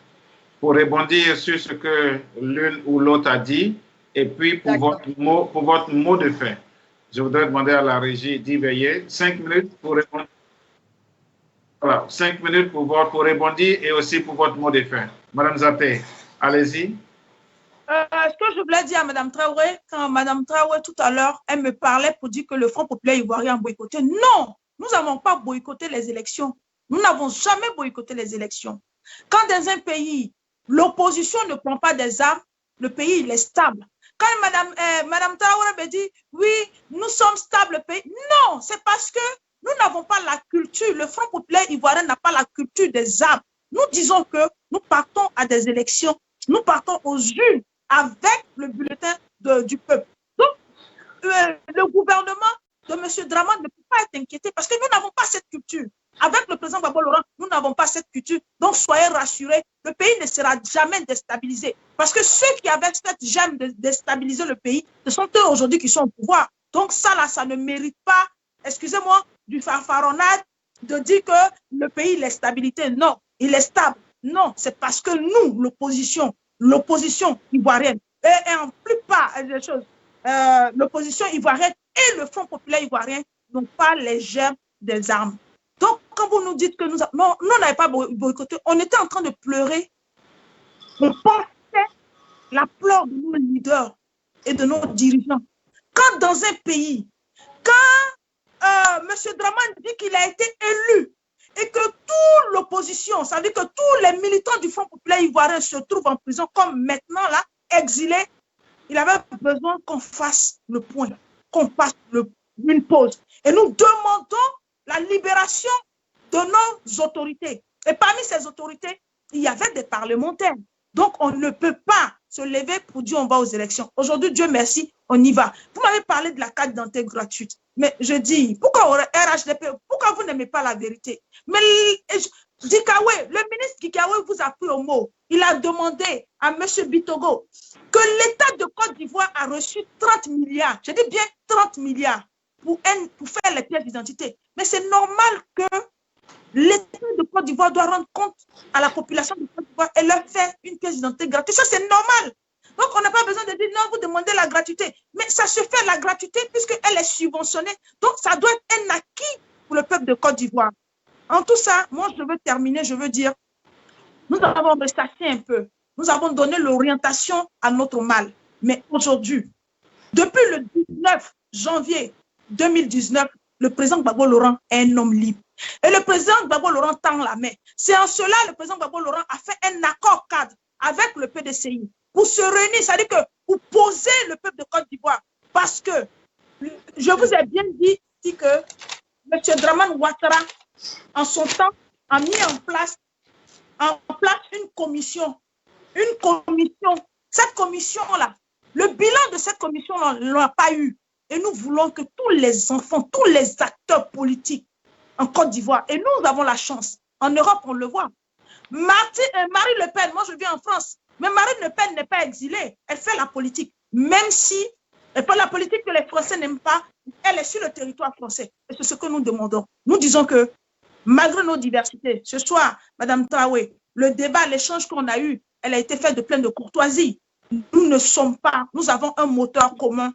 pour rebondir sur ce que l'une ou l'autre a dit, et puis pour votre mot de fin. Je voudrais demander à la régie d'y veiller. 5 minutes pour répondre. Voilà, 5 minutes pour rebondir et aussi pour votre mot de fin. Madame Zaté, allez-y. Ce que je voulais dire à Mme Traoré, quand Mme Traoré tout à l'heure, elle me parlait pour dire que le Front populaire ivoirien a boycotté. Non, nous n'avons pas boycotté les élections. Nous n'avons jamais boycotté les élections. Quand dans un pays, l'opposition ne prend pas des armes, le pays il est stable. Quand Mme Traoré me dit, oui, nous sommes stables, pays. Non, c'est parce que nous n'avons pas la culture. Le Front populaire ivoirien n'a pas la culture des armes. Nous disons que nous partons à des élections, nous partons aux urnes avec le bulletin du peuple. Donc, le gouvernement de M. Draman ne peut pas être inquiété parce que nous n'avons pas cette culture. Avec le président Gbagbo Laurent, nous n'avons pas cette culture. Donc, soyez rassurés, le pays ne sera jamais déstabilisé. Parce que ceux qui avaient cette gemme de déstabiliser le pays, ce sont eux aujourd'hui qui sont au pouvoir. Donc, ça, là, ça ne mérite pas, excusez-moi, du fanfaronnade de dire que le pays, il est stabilité. Non, il est stable. Non, c'est parce que nous, l'opposition ivoirienne, et en plupart des choses, l'opposition ivoirienne et le Front populaire ivoirien n'ont pas les germes des armes. Donc, quand vous nous dites que nous n'avons pas boycotté, on était en train de pleurer. On pensait la pleurs de nos leaders et de nos dirigeants. Quand dans un pays, quand M. Draman dit qu'il a été élu et que toute l'opposition, ça veut dire que tous les militants du Front populaire ivoirien se trouvent en prison, comme maintenant, là, exilés, il avait besoin qu'on fasse le point, qu'on fasse une pause. Et nous demandons la libération de nos autorités. Et parmi ces autorités, il y avait des parlementaires. Donc, on ne peut pas se lever pour dire on va aux élections. Aujourd'hui, Dieu merci, on y va. Vous m'avez parlé de la carte d'identité gratuite. Mais je dis, pourquoi RHDP, pourquoi vous n'aimez pas la vérité? Mais Dikawe, le ministre Dikawe vous a pris au mot. Il a demandé à M. Bitogo que l'État de Côte d'Ivoire a reçu 30 milliards. Je dis bien 30 milliards pour faire les pièces d'identité. Mais c'est normal que l'État de Côte d'Ivoire doit rendre compte à la population de Côte d'Ivoire et leur faire une pièce d'identité gratuite. Ça, c'est normal. Donc, on n'a pas besoin de dire non, vous demandez la gratuité. Mais ça se fait la gratuité puisqu'elle est subventionnée. Donc, ça doit être un acquis pour le peuple de Côte d'Ivoire. En tout ça, moi, je veux terminer, je veux dire, nous avons ressassé un peu. Nous avons donné l'orientation à notre mal. Mais aujourd'hui, depuis le 19 janvier 2019, le président Gbagbo Laurent est un homme libre. Et le président Gbagbo Laurent tend la main. C'est en cela que le président Gbagbo Laurent a fait un accord cadre avec le PDCI pour se réunir, c'est-à-dire que pour poser le peuple de Côte d'Ivoire. Parce que je vous ai bien dit ici que M. Draman Ouattara, en son temps, a mis en place une commission. Une commission. Cette commission-là, le bilan de cette commission-là, ne l'a pas eu. Et nous voulons que tous les enfants, tous les acteurs politiques en Côte d'Ivoire, et nous avons la chance, en Europe, on le voit. Marie Le Pen, moi je vis en France, mais Marine Le Pen n'est pas exilée, elle fait la politique, même si elle fait la politique que les Français n'aiment pas, elle est sur le territoire français. Et c'est ce que nous demandons. Nous disons que, malgré nos diversités, ce soir, Mme Traoré, le débat, l'échange qu'on a eu, elle a été faite de plein de courtoisie. Nous ne sommes pas, nous avons un moteur commun,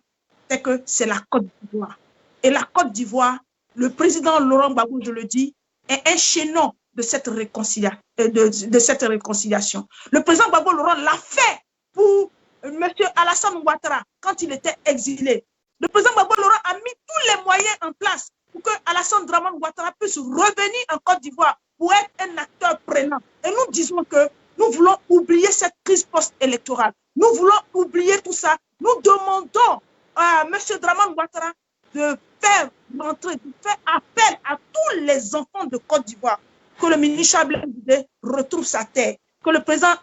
c'est que c'est la Côte d'Ivoire. Et la Côte d'Ivoire, le président Laurent Gbagbo, je le dis, est un chaînon de cette réconciliation. Le président Gbagbo Laurent l'a fait pour M. Alassane Ouattara quand il était exilé. Le président Gbagbo Laurent a mis tous les moyens en place pour que Alassane Draman Ouattara puisse revenir en Côte d'Ivoire pour être un acteur prenant. Et nous disons que nous voulons oublier cette crise post-électorale. Nous voulons oublier tout ça. Nous demandons à M. Draman Ouattara de faire rentrer, de faire appel à tous les enfants de Côte d'Ivoire, que le ministre Chablais retrouve sa terre, que le président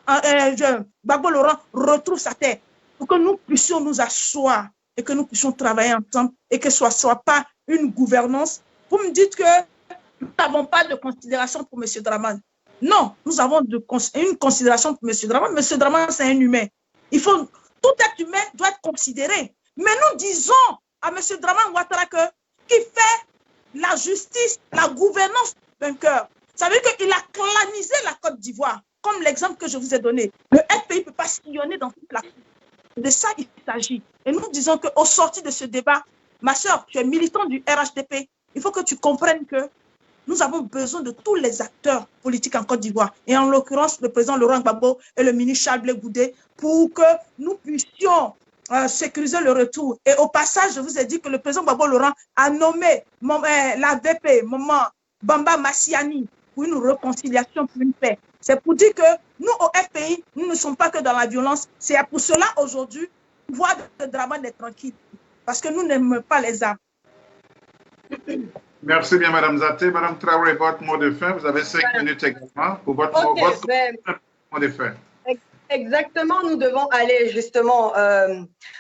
Gbagbo Laurent retrouve sa terre, pour que nous puissions nous asseoir et que nous puissions travailler ensemble et que ce ne soit pas une gouvernance. Vous me dites que nous n'avons pas de considération pour M. Draman. Non, nous avons une considération pour M. Draman. M. Draman, c'est un humain. Tout être humain doit être considéré. Mais nous disons à M. Dramane Ouattara qui fait la justice, la gouvernance d'un cœur. Ça veut dire qu'il a clanisé la Côte d'Ivoire, comme l'exemple que je vous ai donné. Le FPI ne peut pas sillonner dans toute la Côte. De ça, il s'agit. Et nous disons qu'au sorti de ce débat, ma soeur, tu es militant du RHDP, il faut que tu comprennes que nous avons besoin de tous les acteurs politiques en Côte d'Ivoire, et en l'occurrence le président Laurent Gbagbo et le ministre Charles Blé Goudé, pour que nous puissions sécuriser le retour. Et au passage, je vous ai dit que le président Gbagbo Laurent a nommé l'ADP, Maman Bamba Massiani, pour une réconciliation, pour une paix. C'est pour dire que nous, au FPI, nous ne sommes pas que dans la violence. C'est pour cela, aujourd'hui, le pouvoir de Dramane est tranquille. Parce que nous n'aimons pas les armes. Merci bien, Mme Zaté. Mme Traoré, votre mot de fin. Vous avez 5 minutes également pour votre mot de fin. Exactement, nous devons aller justement pas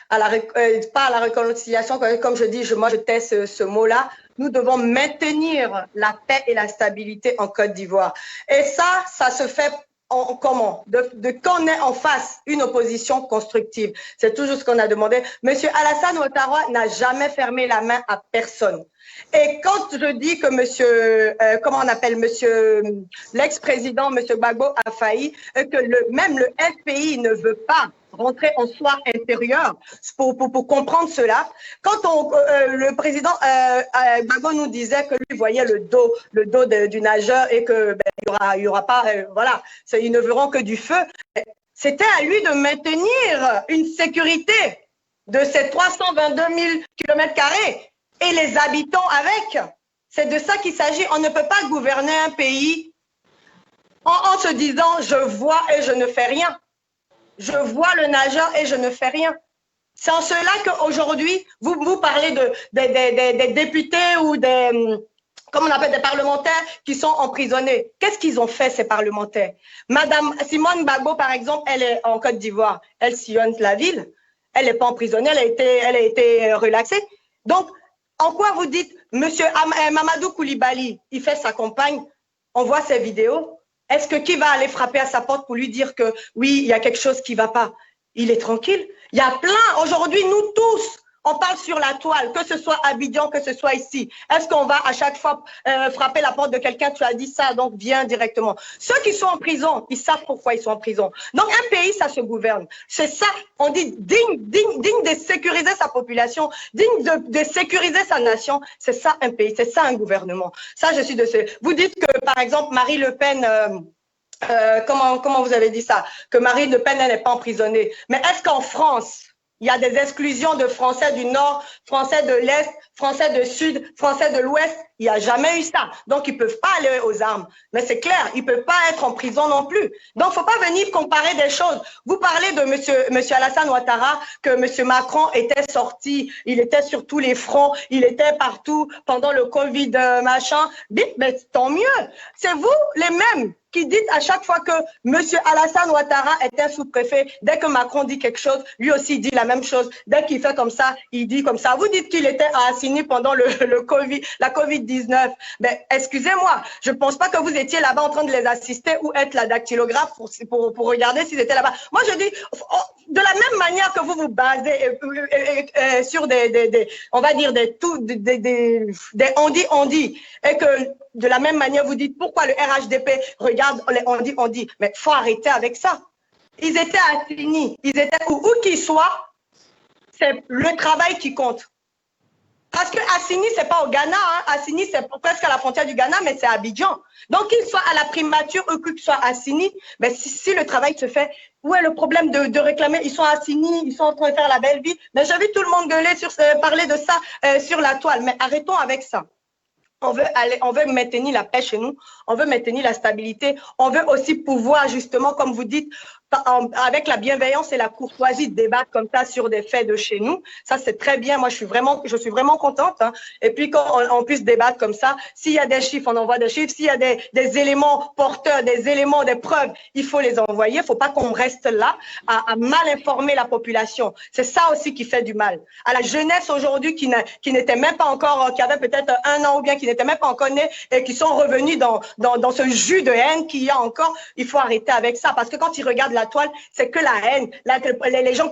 à la réconciliation, comme je dis, moi je tais ce mot-là. Nous devons maintenir la paix et la stabilité en Côte d'Ivoire. Et ça se fait comment? Quand on est en face une opposition constructive. C'est toujours ce qu'on a demandé. Monsieur Alassane Ouattara n'a jamais fermé la main à personne. Et quand je dis que l'ex-président, monsieur Gbagbo, a failli, et que même le FPI ne veut pas rentrer en soi intérieur pour comprendre cela. Quand le président Gbagbo nous disait que lui voyait le dos du nageur et que il y aura pas, voilà, ils ne verront que du feu. C'était à lui de maintenir une sécurité de ces 322 000 km² et les habitants avec. C'est de ça qu'il s'agit. On ne peut pas gouverner un pays en se disant « je vois et je ne fais rien ». Je vois le nageur et je ne fais rien. C'est en cela qu'aujourd'hui, vous parlez des députés ou comme on appelle des parlementaires qui sont emprisonnés. Qu'est-ce qu'ils ont fait, ces parlementaires? Madame Simone Gbagbo, par exemple, elle est en Côte d'Ivoire. Elle sillonne la ville. Elle n'est pas emprisonnée, elle a été relaxée. Donc, en quoi vous dites, monsieur Mamadou Koulibaly, il fait sa campagne, on voit ses vidéos. Est-ce que qui va aller frapper à sa porte pour lui dire que oui, il y a quelque chose qui ne va pas? Il est tranquille. Il y a plein, aujourd'hui, nous tous, on parle sur la toile, que ce soit à Abidjan, que ce soit ici. Est-ce qu'on va à chaque fois frapper la porte de quelqu'un, tu as dit ça, donc viens directement. Ceux qui sont en prison, ils savent pourquoi ils sont en prison. Donc un pays, ça se gouverne. C'est ça, on dit digne de sécuriser sa population, digne de sécuriser sa nation. C'est ça un pays, c'est ça un gouvernement. Ça, je suis de ce... Vous dites que, par exemple, Marie Le Pen... comment vous avez dit ça? Que Marie Le Pen, elle n'est pas emprisonnée. Mais est-ce qu'en France, il y a des exclusions de Français du Nord, Français de l'Est, Français du Sud, Français de l'Ouest? Il n'y a jamais eu ça. Donc, ils ne peuvent pas aller aux armes. Mais c'est clair, ils ne peuvent pas être en prison non plus. Donc, il ne faut pas venir comparer des choses. Vous parlez de monsieur Alassane Ouattara, que monsieur Macron était sorti, il était sur tous les fronts, il était partout pendant le Covid, machin. Mais tant mieux. C'est vous, les mêmes, qui dites à chaque fois que M. Alassane Ouattara était sous-préfet, dès que Macron dit quelque chose, lui aussi dit la même chose. Dès qu'il fait comme ça, il dit comme ça. Vous dites qu'il était à Assini pendant la Covid-19. Mais excusez-moi, je ne pense pas que vous étiez là-bas en train de les assister ou être la dactylographe pour regarder s'ils étaient là-bas. Moi, je dis, de la même manière que vous vous basez sur on va dire des on-dit, et que de la même manière, vous dites pourquoi le RHDP regarde les on dit. Mais il faut arrêter avec ça. Ils étaient à Assini, ils étaient où qu'ils soient, c'est le travail qui compte. Parce que Assini, ce n'est pas au Ghana. Hein. Assini, c'est presque à la frontière du Ghana, mais c'est à Abidjan. Donc, qu'ils soient à la primature ou qu'ils soient à Assini, ben, si le travail se fait, où est le problème de réclamer? Ils sont à Assini, ils sont en train de faire la belle vie. Mais j'ai vu tout le monde gueuler, parler de ça sur la toile. Mais arrêtons avec ça. On veut maintenir la paix chez nous, on veut maintenir la stabilité, on veut aussi pouvoir justement, comme vous dites, avec la bienveillance et la courtoisie, débattre comme ça sur des faits de chez nous. Ça, c'est très bien. Moi, je suis vraiment contente. Hein. Et puis, quand on puisse débattre comme ça, s'il y a des chiffres, on envoie des chiffres. S'il y a des éléments porteurs, des éléments, des preuves, il faut les envoyer. Il ne faut pas qu'on reste là à mal informer la population. C'est ça aussi qui fait du mal. À la jeunesse aujourd'hui qui n'était même pas encore, qui avait peut-être 1 an ou bien qui n'était même pas encore née et qui sont revenus dans ce jus de haine qu'il y a encore, il faut arrêter avec ça. Parce que quand ils regardent la la toile, c'est que la haine. Là, les gens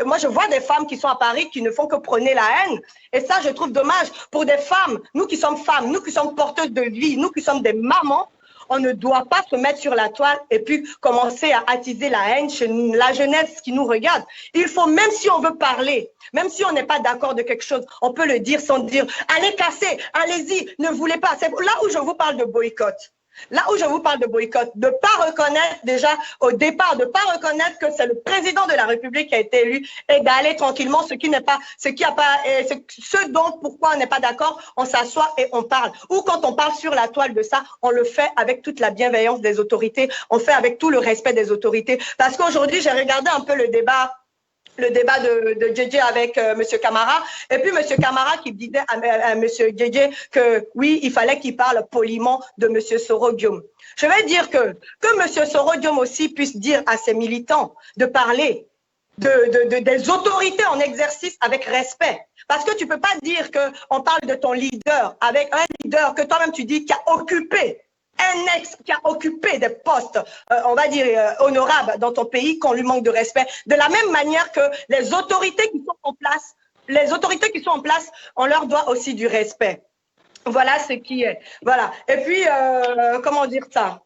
moi, je vois des femmes qui sont à Paris qui ne font que prôner la haine. Et ça, je trouve dommage pour des femmes, nous qui sommes femmes, nous qui sommes porteuses de vie, nous qui sommes des mamans. On ne doit pas se mettre sur la toile et puis commencer à attiser la haine chez la jeunesse qui nous regarde. Il faut, même si on veut parler, même si on n'est pas d'accord de quelque chose, on peut le dire sans dire « allez casser, allez-y, ne voulez pas ». C'est là où je vous parle de boycott. Là où je vous parle de boycott, de ne pas reconnaître déjà au départ, de ne pas reconnaître que c'est le président de la République qui a été élu et d'aller tranquillement, ce dont pourquoi on n'est pas d'accord, on s'assoit et on parle. Ou quand on parle sur la toile de ça, on le fait avec toute la bienveillance des autorités, on fait avec tout le respect des autorités. Parce qu'aujourd'hui, j'ai regardé un peu le débat de JJ avec M. Camara, et puis M. Camara qui disait à M. JJ que oui, il fallait qu'il parle poliment de M. Soro-Diom. Je vais dire que M. Soro-Diom aussi puisse dire à ses militants de parler des autorités en exercice avec respect. Parce que tu ne peux pas dire qu'on parle de ton leader, avec un leader que toi-même tu dis qui a occupé un ex qui a occupé des postes, on va dire, honorables dans ton pays, qu'on lui manque de respect. De la même manière que les autorités qui sont en place, on leur doit aussi du respect. Voilà ce qui est. Voilà. Et puis, comment dire ça?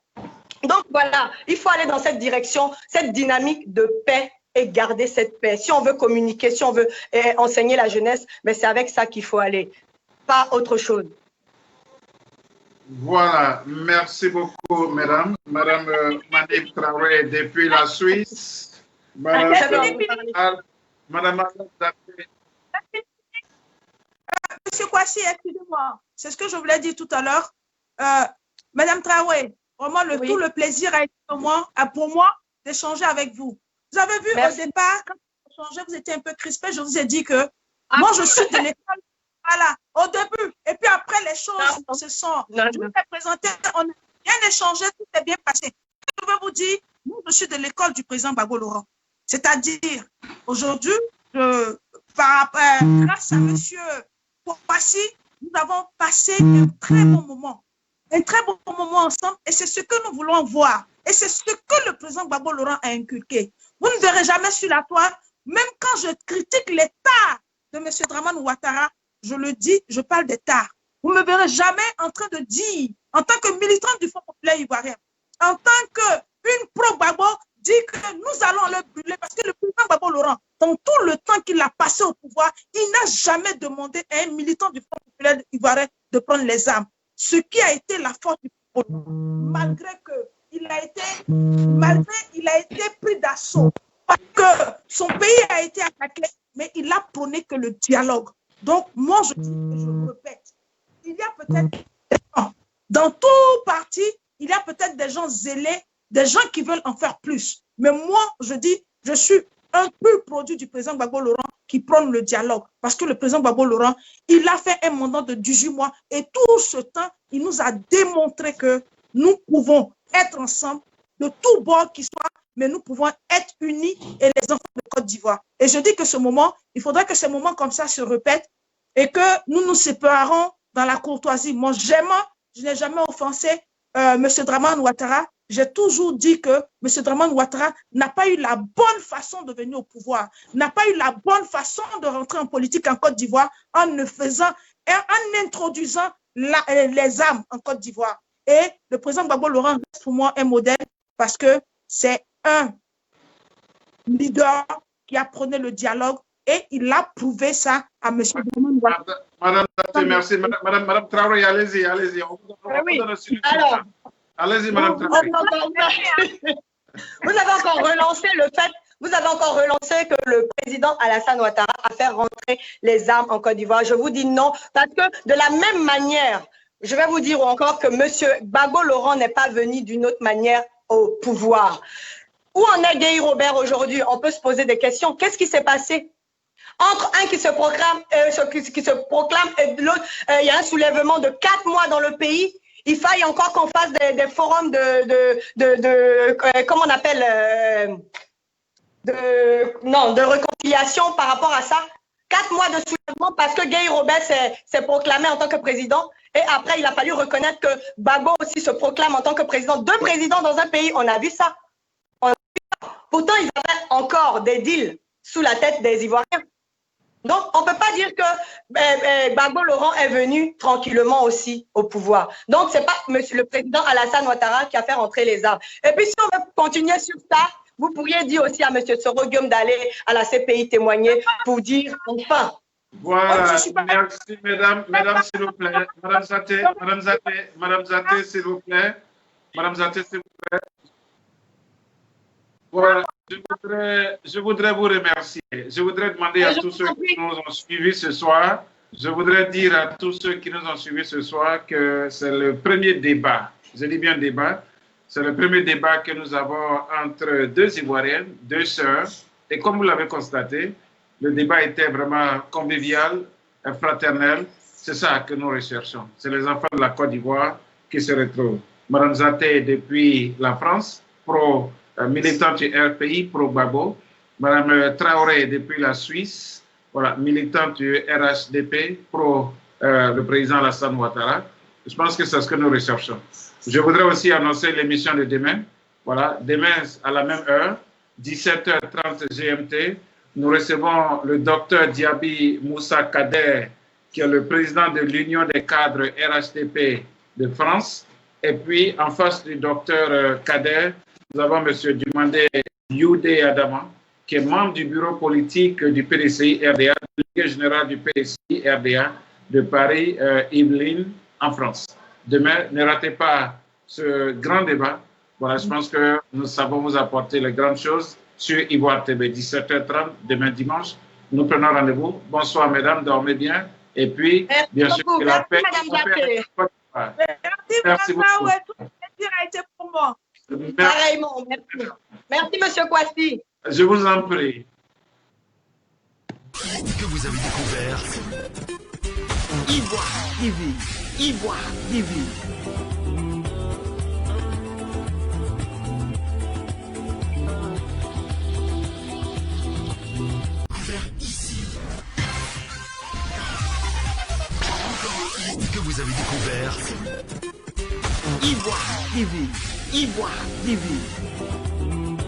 Donc, voilà, il faut aller dans cette direction, cette dynamique de paix et garder cette paix. Si on veut communiquer, si on veut enseigner la jeunesse, mais c'est avec ça qu'il faut aller, pas autre chose. Voilà, merci beaucoup, mesdames. Madame Manib Traoré depuis la Suisse. Madame Monsieur Kouassi, excusez-moi, c'est ce que je voulais dire tout à l'heure. Madame Traoré, vraiment tout le plaisir a été pour moi d'échanger avec vous. Vous avez vu au départ, quand vous échangez, vous étiez un peu crispé, je vous ai dit que moi je suis de l'école. Voilà, au début. Et puis après, les choses se sont présentées. On a bien échangé, tout est bien passé. Je veux vous dire, moi, je suis de l'école du président Gbagbo Laurent. C'est-à-dire, aujourd'hui, grâce à M. Kouassi, nous avons passé un très bon moment. Un très bon moment ensemble. Et c'est ce que nous voulons voir. Et c'est ce que le président Gbagbo Laurent a inculqué. Vous ne verrez jamais sur la toile, même quand je critique l'État de M. Dramane Ouattara, je le dis, je parle d'État. Vous ne me verrez jamais en train de dire, en tant que militant du Front populaire ivoirien, en tant qu'une pro-Gbagbo, dit que nous allons le brûler parce que le président Gbagbo Laurent, dans tout le temps qu'il a passé au pouvoir, il n'a jamais demandé à un militant du Front populaire ivoirien de prendre les armes. Ce qui a été la force du peuple, malgré qu'il a été pris d'assaut, parce que son pays a été attaqué, mais il a prôné que le dialogue. Donc, moi, je dis et je le répète, il y a peut-être, dans tout parti, il y a peut-être des gens zélés, des gens qui veulent en faire plus. Mais moi, je dis, je suis un pur produit du président Gbagbo Laurent qui prône le dialogue. Parce que le président Gbagbo Laurent, il a fait un mandat de 18 mois et tout ce temps, il nous a démontré que nous pouvons être ensemble de tout bord qui soit, mais nous pouvons être unis et les enfants de Côte d'Ivoire. Et je dis que ce moment, il faudrait que ces moments comme ça se répètent et que nous nous séparons dans la courtoisie. Moi, je n'ai jamais offensé M. Dramane Ouattara. J'ai toujours dit que M. Dramane Ouattara n'a pas eu la bonne façon de venir au pouvoir, n'a pas eu la bonne façon de rentrer en politique en Côte d'Ivoire en introduisant les armes en Côte d'Ivoire. Et le président Gbagbo Laurent reste pour moi un modèle parce que c'est un leader qui a prôné le dialogue et il a prouvé ça à M. Dramane Ouattara. Madame, merci. Madame Traoré, allez-y. Oui. Alors, allez-y, Madame Traoré. Vous avez encore relancé le fait, vous avez encore relancé que le président Alassane Ouattara a fait rentrer les armes en Côte d'Ivoire. Je vous dis non, parce que de la même manière, je vais vous dire encore que M. Gbagbo Laurent n'est pas venu d'une autre manière au pouvoir. Où en est Guy Robert aujourd'hui? On peut se poser des questions. Qu'est-ce qui s'est passé? Entre un qui se proclame et l'autre, il y a un soulèvement de 4 mois dans le pays. Il faille encore qu'on fasse des forums comment on appelle, de réconciliation par rapport à ça. 4 mois de soulèvement parce que Guy Robert s'est proclamé en tant que président. Et après, il a fallu reconnaître que Gbagbo aussi se proclame en tant que président. 2 présidents dans un pays, on a vu ça. Pourtant, ils avaient encore des deals sous la tête des Ivoiriens. Donc, on ne peut pas dire que Gbagbo Laurent est venu tranquillement aussi au pouvoir. Donc, ce n'est pas monsieur le président Alassane Ouattara qui a fait rentrer les armes. Et puis, si on veut continuer sur ça, vous pourriez dire aussi à monsieur Soro Guillaume d'aller à la CPI témoigner pour dire enfin. Voilà, merci mesdames, s'il vous plaît. Madame Zaté, s'il vous plaît. Madame Zaté, s'il vous plaît. Voilà, je voudrais vous remercier. Je voudrais demander à tous ceux qui nous ont suivis ce soir, je voudrais dire à tous ceux qui nous ont suivis ce soir que c'est le premier débat, je dis bien débat, c'est le premier débat que nous avons entre deux Ivoiriennes, deux sœurs, et comme vous l'avez constaté, le débat était vraiment convivial, fraternel. C'est ça que nous recherchons. C'est les enfants de la Côte d'Ivoire qui se retrouvent. Madame Zaté depuis la France, militante du RPI, pro-Gbagbo. Madame Traoré depuis la Suisse, voilà, militante du RHDP, pro le président Alassane Ouattara. Je pense que c'est ce que nous recherchons. Je voudrais aussi annoncer l'émission de demain. Voilà, demain à la même heure, 17h30 GMT, nous recevons le docteur Diaby Moussa Kader, qui est le président de l'Union des cadres RHDP de France. Et puis, en face du docteur Kader, nous avons M. Dumandé Youdé Adama, qui est membre du bureau politique du PDCI RDA, délégué général du PDCI RDA de Paris, Yvelines, en France. Demain, ne ratez pas ce grand débat. Voilà, je pense que nous savons vous apporter les grandes choses sur Ivoire TV, 17h30, demain dimanche. Nous prenons rendez-vous. Bonsoir, mesdames, dormez bien. Et puis, merci bien sûr, que la paix. Merci beaucoup. Tout le plaisir a été pour moi. Pareillement, merci. Merci, monsieur Kwasi. Je vous en prie. Que vous avez découvert Ivoire TV. Ivoire TV. Que vous avez découvert Ivoire TV. Ivoire TV.